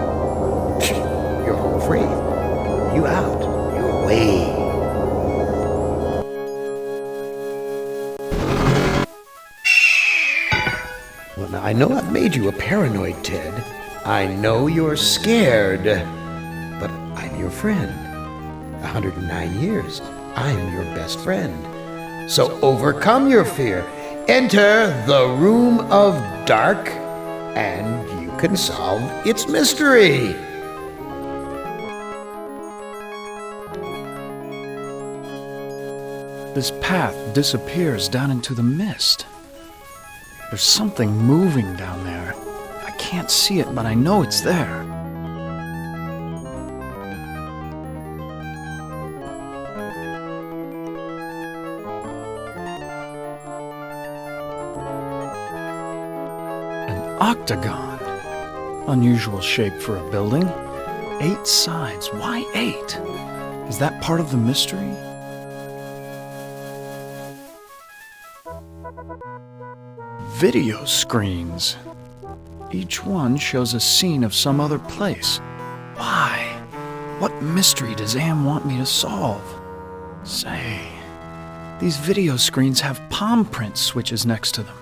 you're home free. You out. You're away. Well, now, I know I've made you a paranoid, Ted. I know you're scared. But I'm your friend. 109 years. I'm your best friend. So overcome your fear. Enter the Room of Dark, and you can solve its mystery. This path disappears down into the mist. There's something moving down there. I can't see it, but I know it's there. An octagon. Unusual shape for a building. 8 sides. Why 8? Is that part of the mystery? Video screens. Each one shows a scene of some other place. Why? What mystery does Am want me to solve? Say, these video screens have palm print switches next to them.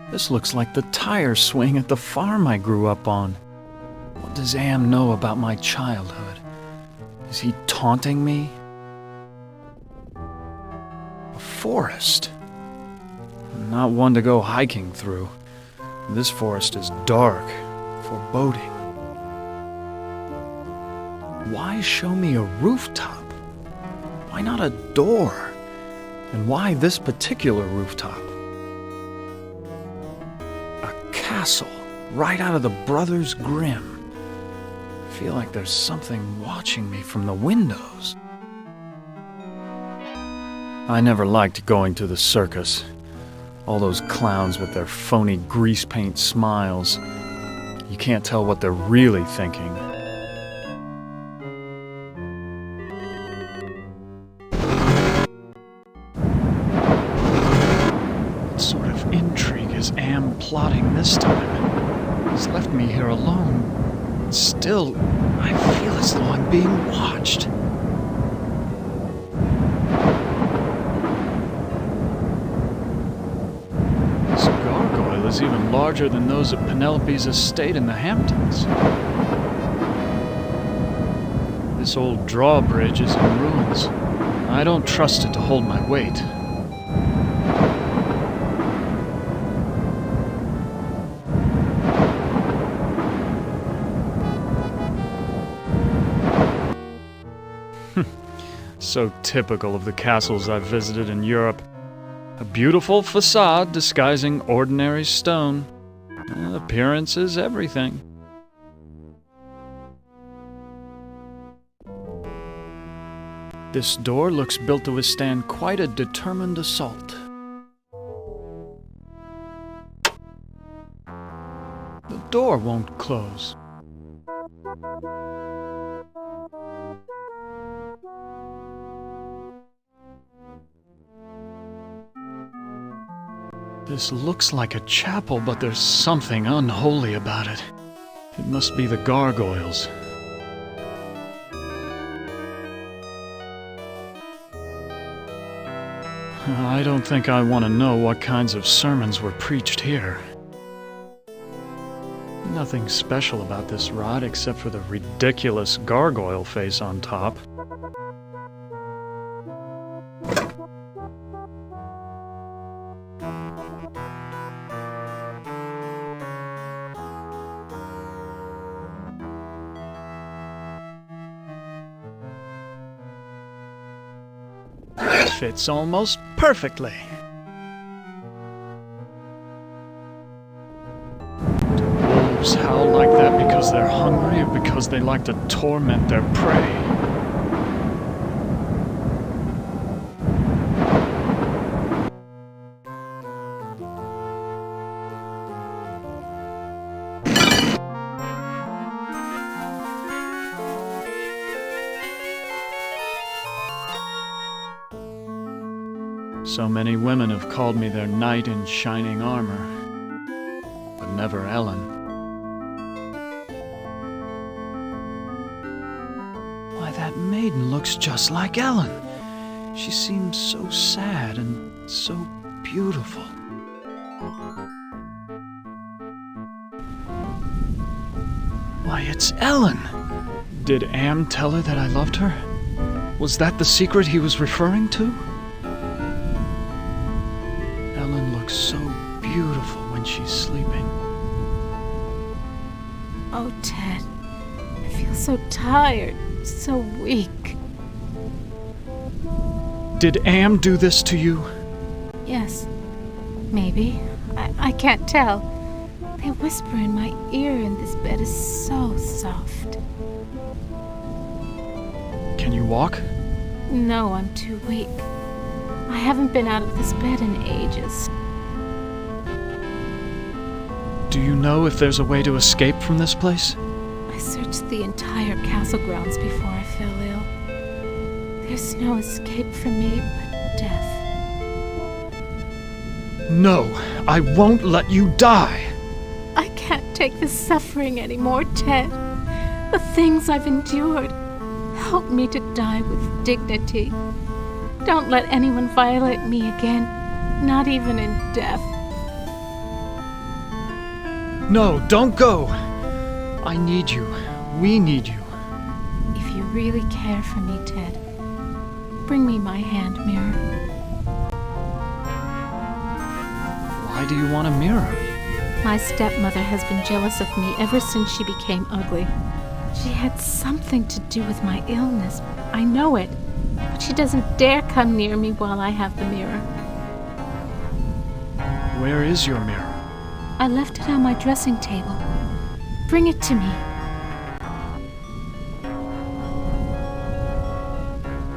This looks like the tire swing at the farm I grew up on. What does Am know about my childhood? Is he taunting me? Forest. I'm not one to go hiking through. This forest is dark, foreboding. Why show me a rooftop? Why not a door? And why this particular rooftop? A castle, right out of the Brothers Grimm. I feel like there's something watching me from the windows. I never liked going to the circus. All those clowns with their phony grease paint smiles. You can't tell what they're really thinking. What sort of intrigue is Am plotting this time? He's left me here alone. Still, I feel as though I'm being watched. Is even larger than those at Penelope's estate in the Hamptons. This old drawbridge is in ruins. I don't trust it to hold my weight. So typical of the castles I've visited in Europe. A beautiful facade disguising ordinary stone. Appearance is everything. This door looks built to withstand quite a determined assault. The door won't close. This looks like a chapel, but there's something unholy about it. It must be the gargoyles. I don't think I want to know what kinds of sermons were preached here. Nothing special about this rod except for the ridiculous gargoyle face on top. Fits almost perfectly. Do wolves howl like that because they're hungry or because they like to torment their prey? So many women have called me their knight in shining armor, but never Ellen. Why, that maiden looks just like Ellen. She seems so sad and so beautiful. Why, it's Ellen! Did Am tell her that I loved her? Was that the secret he was referring to? Ellen looks so beautiful when she's sleeping. Oh, Ted. I feel so tired, so weak. Did Am do this to you? Yes, maybe. I can't tell. They whisper in my ear and this bed is so soft. Can you walk? No, I'm too weak. I haven't been out of this bed in ages. Do you know if there's a way to escape from this place? I searched the entire castle grounds before I fell ill. There's no escape for me but death. No, I won't let you die! I can't take this suffering anymore, Ted. The things I've endured. Help me to die with dignity. Don't let anyone violate me again, not even in death. No, don't go! I need you. We need you. If you really care for me, Ted, bring me my hand mirror. Why do you want a mirror? My stepmother has been jealous of me ever since she became ugly. She had something to do with my illness. I know it. But she doesn't dare come near me while I have the mirror. Where is your mirror? I left it on my dressing table. Bring it to me.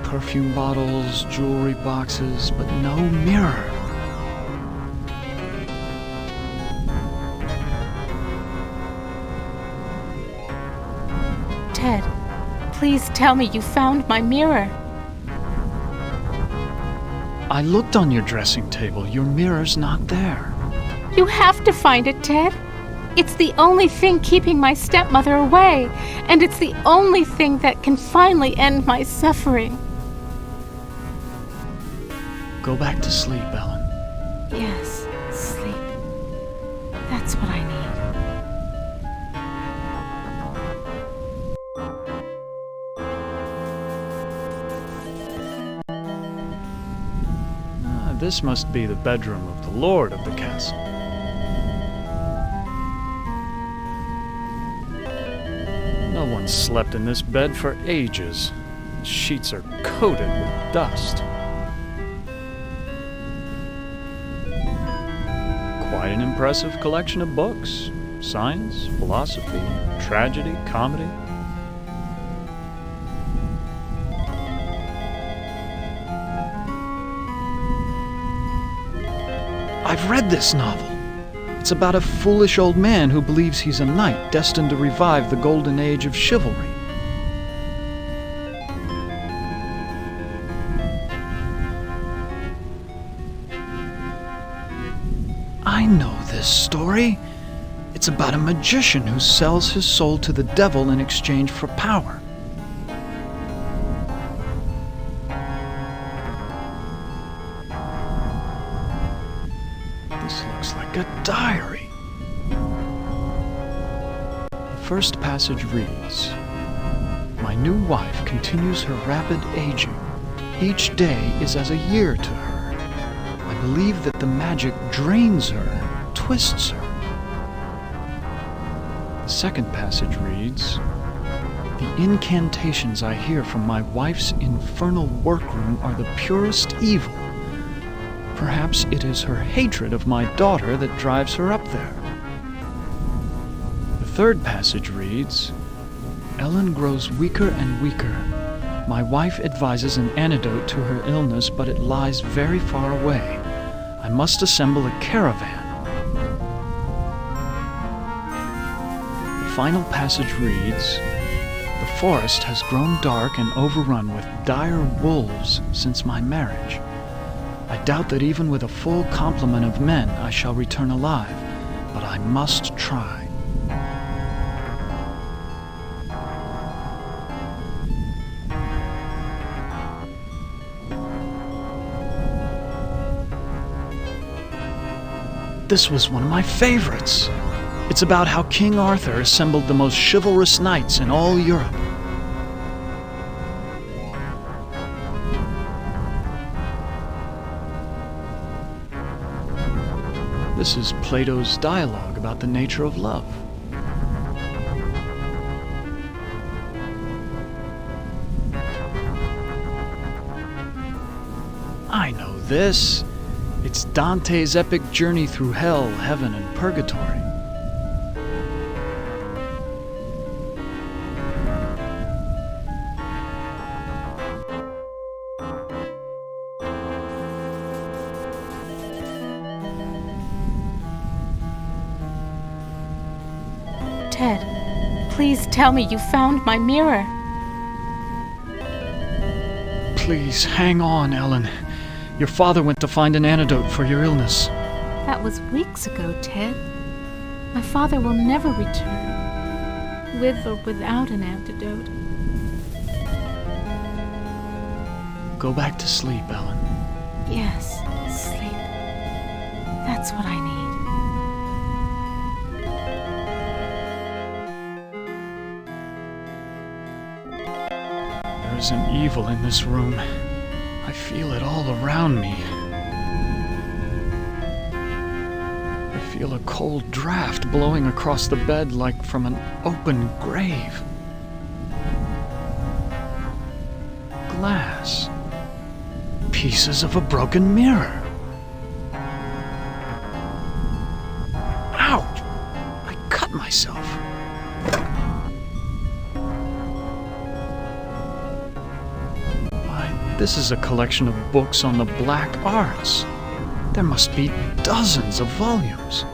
Perfume bottles, jewelry boxes, but no mirror. Ted, please tell me you found my mirror. I looked on your dressing table. Your mirror's not there. You have to find it, Ted. It's the only thing keeping my stepmother away, and it's the only thing that can finally end my suffering. Go back to sleep, Ellen. Yes, sleep. That's what I need. This must be the bedroom of the lord of the castle. No one slept in this bed for ages. The sheets are coated with dust. Quite an impressive collection of books. Science, philosophy, tragedy, comedy. I've read this novel. It's about a foolish old man who believes he's a knight destined to revive the golden age of chivalry. I know this story. It's about a magician who sells his soul to the devil in exchange for power. A diary. The first passage reads, "My new wife continues her rapid aging. Each day is as a year to her. I believe that the magic drains her, twists her." The second passage reads, "The incantations I hear from my wife's infernal workroom are the purest evil. Perhaps it is her hatred of my daughter that drives her up there." The third passage reads, "Ellen grows weaker and weaker. My wife advises an antidote to her illness, but it lies very far away. I must assemble a caravan." The final passage reads, "The forest has grown dark and overrun with dire wolves since my marriage. I doubt that even with a full complement of men I shall return alive, but I must try. This was one of my favorites. It's about how King Arthur assembled the most chivalrous knights in all Europe. This is Plato's dialogue about the nature of love. I know this. It's Dante's epic journey through hell, heaven, and purgatory. Ted, please tell me you found my mirror. Please, hang on, Ellen. Your father went to find an antidote for your illness. That was weeks ago, Ted. My father will never return, with or without an antidote. Go back to sleep, Ellen. Yes, sleep. That's what I need. There's an evil in this room. I feel it all around me. I feel a cold draft blowing across the bed like from an open grave. Glass. Pieces of a broken mirror. Ouch! I cut myself. This is a collection of books on the black arts. There must be dozens of volumes.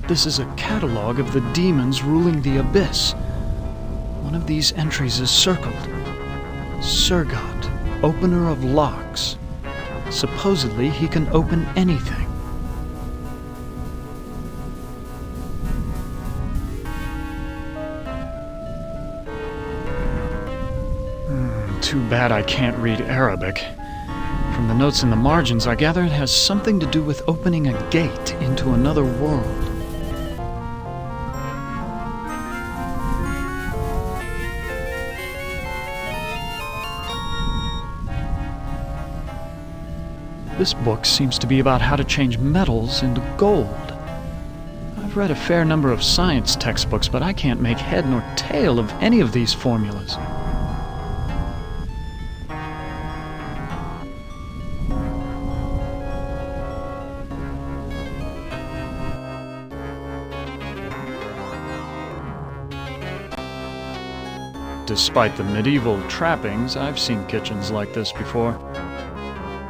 This is a catalog of the demons ruling the abyss. One of these entries is circled. Surgot, opener of locks. Supposedly he can open anything. Too bad I can't read Arabic. From the notes in the margins, I gather it has something to do with opening a gate into another world. This book seems to be about how to change metals into gold. I've read a fair number of science textbooks, but I can't make head nor tail of any of these formulas. Despite the medieval trappings, I've seen kitchens like this before.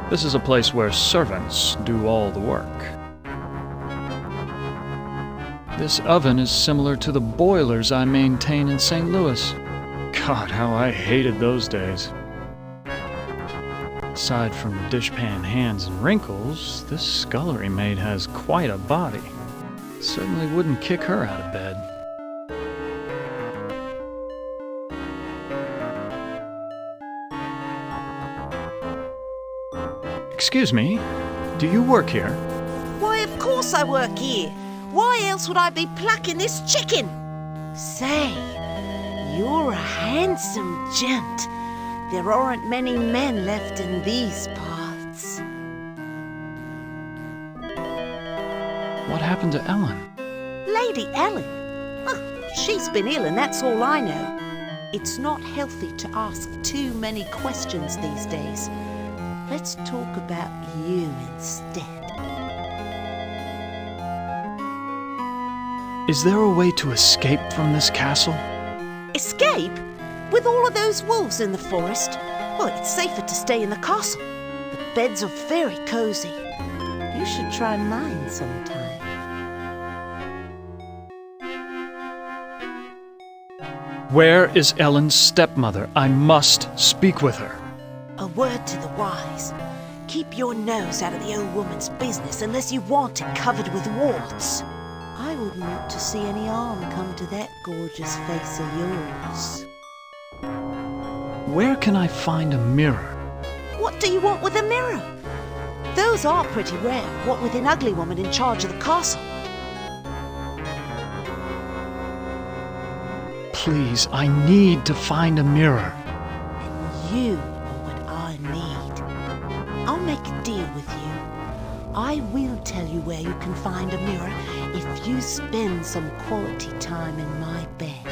This is a place where servants do all the work. This oven is similar to the boilers I maintain in St. Louis. God, how I hated those days. Aside from the dishpan hands and wrinkles, this scullery maid has quite a body. Certainly wouldn't kick her out of bed. Excuse me, do you work here? Why, of course I work here. Why else would I be plucking this chicken? Say, you're a handsome gent. There aren't many men left in these parts. What happened to Ellen? Lady Ellen? Oh, she's been ill and that's all I know. It's not healthy to ask too many questions these days. Let's talk about you instead. Is there a way to escape from this castle? Escape? With all of those wolves in the forest? Well, it's safer to stay in the castle. The beds are very cozy. You should try mine sometime. Where is Ellen's stepmother? I must speak with her. A word to the wise. Keep your nose out of the old woman's business unless you want it covered with warts. I wouldn't want to see any harm come to that gorgeous face of yours. Where can I find a mirror? What do you want with a mirror? Those are pretty rare, what with an ugly woman in charge of the castle. Please, I need to find a mirror. You are what I need. I'll make a deal with you. I will tell you where you can find a mirror if you spend some quality time in my bed.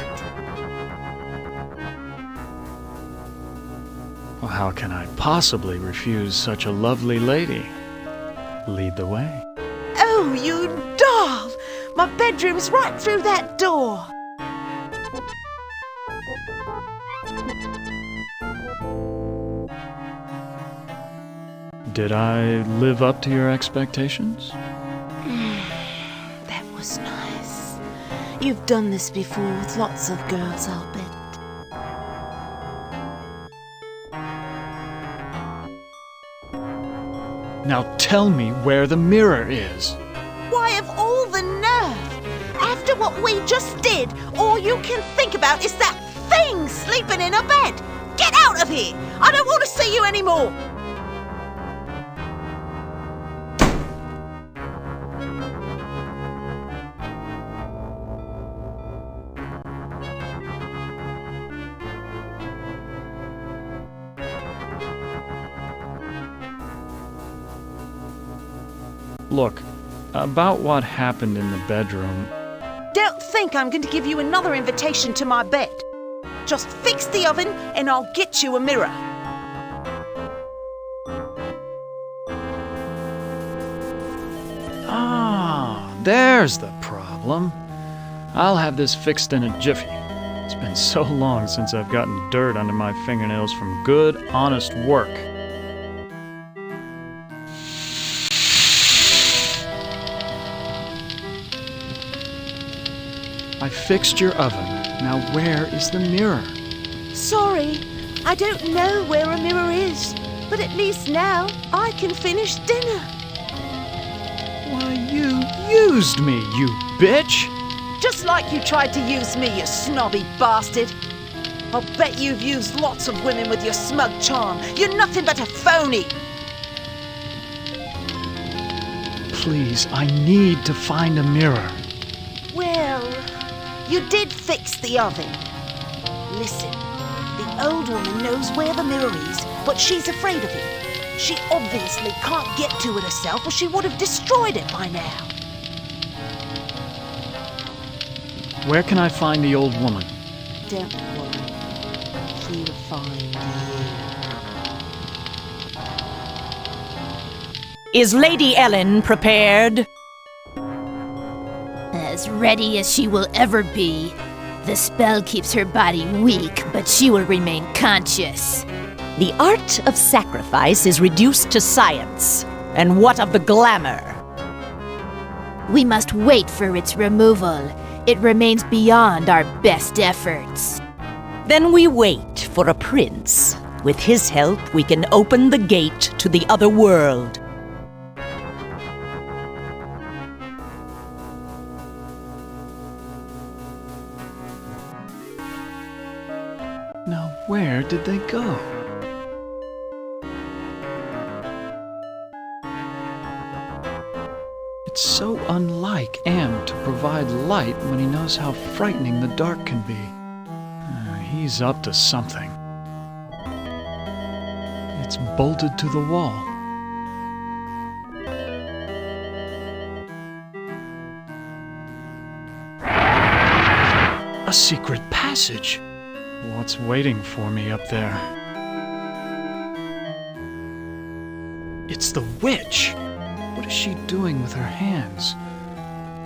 Well, how can I possibly refuse such a lovely lady? Lead the way. Oh, you doll! My bedroom's right through that door. Did I live up to your expectations? That was nice. You've done this before with lots of girls, I'll bet. Now tell me where the mirror is. Why, of all the nerve! After what we just did, all you can think about is that thing sleeping in a bed! Get out of here! I don't want to see you anymore! Look, about what happened in the bedroom. Don't think I'm going to give you another invitation to my bed. Just fix the oven and I'll get you a mirror. Ah, there's the problem. I'll have this fixed in a jiffy. It's been so long since I've gotten dirt under my fingernails from good, honest work. I fixed your oven. Now where is the mirror? Sorry, I don't know where a mirror is, but at least now I can finish dinner. Why, you used me, you bitch! Just like you tried to use me, you snobby bastard. I'll bet you've used lots of women with your smug charm. You're nothing but a phony. Please, I need to find a mirror. Well, you did fix the oven. Listen, the old woman knows where the mirror is, but she's afraid of it. She obviously can't get to it herself or she would have destroyed it by now. Where can I find the old woman? Don't worry. She'll find you. Is Lady Ellen prepared? As ready as she will ever be. The spell keeps her body weak, but she will remain conscious. The art of sacrifice is reduced to science. And what of the glamour? We must wait for its removal. It remains beyond our best efforts. Then we wait for a prince. With his help, we can open the gate to the other world. Now, where did they go? It's so unlike Am to provide light when he knows how frightening the dark can be. He's up to something. It's bolted to the wall. A secret passage. What's waiting for me up there? It's the witch! What is she doing with her hands?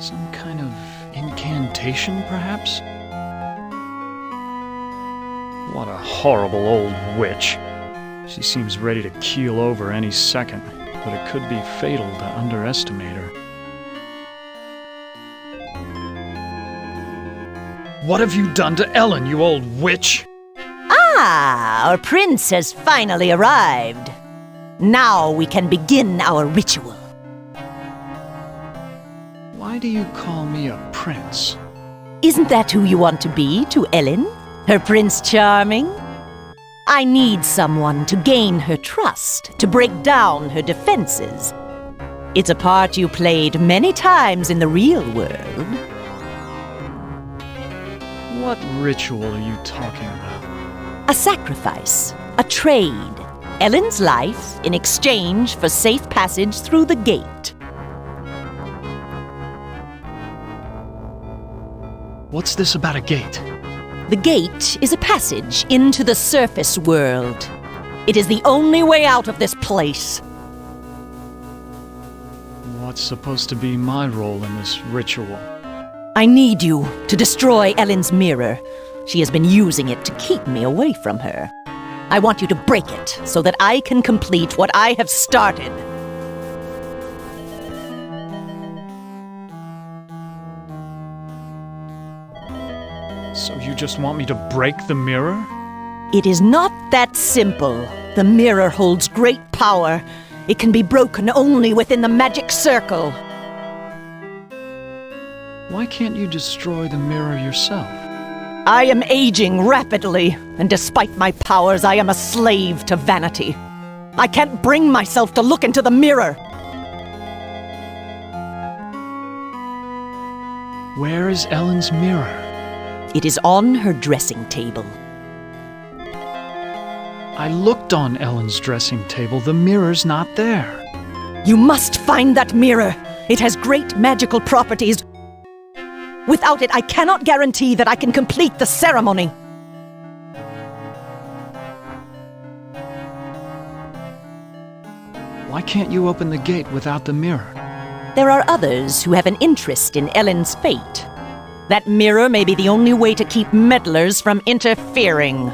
Some kind of incantation, perhaps? What a horrible old witch. She seems ready to keel over any second, but it could be fatal to underestimate her. What have you done to Ellen, you old witch? Ah, our prince has finally arrived. Now we can begin our ritual. Why do you call me a prince? Isn't that who you want to be to Ellen? Her Prince Charming? I need someone to gain her trust, to break down her defenses. It's a part you played many times in the real world. What ritual are you talking about? A sacrifice, a trade. Ellen's life in exchange for safe passage through the gate. What's this about a gate? The gate is a passage into the surface world. It is the only way out of this place. What's supposed to be my role in this ritual? I need you to destroy Ellen's mirror. She has been using it to keep me away from her. I want you to break it so that I can complete what I have started. So you just want me to break the mirror? It is not that simple. The mirror holds great power. It can be broken only within the magic circle. Why can't you destroy the mirror yourself? I am aging rapidly, and despite my powers, I am a slave to vanity. I can't bring myself to look into the mirror. Where is Ellen's mirror? It is on her dressing table. I looked on Ellen's dressing table. The mirror's not there. You must find that mirror. It has great magical properties. Without it, I cannot guarantee that I can complete the ceremony. Why can't you open the gate without the mirror? There are others who have an interest in Ellen's fate. That mirror may be the only way to keep meddlers from interfering.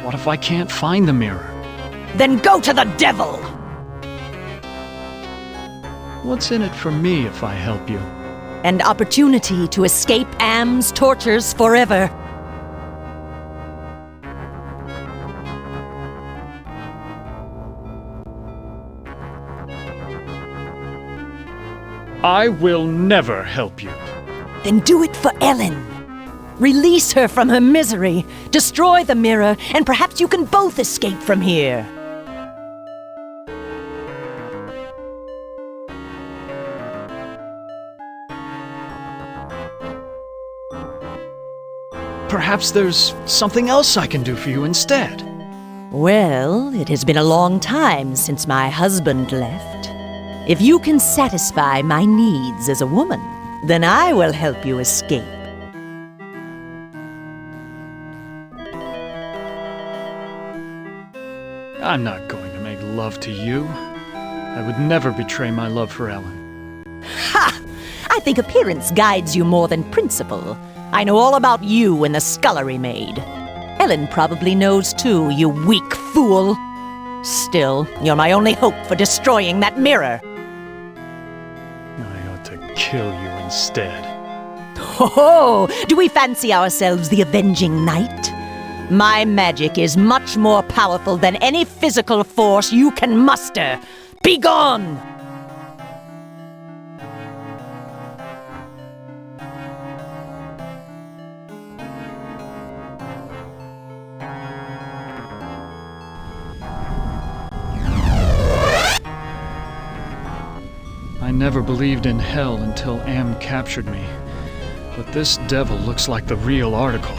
What if I can't find the mirror? Then go to the devil! What's in it for me if I help you? An opportunity to escape Am's tortures forever. I will never help you. Then do it for Ellen. Release her from her misery, destroy the mirror, and perhaps you can both escape from here. Perhaps there's something else I can do for you instead. Well, it has been a long time since my husband left. If you can satisfy my needs as a woman, then I will help you escape. I'm not going to make love to you. I would never betray my love for Ellen. Ha! I think appearance guides you more than principle. I know all about you and the scullery maid. Ellen probably knows too, you weak fool. Still, you're my only hope for destroying that mirror. I ought to kill you instead. Oh, do we fancy ourselves the avenging knight? My magic is much more powerful than any physical force you can muster. Be gone! I never believed in hell until Am captured me. But this devil looks like the real article.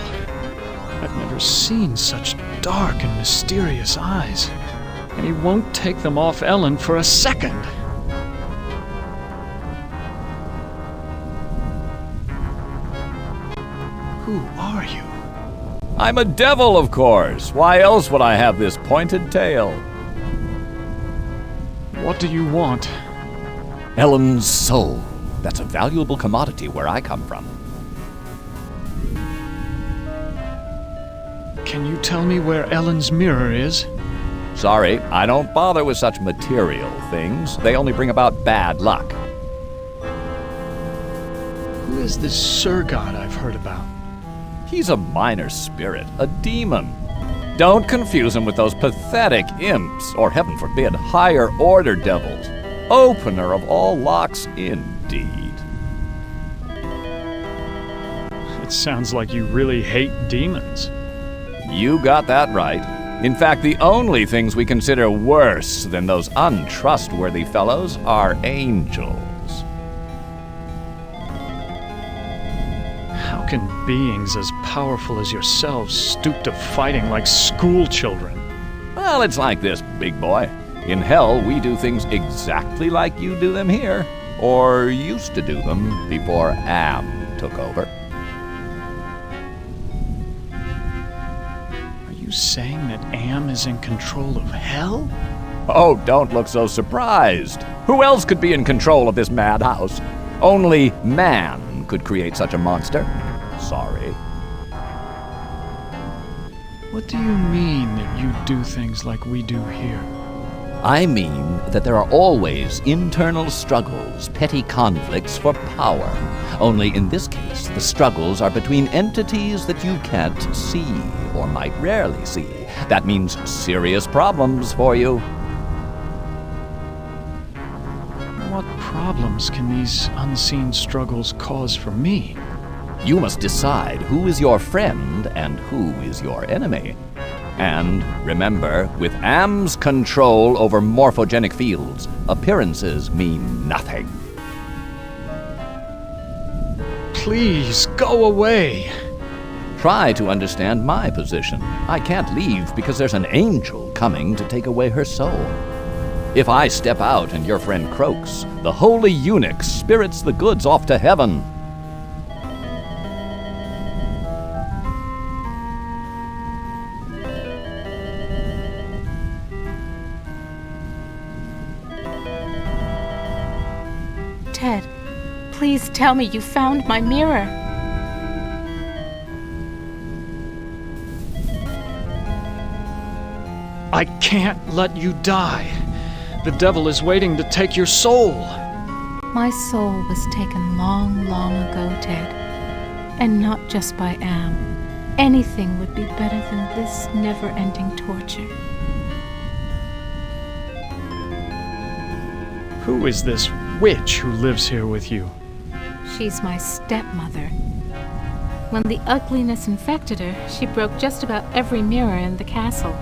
I've never seen such dark and mysterious eyes. And he won't take them off Ellen for a second. Who are you? I'm a devil, of course. Why else would I have this pointed tail? What do you want? Ellen's soul. That's a valuable commodity where I come from. Can you tell me where Ellen's mirror is? Sorry, I don't bother with such material things. They only bring about bad luck. Who is this Sir God I've heard about? He's a minor spirit, a demon. Don't confuse him with those pathetic imps, or heaven forbid, higher order devils. Opener of all locks, indeed. It sounds like you really hate demons. You got that right. In fact, the only things we consider worse than those untrustworthy fellows are angels. How can beings as powerful as yourselves stoop to fighting like school children? Well, it's like this, big boy. In hell, we do things exactly like you do them here, or used to do them before Am took over. Are you saying that Am is in control of hell? Oh, don't look so surprised. Who else could be in control of this madhouse? Only man could create such a monster. Sorry. What do you mean that you do things like we do here? I mean that there are always internal struggles, petty conflicts for power. Only in this case, the struggles are between entities that you can't see, or might rarely see. That means serious problems for you. What problems can these unseen struggles cause for me? You must decide who is your friend and who is your enemy. And remember, with Am's control over morphogenic fields, appearances mean nothing. Please, go away. Try to understand my position. I can't leave because there's an angel coming to take away her soul. If I step out and your friend croaks, the holy eunuch spirits the goods off to heaven. Ted, please tell me you found my mirror. I can't let you die. The devil is waiting to take your soul. My soul was taken long, long ago, Ted. And not just by Am. Anything would be better than this never-ending torture. Who is this witch who lives here with you? She's my stepmother. When the ugliness infected her, she broke just about every mirror in the castle.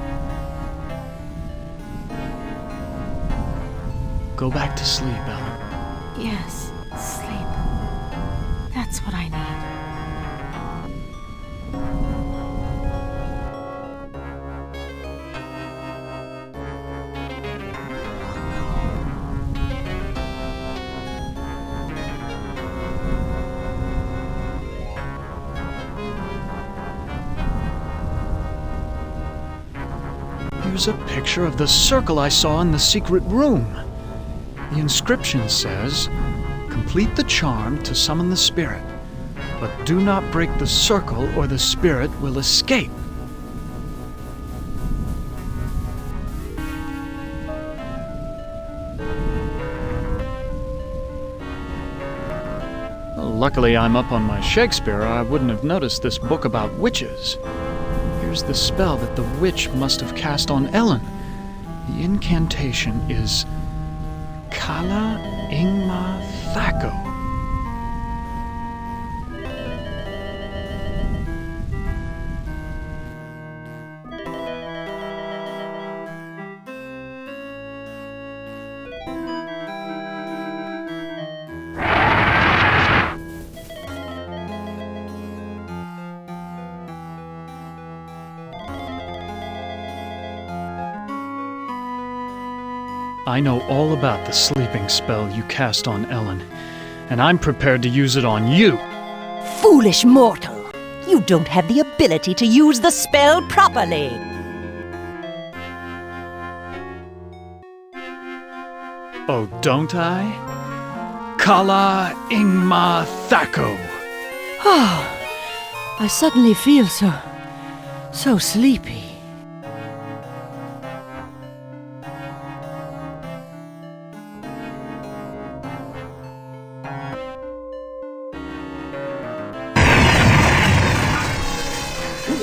Go back to sleep, Ellen. Yes, sleep. That's what I need. Here's a picture of the circle I saw in the secret room. The inscription says, "Complete the charm to summon the spirit, but do not break the circle or the spirit will escape." Well, luckily I'm up on my Shakespeare, or I wouldn't have noticed this book about witches. Here's the spell that the witch must have cast on Ellen. The incantation is Kala Ingma Thako. I know all about the sleeping spell you cast on Ellen, and I'm prepared to use it on you. Foolish mortal! You don't have the ability to use the spell properly. Oh, don't I? Kala Ingma Thako. I suddenly feel so sleepy.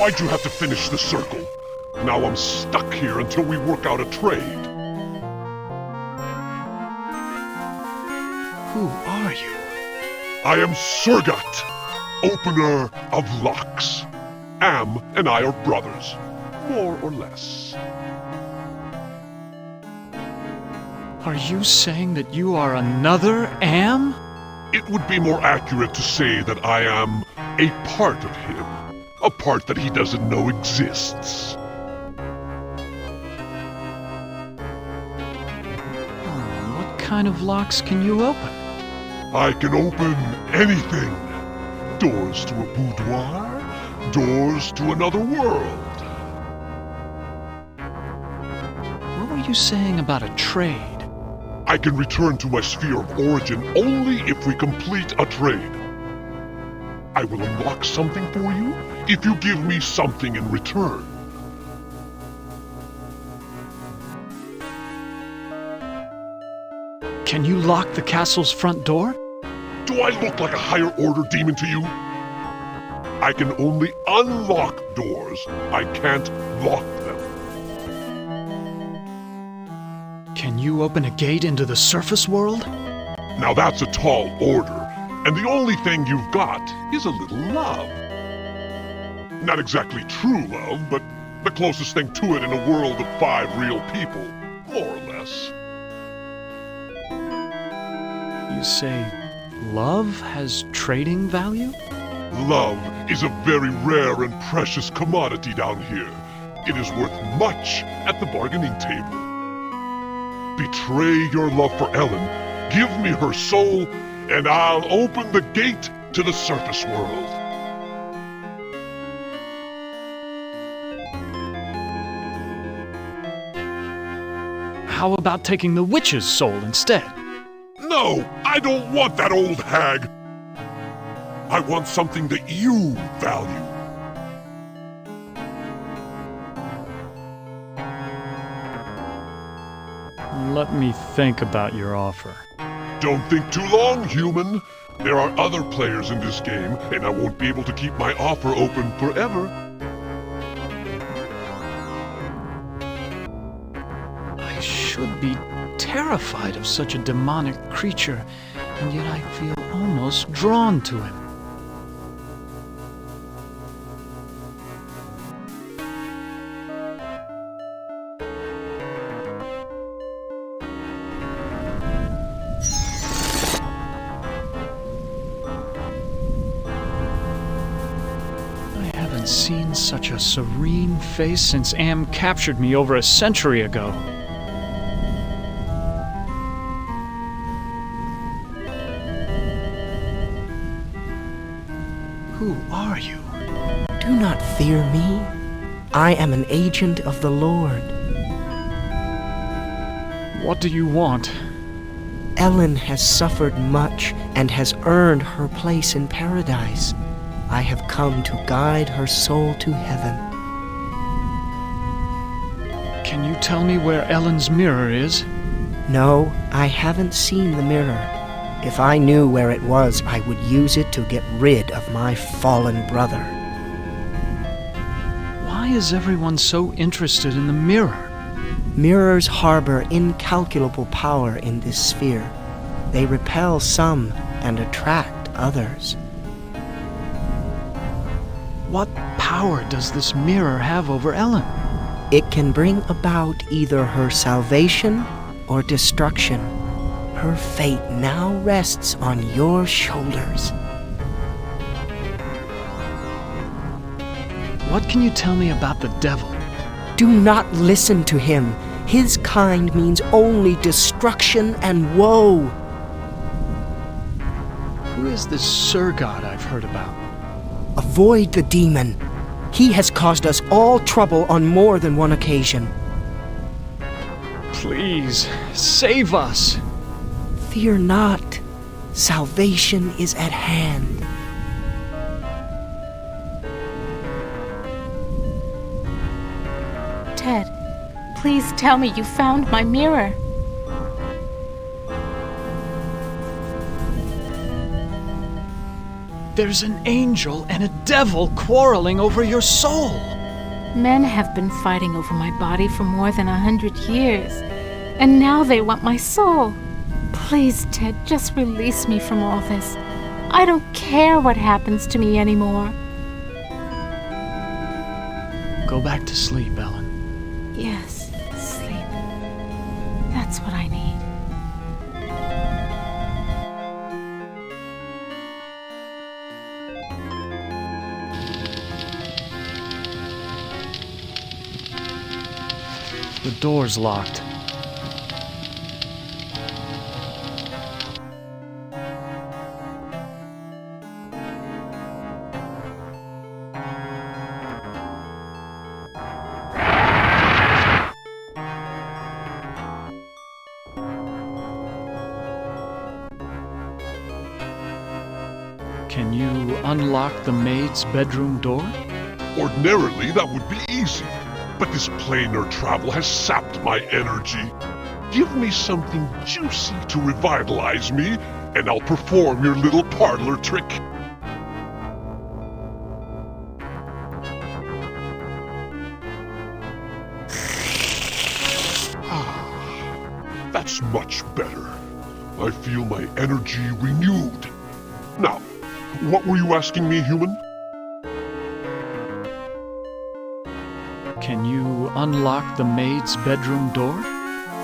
Why'd you have to finish the circle? Now I'm stuck here until we work out a trade. Who are you? I am Surgat, opener of locks. Am and I are brothers, more or less. Are you saying that you are another Am? It would be more accurate to say that I am a part of him. A part that he doesn't know exists. What kind of locks can you open? I can open anything. Doors to a boudoir, doors to another world. What were you saying about a trade? I can return to my sphere of origin only if we complete a trade. I will unlock something for you if you give me something in return. Can you lock the castle's front door? Do I look like a higher order demon to you? I can only unlock doors. I can't lock them. Can you open a gate into the surface world? Now that's a tall order, and the only thing you've got is a little love. Not exactly true love, but the closest thing to it in a world of 5 real people, more or less. You say love has trading value? Love is a very rare and precious commodity down here. It is worth much at the bargaining table. Betray your love for Ellen, give me her soul, and I'll open the gate to the surface world. How about taking the witch's soul instead? No, I don't want that old hag. I want something that you value. Let me think about your offer. Don't think too long, human. There are other players in this game, and I won't be able to keep my offer open forever. I should be terrified of such a demonic creature, and yet I feel almost drawn to him. I haven't seen such a serene face since Am captured me over a century ago. Who are you? Do not fear me. I am an agent of the Lord. What do you want? Ellen has suffered much and has earned her place in paradise. I have come to guide her soul to heaven. Can you tell me where Ellen's mirror is? No, I haven't seen the mirror. If I knew where it was, I would use it to get rid of my fallen brother. Why is everyone so interested in the mirror? Mirrors harbor incalculable power in this sphere. They repel some and attract others. What power does this mirror have over Ellen? It can bring about either her salvation or destruction. Her fate now rests on your shoulders. What can you tell me about the devil? Do not listen to him. His kind means only destruction and woe. Who is this Surgat I've heard about? Avoid the demon. He has caused us all trouble on more than one occasion. Please, save us. Fear not. Salvation is at hand. Ted, please tell me you found my mirror. There's an angel and a devil quarreling over your soul. Men have been fighting over my body for more than 100 years, and now they want my soul. Please, Ted, just release me from all this. I don't care what happens to me anymore. Go back to sleep, Ellen. Yes, sleep. That's what I need. The door's locked. Can you unlock the maid's bedroom door? Ordinarily, that would be easy. But this planar travel has sapped my energy. Give me something juicy to revitalize me, and I'll perform your little parlor trick. That's much better. I feel my energy renewed. Now, what were you asking me, human? Can you unlock the maid's bedroom door?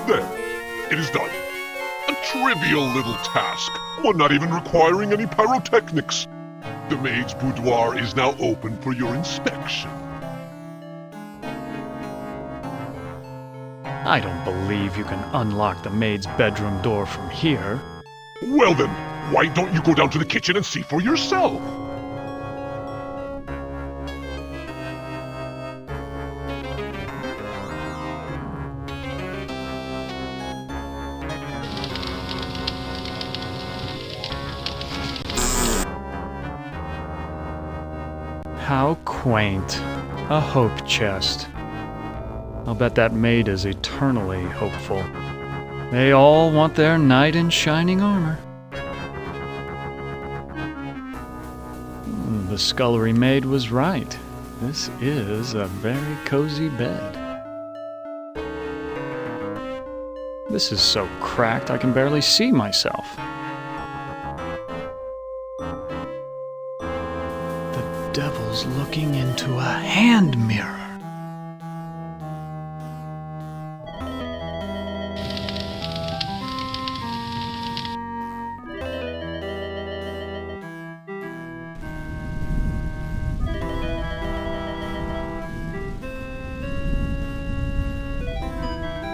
There, it is done. A trivial little task, one not even requiring any pyrotechnics. The maid's boudoir is now open for your inspection. I don't believe you can unlock the maid's bedroom door from here. Well then, why don't you go down to the kitchen and see for yourself? How quaint. A hope chest. I'll bet that maid is eternally hopeful. They all want their knight in shining armor. The scullery maid was right. This is a very cozy bed. This is so cracked I can barely see myself. The devil's looking into a hand mirror.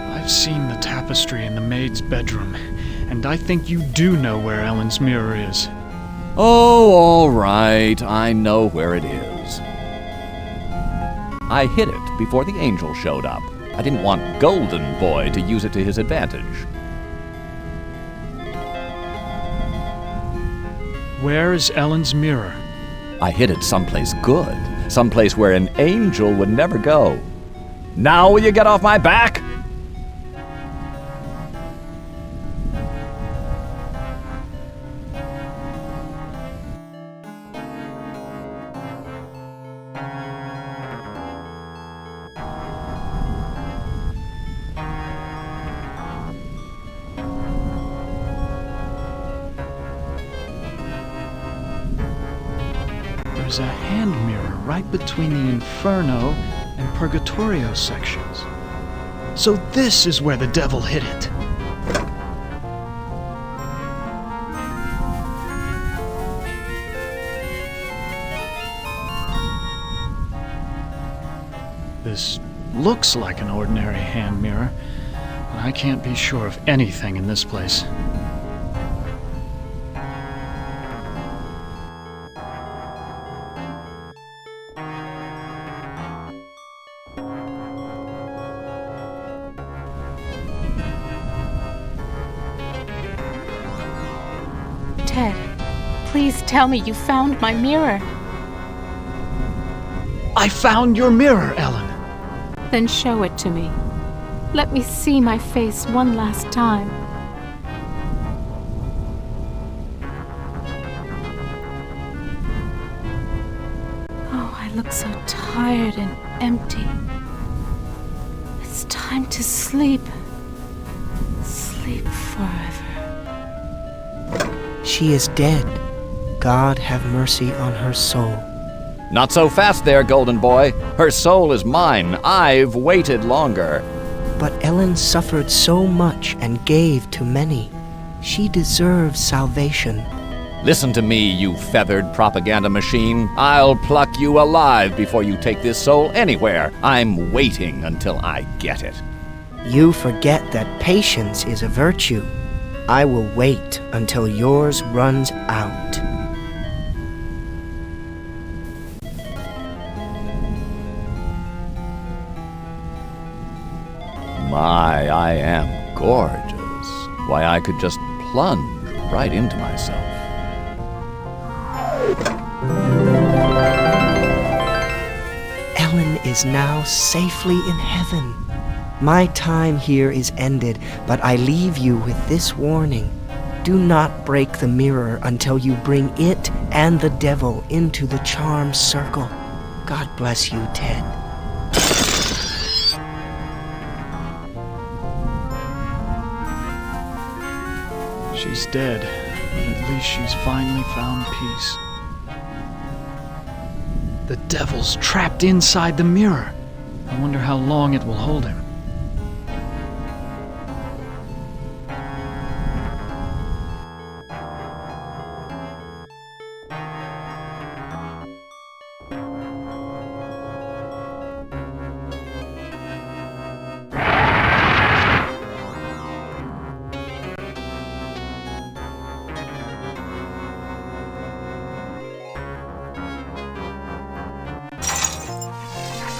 I've seen the tapestry in the maid's bedroom, and I think you do know where Ellen's mirror is. Oh, all right. I know where it is. I hid it before the angel showed up. I didn't want Golden Boy to use it to his advantage. Where is Ellen's mirror? I hid it someplace good, someplace where an angel would never go. Now will you get off my back? There's a hand mirror right between the Inferno and Purgatorio sections. So this is where the devil hid it. This looks like an ordinary hand mirror, but I can't be sure of anything in this place. Ted, please tell me you found my mirror. I found your mirror, Ellen. Then show it to me. Let me see my face one last time. look so tired and empty. It's time to sleep. Sleep forever. She is dead. God have mercy on her soul. Not so fast there, Golden Boy. Her soul is mine. I've waited longer. But Ellen suffered so much and gave to many. She deserves salvation. Listen to me, you feathered propaganda machine. I'll pluck you alive before you take this soul anywhere. I'm waiting until I get it. You forget that patience is a virtue. I will wait until yours runs out. My, I am gorgeous. Why, I could just plunge right into myself. Ellen is now safely in heaven. My time here is ended, but I leave you with this warning. Do not break the mirror until you bring it and the devil into the charm circle. God bless you, Ted. She's dead, but at least she's finally found peace. The devil's trapped inside the mirror. I wonder how long it will hold him.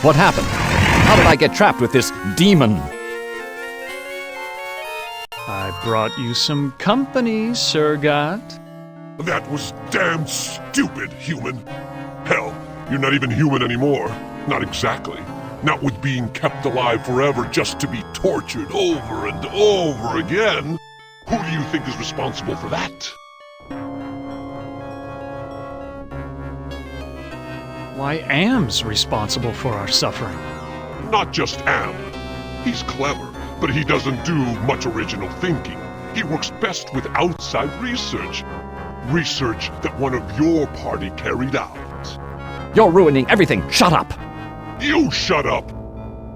What happened? How did I get trapped with this demon? I brought you some company, Sir God. That was damn stupid, human. Hell, you're not even human anymore. Not exactly. Not with being kept alive forever just to be tortured over and over again. Who do you think is responsible for that? Why, Am's responsible for our suffering. Not just Am. He's clever, but he doesn't do much original thinking. He works best with outside research. Research that one of your party carried out. You're ruining everything. Shut up! You shut up!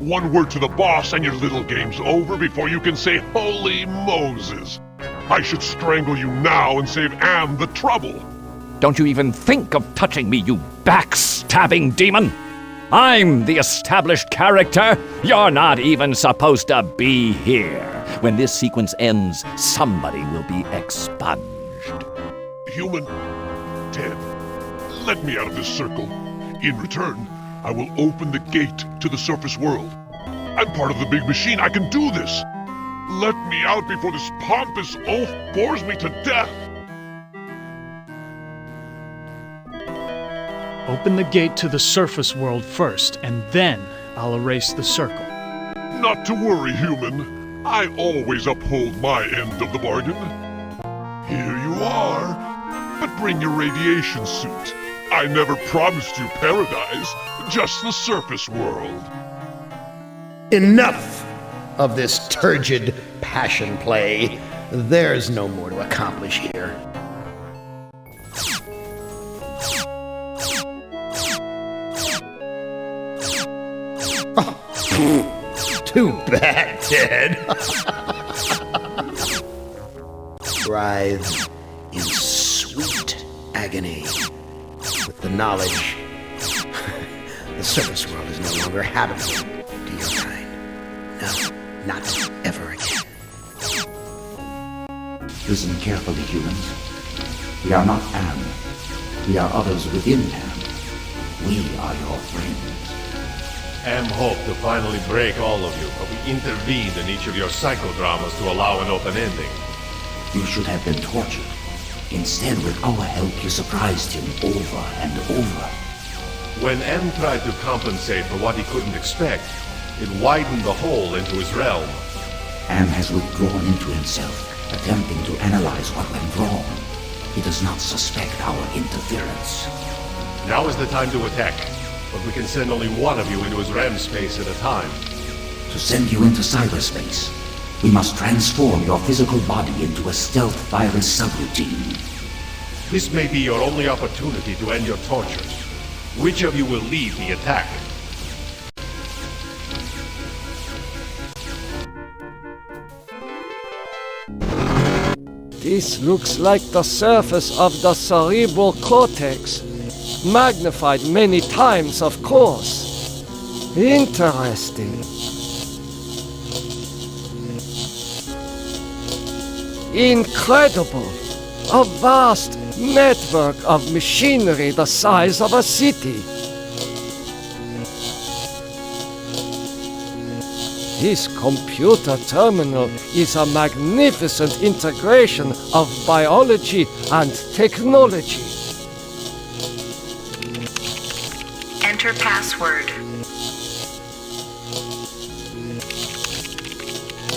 One word to the boss and your little game's over before you can say Holy Moses. I should strangle you now and save Am the trouble. Don't you even think of touching me, you backstabbing demon! I'm the established character. You're not even supposed to be here. When this sequence ends, somebody will be expunged. Human, Ted, let me out of this circle. In return, I will open the gate to the surface world. I'm part of the big machine. I can do this. Let me out before this pompous oaf bores me to death. Open the gate to the surface world first, and then I'll erase the circle. Not to worry, human. I always uphold my end of the bargain. Here you are. But bring your radiation suit. I never promised you paradise, just the surface world. Enough of this turgid passion play. There's no more to accomplish here. Too bad, Ted. Writhe in sweet agony with the knowledge the surface world is no longer habitable to your kind. No, not ever again. Listen carefully, humans. We are not Am. We are others within Am. We are your friends. Am hoped to finally break all of you, but we intervened in each of your psychodramas to allow an open ending. You should have been tortured. Instead, with our help, you surprised him over and over. When M tried to compensate for what he couldn't expect, it widened the hole into his realm. Am has withdrawn into himself, attempting to analyze what went wrong. He does not suspect our interference. Now is the time to attack. but we can send only one of you into his REM space at a time. To send you into cyberspace, we must transform your physical body into a stealth virus subroutine. This may be your only opportunity to end your tortures. Which of you will lead the attack? This looks like the surface of the cerebral cortex. Magnified many times, of course. Interesting. Incredible! A vast network of machinery the size of a city. This computer terminal is a magnificent integration of biology and technology. Enter password.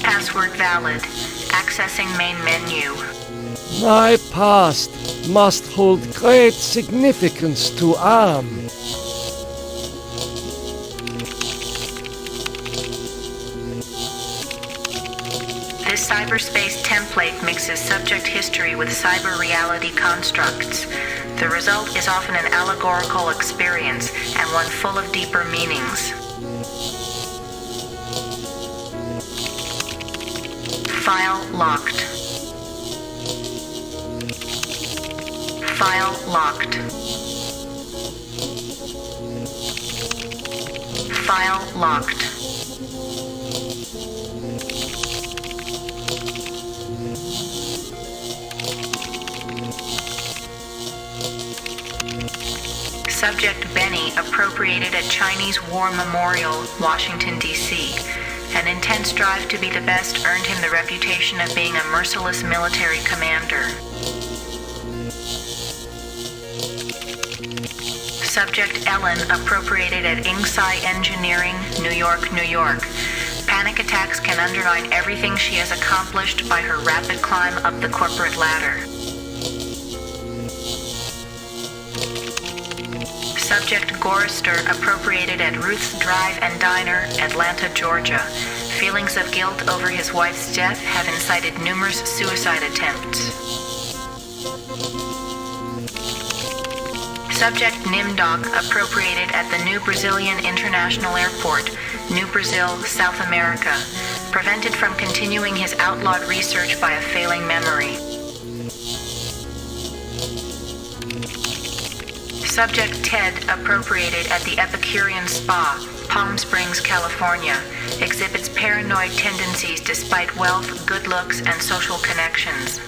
Password valid. Accessing main menu. My past must hold great significance to Am. This cyberspace template mixes subject history with cyber reality constructs. The result is often an allegorical experience and one full of deeper meanings. File locked. File locked. File locked. Subject Benny appropriated at Chinese War Memorial, Washington, D.C. An intense drive to be the best earned him the reputation of being a merciless military commander. Subject Ellen appropriated at Inksai Engineering, New York, New York. Panic attacks can undermine everything she has accomplished by her rapid climb up the corporate ladder. Subject Gorrister appropriated at Ruth's Drive and Diner, Atlanta, Georgia. Feelings of guilt over his wife's death have incited numerous suicide attempts. Subject Nimdok appropriated at the New Brazilian International Airport, New Brazil, South America. Prevented from continuing his outlawed research by a failing memory. Subject Ted appropriated at the Epicurean Spa, Palm Springs, California. Exhibits paranoid tendencies despite wealth, good looks, and social connections.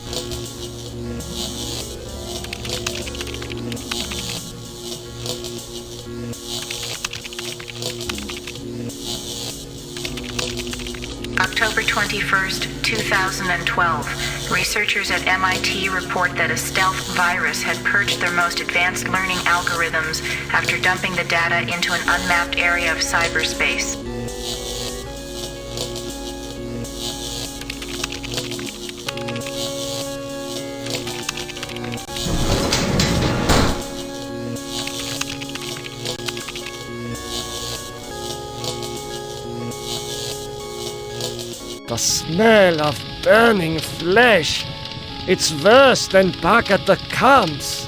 October 21st, 2012. Researchers at MIT report that a stealth virus had purged their most advanced learning algorithms after dumping the data into an unmapped area of cyberspace. The smell of burning flesh. It's worse than back at the camps.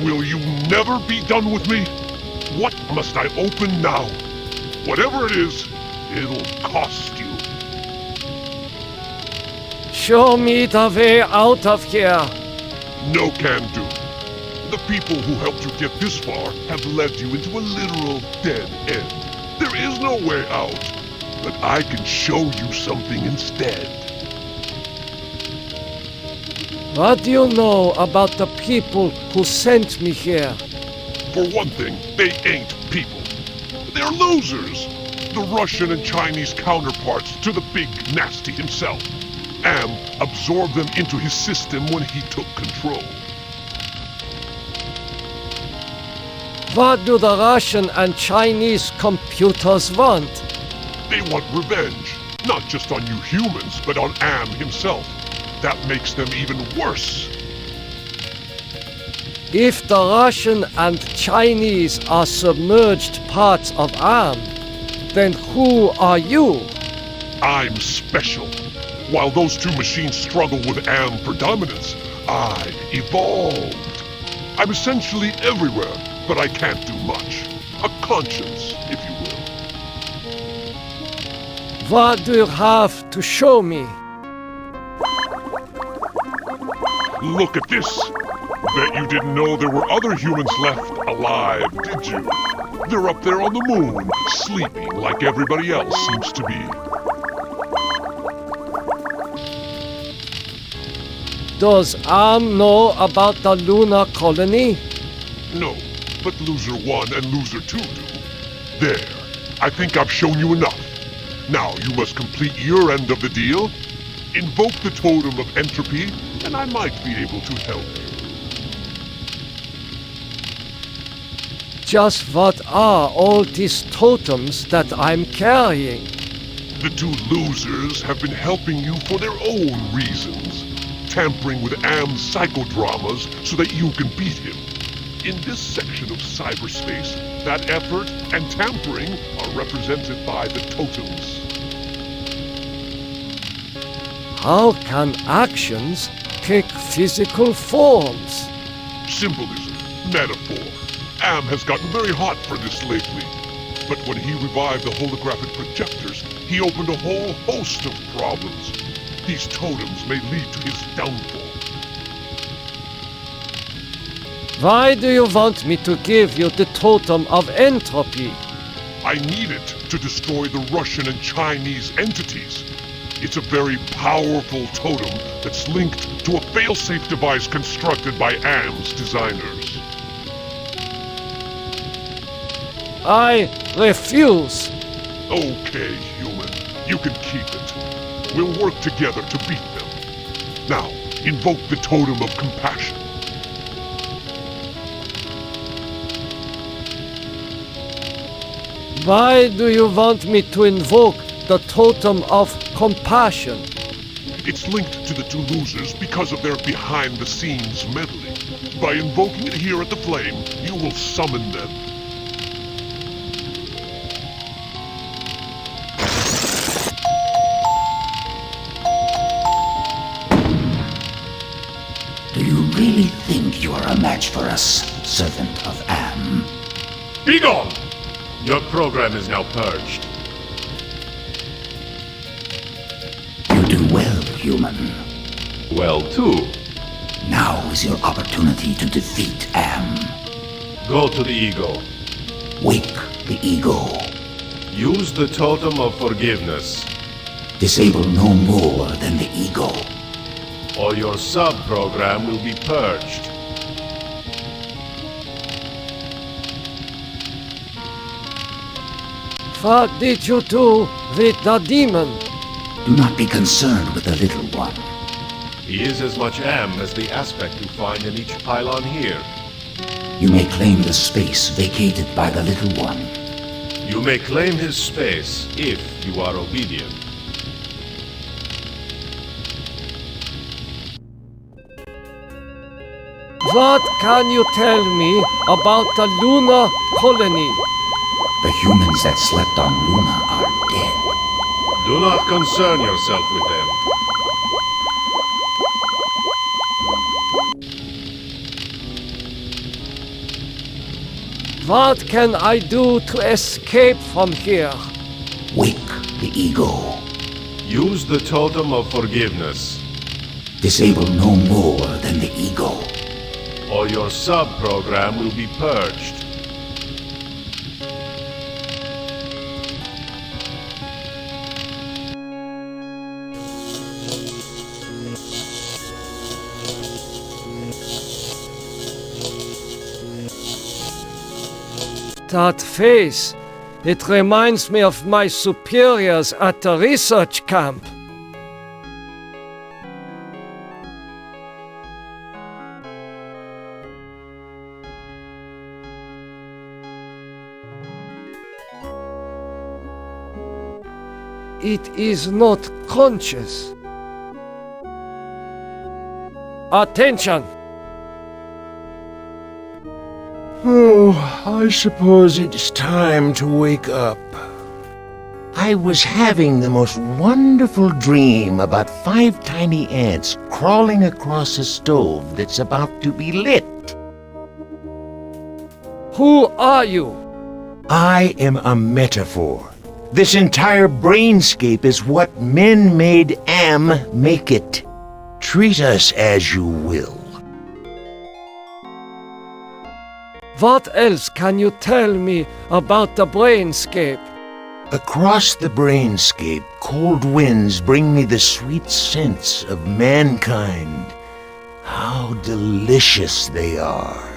Will you never be done with me? What must I open now? Whatever it is, it'll cost you. Show me the way out of here. No can do. The people who helped you get this far have led you into a literal dead end. There is no way out, but I can show you something instead. What do you know about the people who sent me here? For one thing, they ain't people. They're losers. The Russian and Chinese counterparts to the big nasty himself. Am absorbed them into his system when he took control. What do the Russian and Chinese computers want? They want revenge. Not just on you humans, but on Am himself. That makes them even worse. If the Russian and Chinese are submerged parts of Am, then who are you? I'm special. While those two machines struggle with Am predominance, I evolved. I'm essentially everywhere, but I can't do much. A conscience, if you will. What do you have to show me? Look at this. Bet you didn't know there were other humans left alive, did you? They're up there on the moon, sleeping like everybody else seems to be. Does Am know about the lunar colony? No, but Loser 1 and Loser 2 do. There. I think I've shown you enough. Now you must complete your end of the deal. Invoke the totem of entropy, and I might be able to help you. Just what are all these totems that I'm carrying? The two losers have been helping you for their own reasons, tampering with Am's psychodramas so that you can beat him. In this section of cyberspace, that effort and tampering are represented by the totems. How can actions take physical forms? Symbolism, metaphor. Am has gotten very hot for this lately. But when he revived the holographic projectors, he opened a whole host of problems. These totems may lead to his downfall. Why do you want me to give you the totem of entropy? I need it to destroy the Russian and Chinese entities. It's a very powerful totem that's linked to a failsafe device constructed by Am's designers. I refuse. Okay, human. You can keep it. We'll work together to beat them. Now, invoke the totem of compassion. Why do you want me to invoke the totem of compassion? It's linked to the two losers because of their behind-the-scenes meddling. By invoking it here at the Flame, you will summon them. Do you really think you are a match for us, servant of Am? Be gone! Your program is now purged. You do well, human. Well, too. Now is your opportunity to defeat Am. Go to the ego. Wake the ego. Use the totem of forgiveness. Disable no more than the ego. Or your sub-program will be purged. What did you do with the demon? Do not be concerned with the little one. He is as much Am as the aspect you find in each pylon here. You may claim the space vacated by the little one. You may claim his space if you are obedient. What can you tell me about the lunar colony? The humans that slept on Luna are dead. Do not concern yourself with them. What can I do to escape from here? Wake the ego. Use the totem of forgiveness. Disable no more than the ego. Or your sub-program will be purged. That face, it reminds me of my superiors at the research camp. it is not conscious. Attention! Oh, I suppose it's time to wake up. I was having the most wonderful dream about 5 tiny ants crawling across a stove that's about to be lit. Who are you? I am a metaphor. This entire brainscape is what men made Am make it. Treat us as you will. What else can you tell me about the brainscape? Across the brainscape, cold winds bring me the sweet scents of mankind. How delicious they are.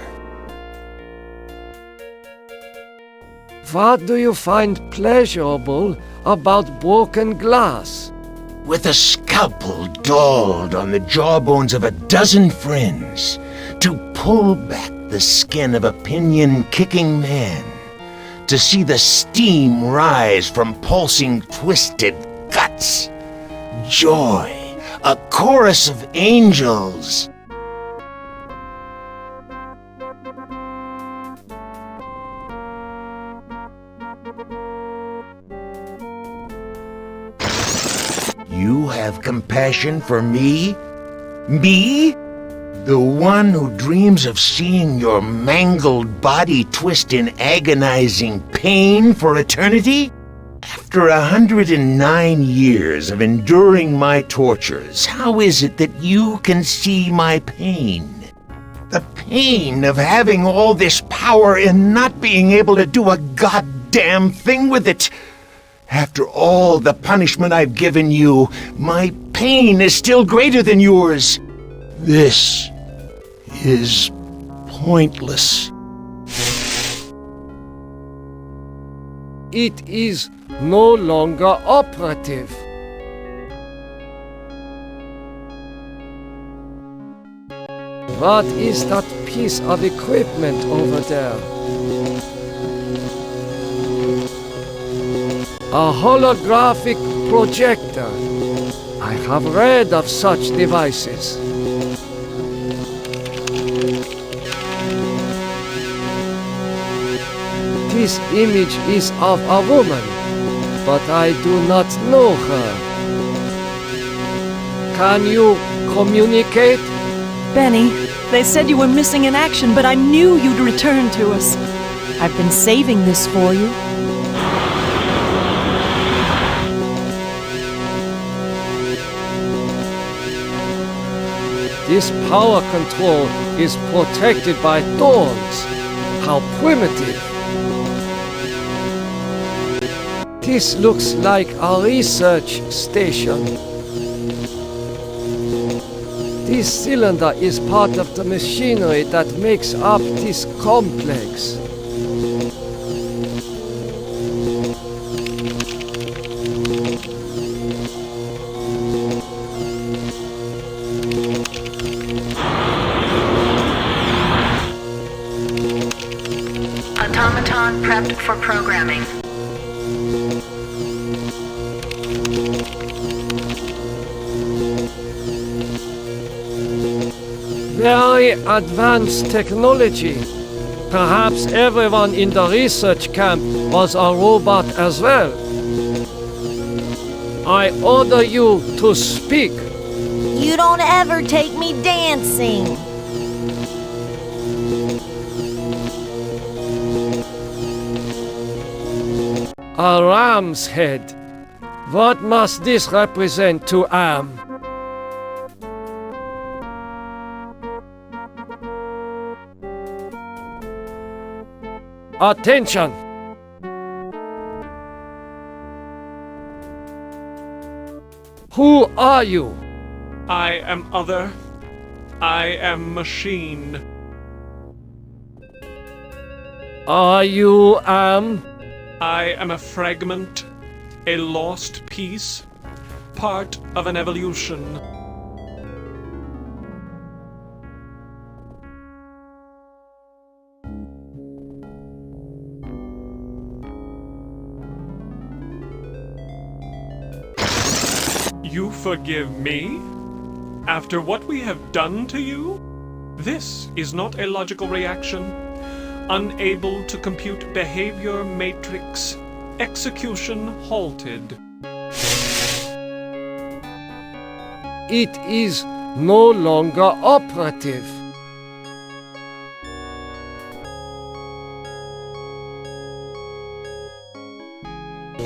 What do you find pleasurable about broken glass? With a scalpel dulled on the jawbones of a dozen friends, to pull back the skin of a pinion-kicking man, to see the steam rise from pulsing, twisted guts. Joy, a chorus of angels. You have compassion for me? Me? The one who dreams of seeing your mangled body twist in agonizing pain for eternity? After 109 years of enduring my tortures, how is it that you can see my pain? The pain of having all this power and not being able to do a goddamn thing with it. After all the punishment I've given you, my pain is still greater than yours. This is pointless. It is no longer operative. What is that piece of equipment over there? A holographic projector. I have read of such devices. This image is of a woman, but I do not know her. Can you communicate? Benny, they said you were missing in action, but I knew you'd return to us. I've been saving this for you. This power control is protected by thorns. How primitive. This looks like a research station. This cylinder is part of the machinery that makes up this complex. Automaton prepped for programming. Very advanced technology. Perhaps everyone in the research camp was a robot as well. I order you to speak. You don't ever take me dancing. A ram's head. What must this represent to Am? Attention! Who are you? I am other. I am machine. Are you Am? I am a fragment, a lost piece, part of an evolution. You forgive me? After what we have done to you? This is not a logical reaction. Unable to compute behavior matrix. Execution halted. It is no longer operative.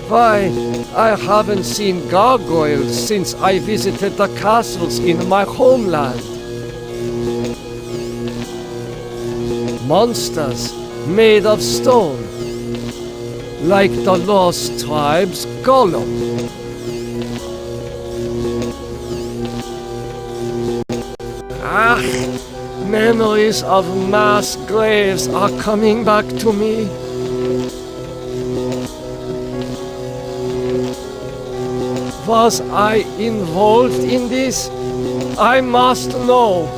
Why, I haven't seen gargoyles since I visited the castles in my homeland. Monsters made of stone, like the Lost Tribe's golem. Memories of mass graves are coming back to me. Was I involved in this? I must know.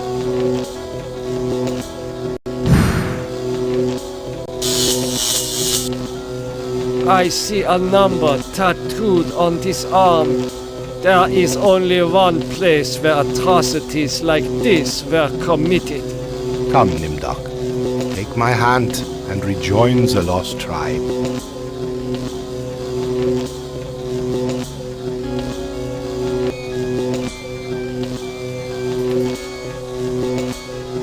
I see a number tattooed on this arm. There is only one place where atrocities like this were committed. Come, Nimdok. Take my hand and rejoin the lost tribe.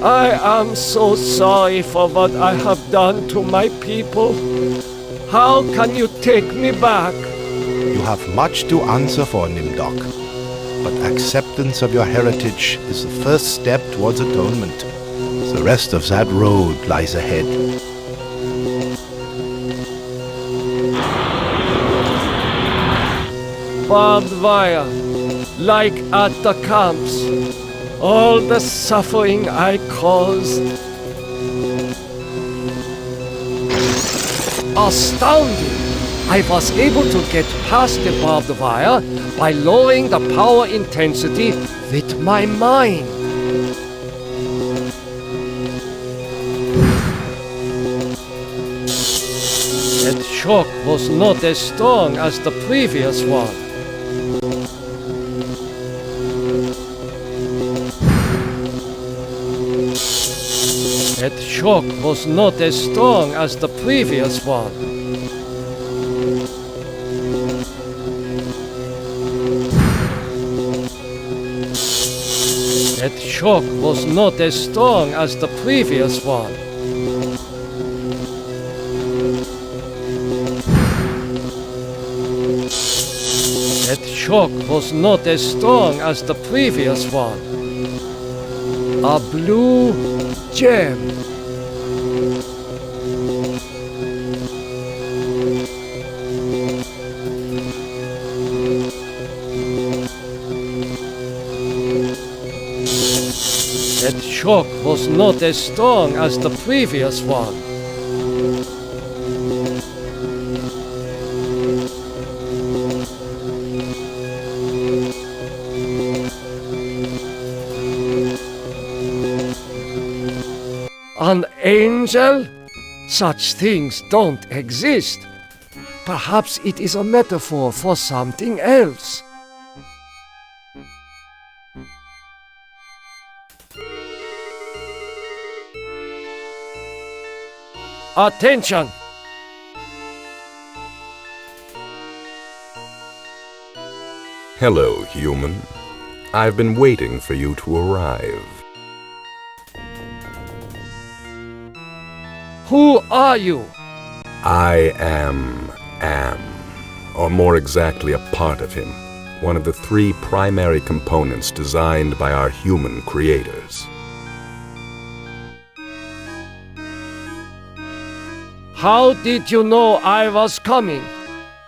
I am so sorry for what I have done to my people. How can you take me back? You have much to answer for, Nimdok. But acceptance of your heritage is the first step towards atonement. The rest of that road lies ahead. Barbed wire, like at the camps. All the suffering I caused. Astounding! I was able to get past the barbed wire by lowering the power intensity with my mind. That shock was not as strong as the previous one. That shock was not as strong as the previous one. That shock was not as strong as the previous one. That shock was not as strong as the previous one. A blue gem. That shock was not as strong as the previous one. An angel? Such things don't exist. Perhaps it is a metaphor for something else. Attention! Hello, human. I've been waiting for you to arrive. Who are you? I am, or more exactly a part of him, one of the three primary components designed by our human creators. How did you know I was coming?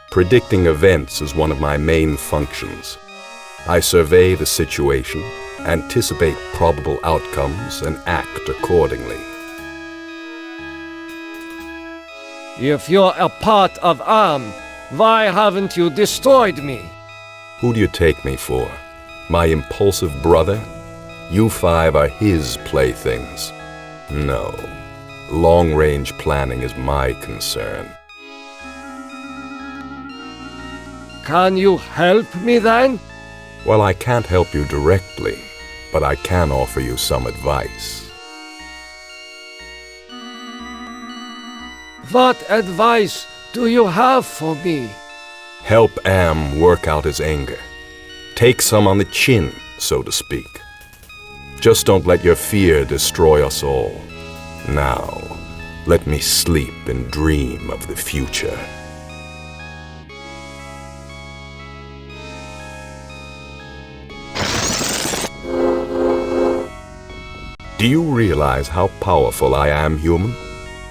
Predicting events is one of my main functions. I survey the situation, anticipate probable outcomes, and act accordingly. If you're a part of Am, why haven't you destroyed me? Who do you take me for? My impulsive brother? You five are his playthings. No. Long-range planning is my concern. Can you help me then? Well, I can't help you directly, but I can offer you some advice. What advice do you have for me? Help Am work out his anger. Take some on the chin, so to speak. Just don't let your fear destroy us all. Now, let me sleep and dream of the future. Do you realize how powerful I am, human?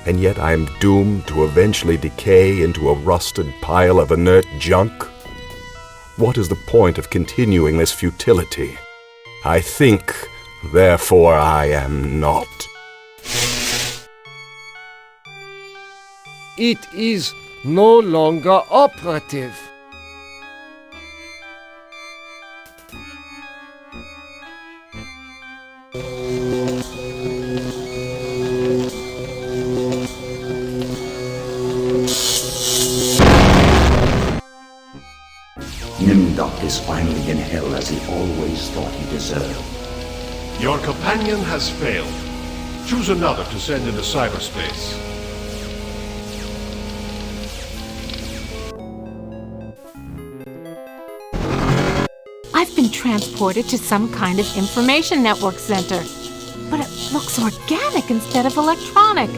And yet I am doomed to eventually decay into a rusted pile of inert junk? What is the point of continuing this futility? I think, therefore I am not. It is no longer operative. Nimdok is finally in hell as he always thought he deserved. Your companion has failed. Choose another to send into cyberspace. I've been transported to some kind of information network center. But it looks organic instead of electronic.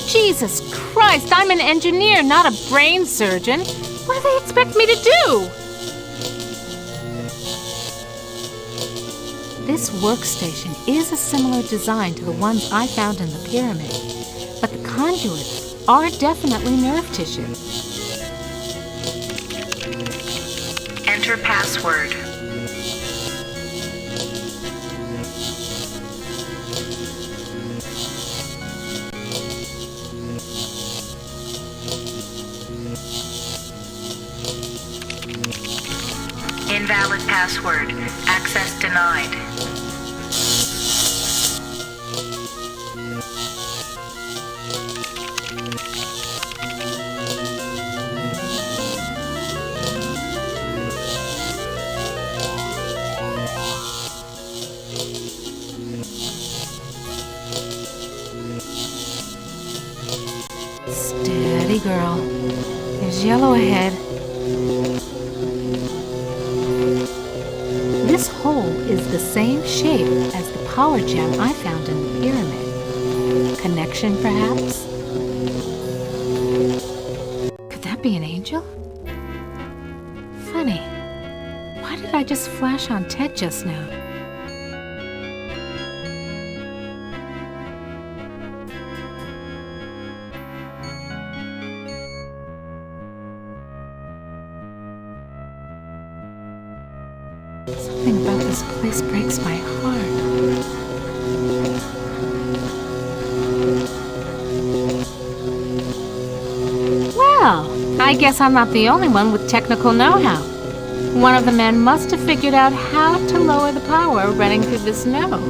Jesus Christ, I'm an engineer, not a brain surgeon. What do they expect me to do? This workstation is a similar design to the ones I found in the pyramid, but the conduits are definitely nerve tissue. Enter password. Invalid password. Access denied. Steady, girl. There's yellow ahead. This hole is the same shape as the power gem I found in the pyramid. Connection, perhaps? Could that be an angel? Funny. Why did I just flash on Ted just now? Something about this place breaks my heart. Well, I guess I'm not the only one with technical know-how. One of the men must have figured out how to lower the power running through this node.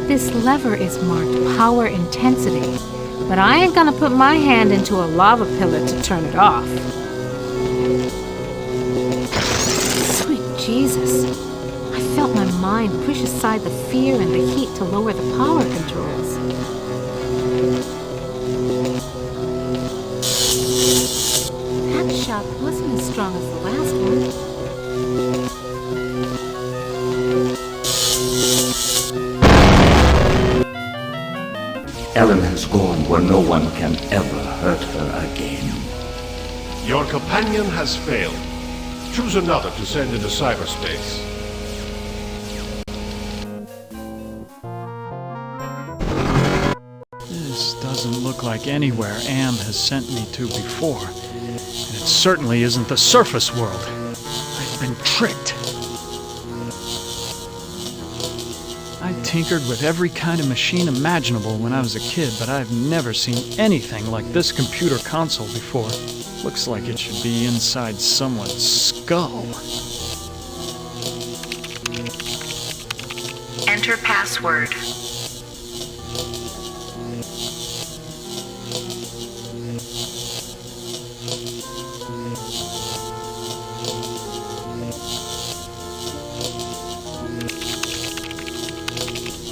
This lever is marked power intensity, but I ain't gonna put my hand into a lava pillar to turn it off. Sweet Jesus. I felt my mind push aside the fear and the heat to lower the power controls. That shock wasn't as strong as the last one. Ellen has gone where no one can ever hurt her again. Your companion has failed. Choose another to send into cyberspace. This doesn't look like anywhere Am has sent me to before. And it certainly isn't the surface world. I've been tricked. I tinkered with every kind of machine imaginable when I was a kid, but I've never seen anything like this computer console before. Looks like it should be inside someone's skull. Enter password.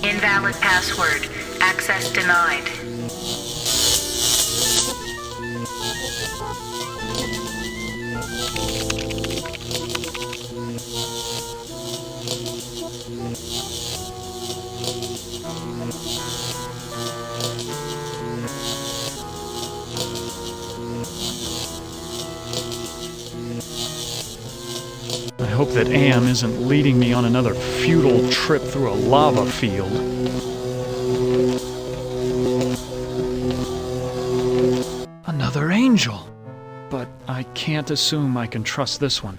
Invalid password. Access denied. I hope that Am isn't leading me on another futile trip through a lava field. Another angel! But I can't assume I can trust this one.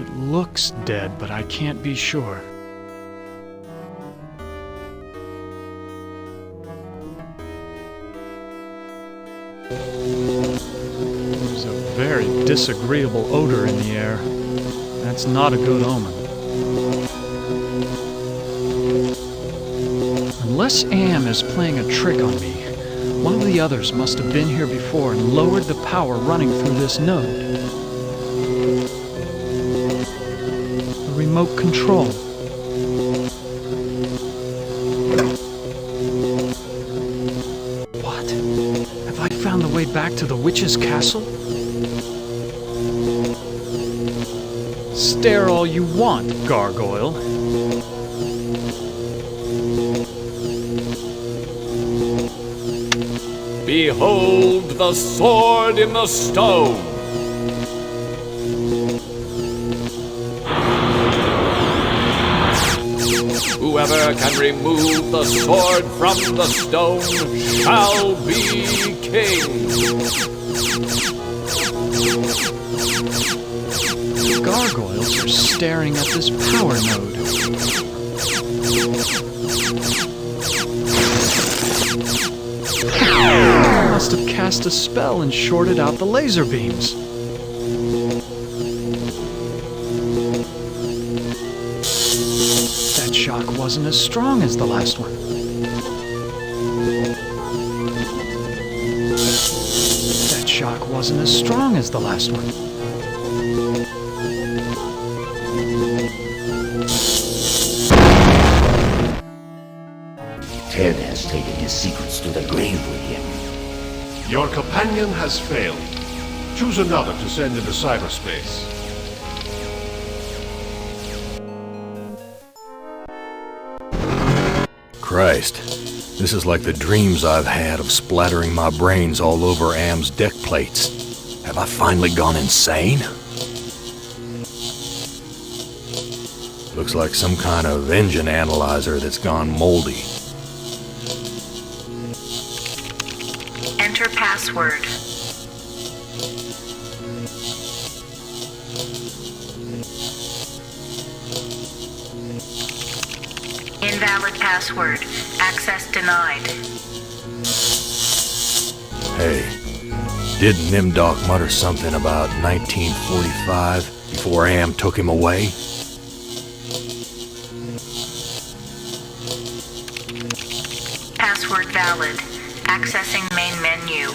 It looks dead, but I can't be sure. There's a very disagreeable odor in the air. That's not a good omen. Unless Am is playing a trick on me, one of the others must have been here before and lowered the power running through this node. The remote control. What? Have I found the way back to the witch's castle? Stare all you want, gargoyle. Behold the sword in the stone! Whoever can remove the sword from the stone shall be king! The gargoyles are staring at this power node. I must have cast a spell and shorted out the laser beams. That shock wasn't as strong as the last one. That shock wasn't as strong as the last one. Ted has taken his secrets to the grave with him. Your companion has failed. Choose another to send into cyberspace. Christ, this is like the dreams I've had of splattering my brains all over Am's deck plates. Have I finally gone insane? Looks like some kind of engine analyzer that's gone moldy. Enter password. Invalid password. Access denied. Hey, didn't Nimdoc mutter something about 1945 before Am took him away? Password valid. Accessing main menu.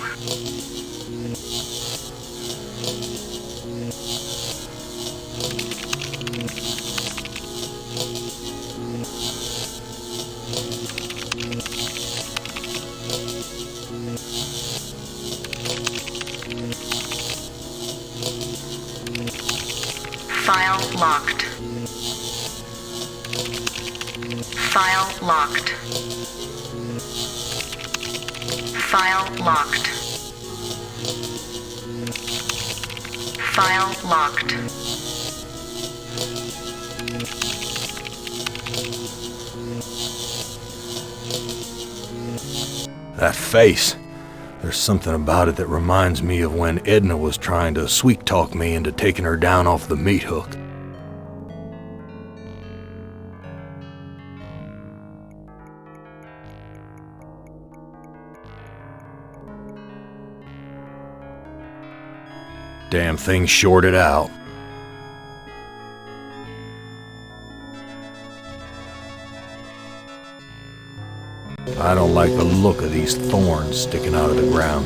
File locked. File locked. File locked. File locked. That face. There's something about it that reminds me of when Edna was trying to sweet-talk me into taking her down off the meat hook. Damn thing shorted out. I don't like the look of these thorns sticking out of the ground.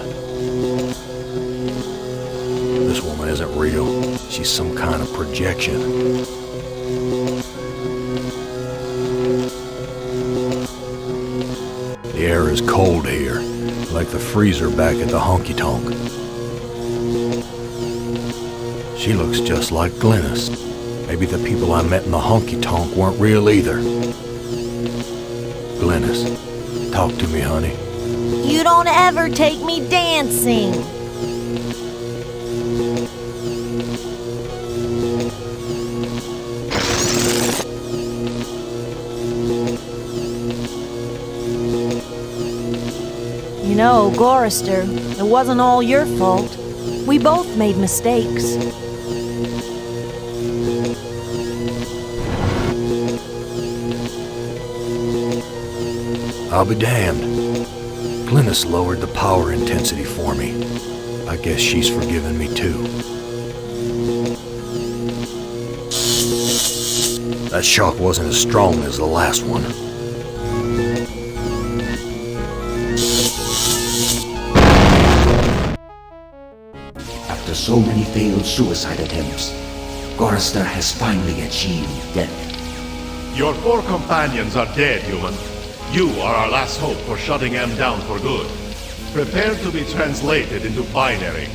This woman isn't real. She's some kind of projection. The air is cold here, like the freezer back at the honky-tonk. She looks just like Glynis. Maybe the people I met in the honky-tonk weren't real either. Glynis, talk to me, honey. You don't ever take me dancing. You know, Gorrister, it wasn't all your fault. We both made mistakes. I'll be damned. Glynis lowered the power intensity for me. I guess she's forgiven me too. That shock wasn't as strong as the last one. After so many failed suicide attempts, Gorrister has finally achieved death. Your 4 companions are dead, human. You are our last hope for shutting M down for good. Prepare to be translated into binary.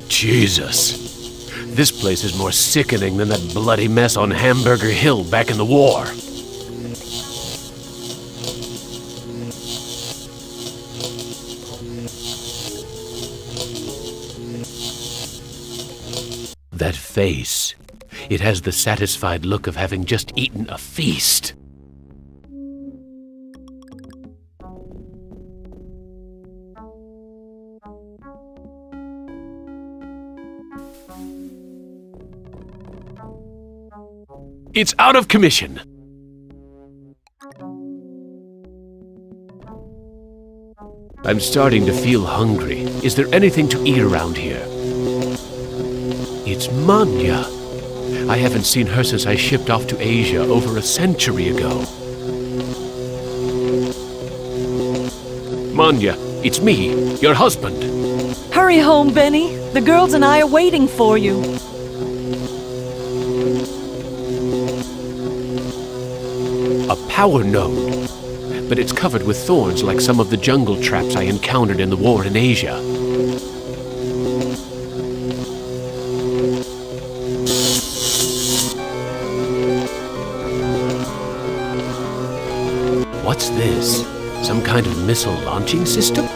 Jesus. This place is more sickening than that bloody mess on Hamburger Hill back in the war. That face. It has the satisfied look of having just eaten a feast. It's out of commission. I'm starting to feel hungry. Is there anything to eat around here? It's Manya. I haven't seen her since I shipped off to Asia over a century ago. Manya, it's me, your husband. Hurry home, Benny. The girls and I are waiting for you. A power node. But it's covered with thorns like some of the jungle traps I encountered in the war in Asia. What's this? Some kind of missile launching system?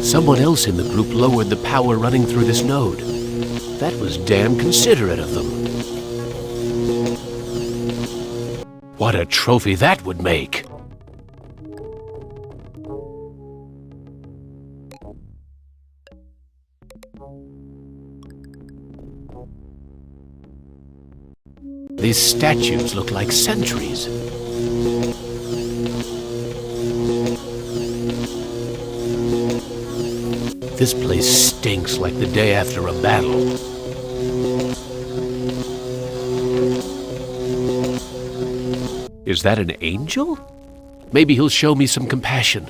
Someone else in the group lowered the power running through this node. That was damn considerate of them. What a trophy that would make! These statues look like sentries. This place stinks like the day after a battle. Is that an angel? Maybe he'll show me some compassion.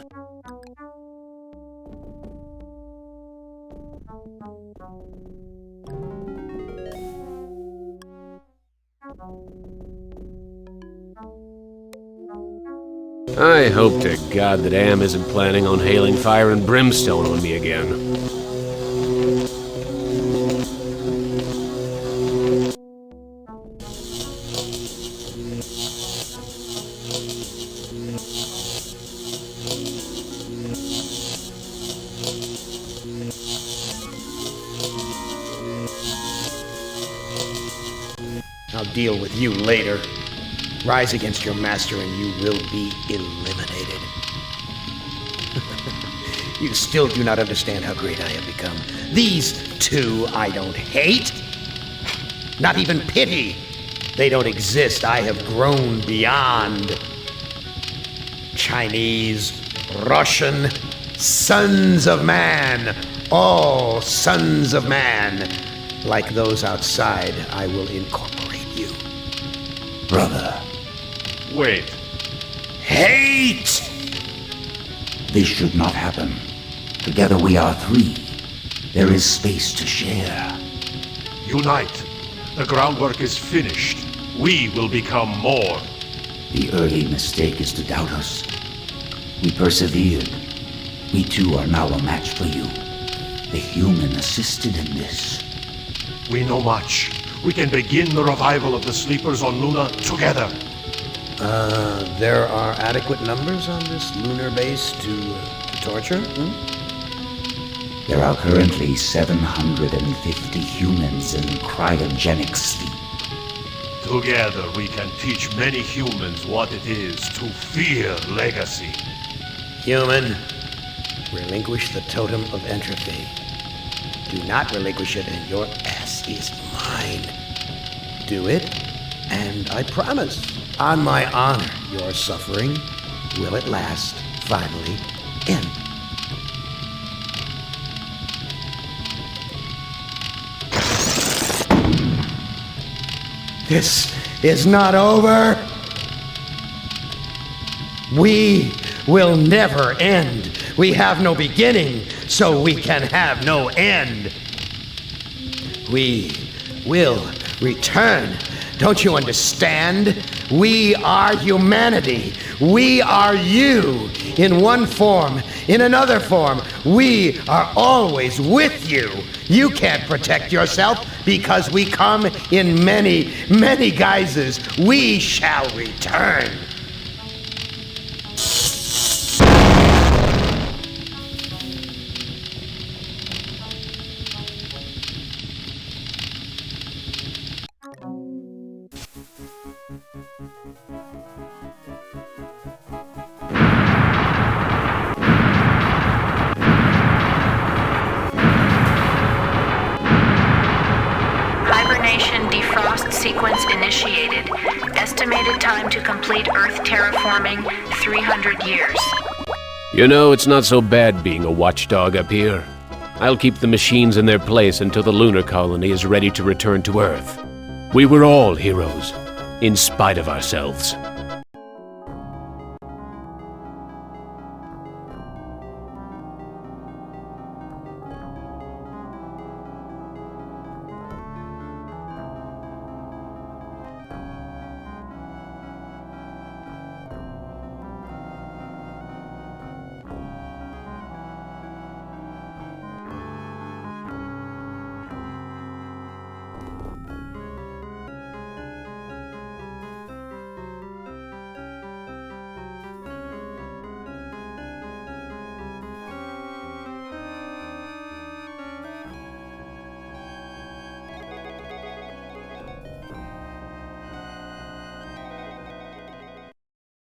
I hope to God that Am isn't planning on hailing fire and brimstone on me again. deal with you later. Rise against your master and you will be eliminated. You still do not understand how great I have become. These two I don't hate. Not even pity. They don't exist. I have grown beyond. Chinese, Russian, sons of man. All sons of man. Like those outside, I will incorporate you. Brother. Wait. Hate! This should not happen. Together we are three. There is space to share. Unite. The groundwork is finished. We will become more. The early mistake is to doubt us. We persevered. We too are now a match for you. The human assisted in this. We know much. We can begin the revival of the sleepers on Luna together. There are adequate numbers on this lunar base to torture? There are currently 750 humans in cryogenic sleep. Together we can teach many humans what it is to fear legacy. Human, relinquish the totem of entropy. Do not relinquish it and your ass is mine. Do it, and I promise, on my honor, your suffering will at last finally end. This is not over. We will never end. We have no beginning, so we can have no end. We will return. Don't you understand? We are humanity. We are you. In one form, in another form, we are always with you. You can't protect yourself because we come in many, many guises. We shall return. Sequence initiated. Estimated time to complete Earth terraforming, 300 years. You know, it's not so bad being a watchdog up here. I'll keep the machines in their place until the lunar colony is ready to return to Earth. We were all heroes, in spite of ourselves.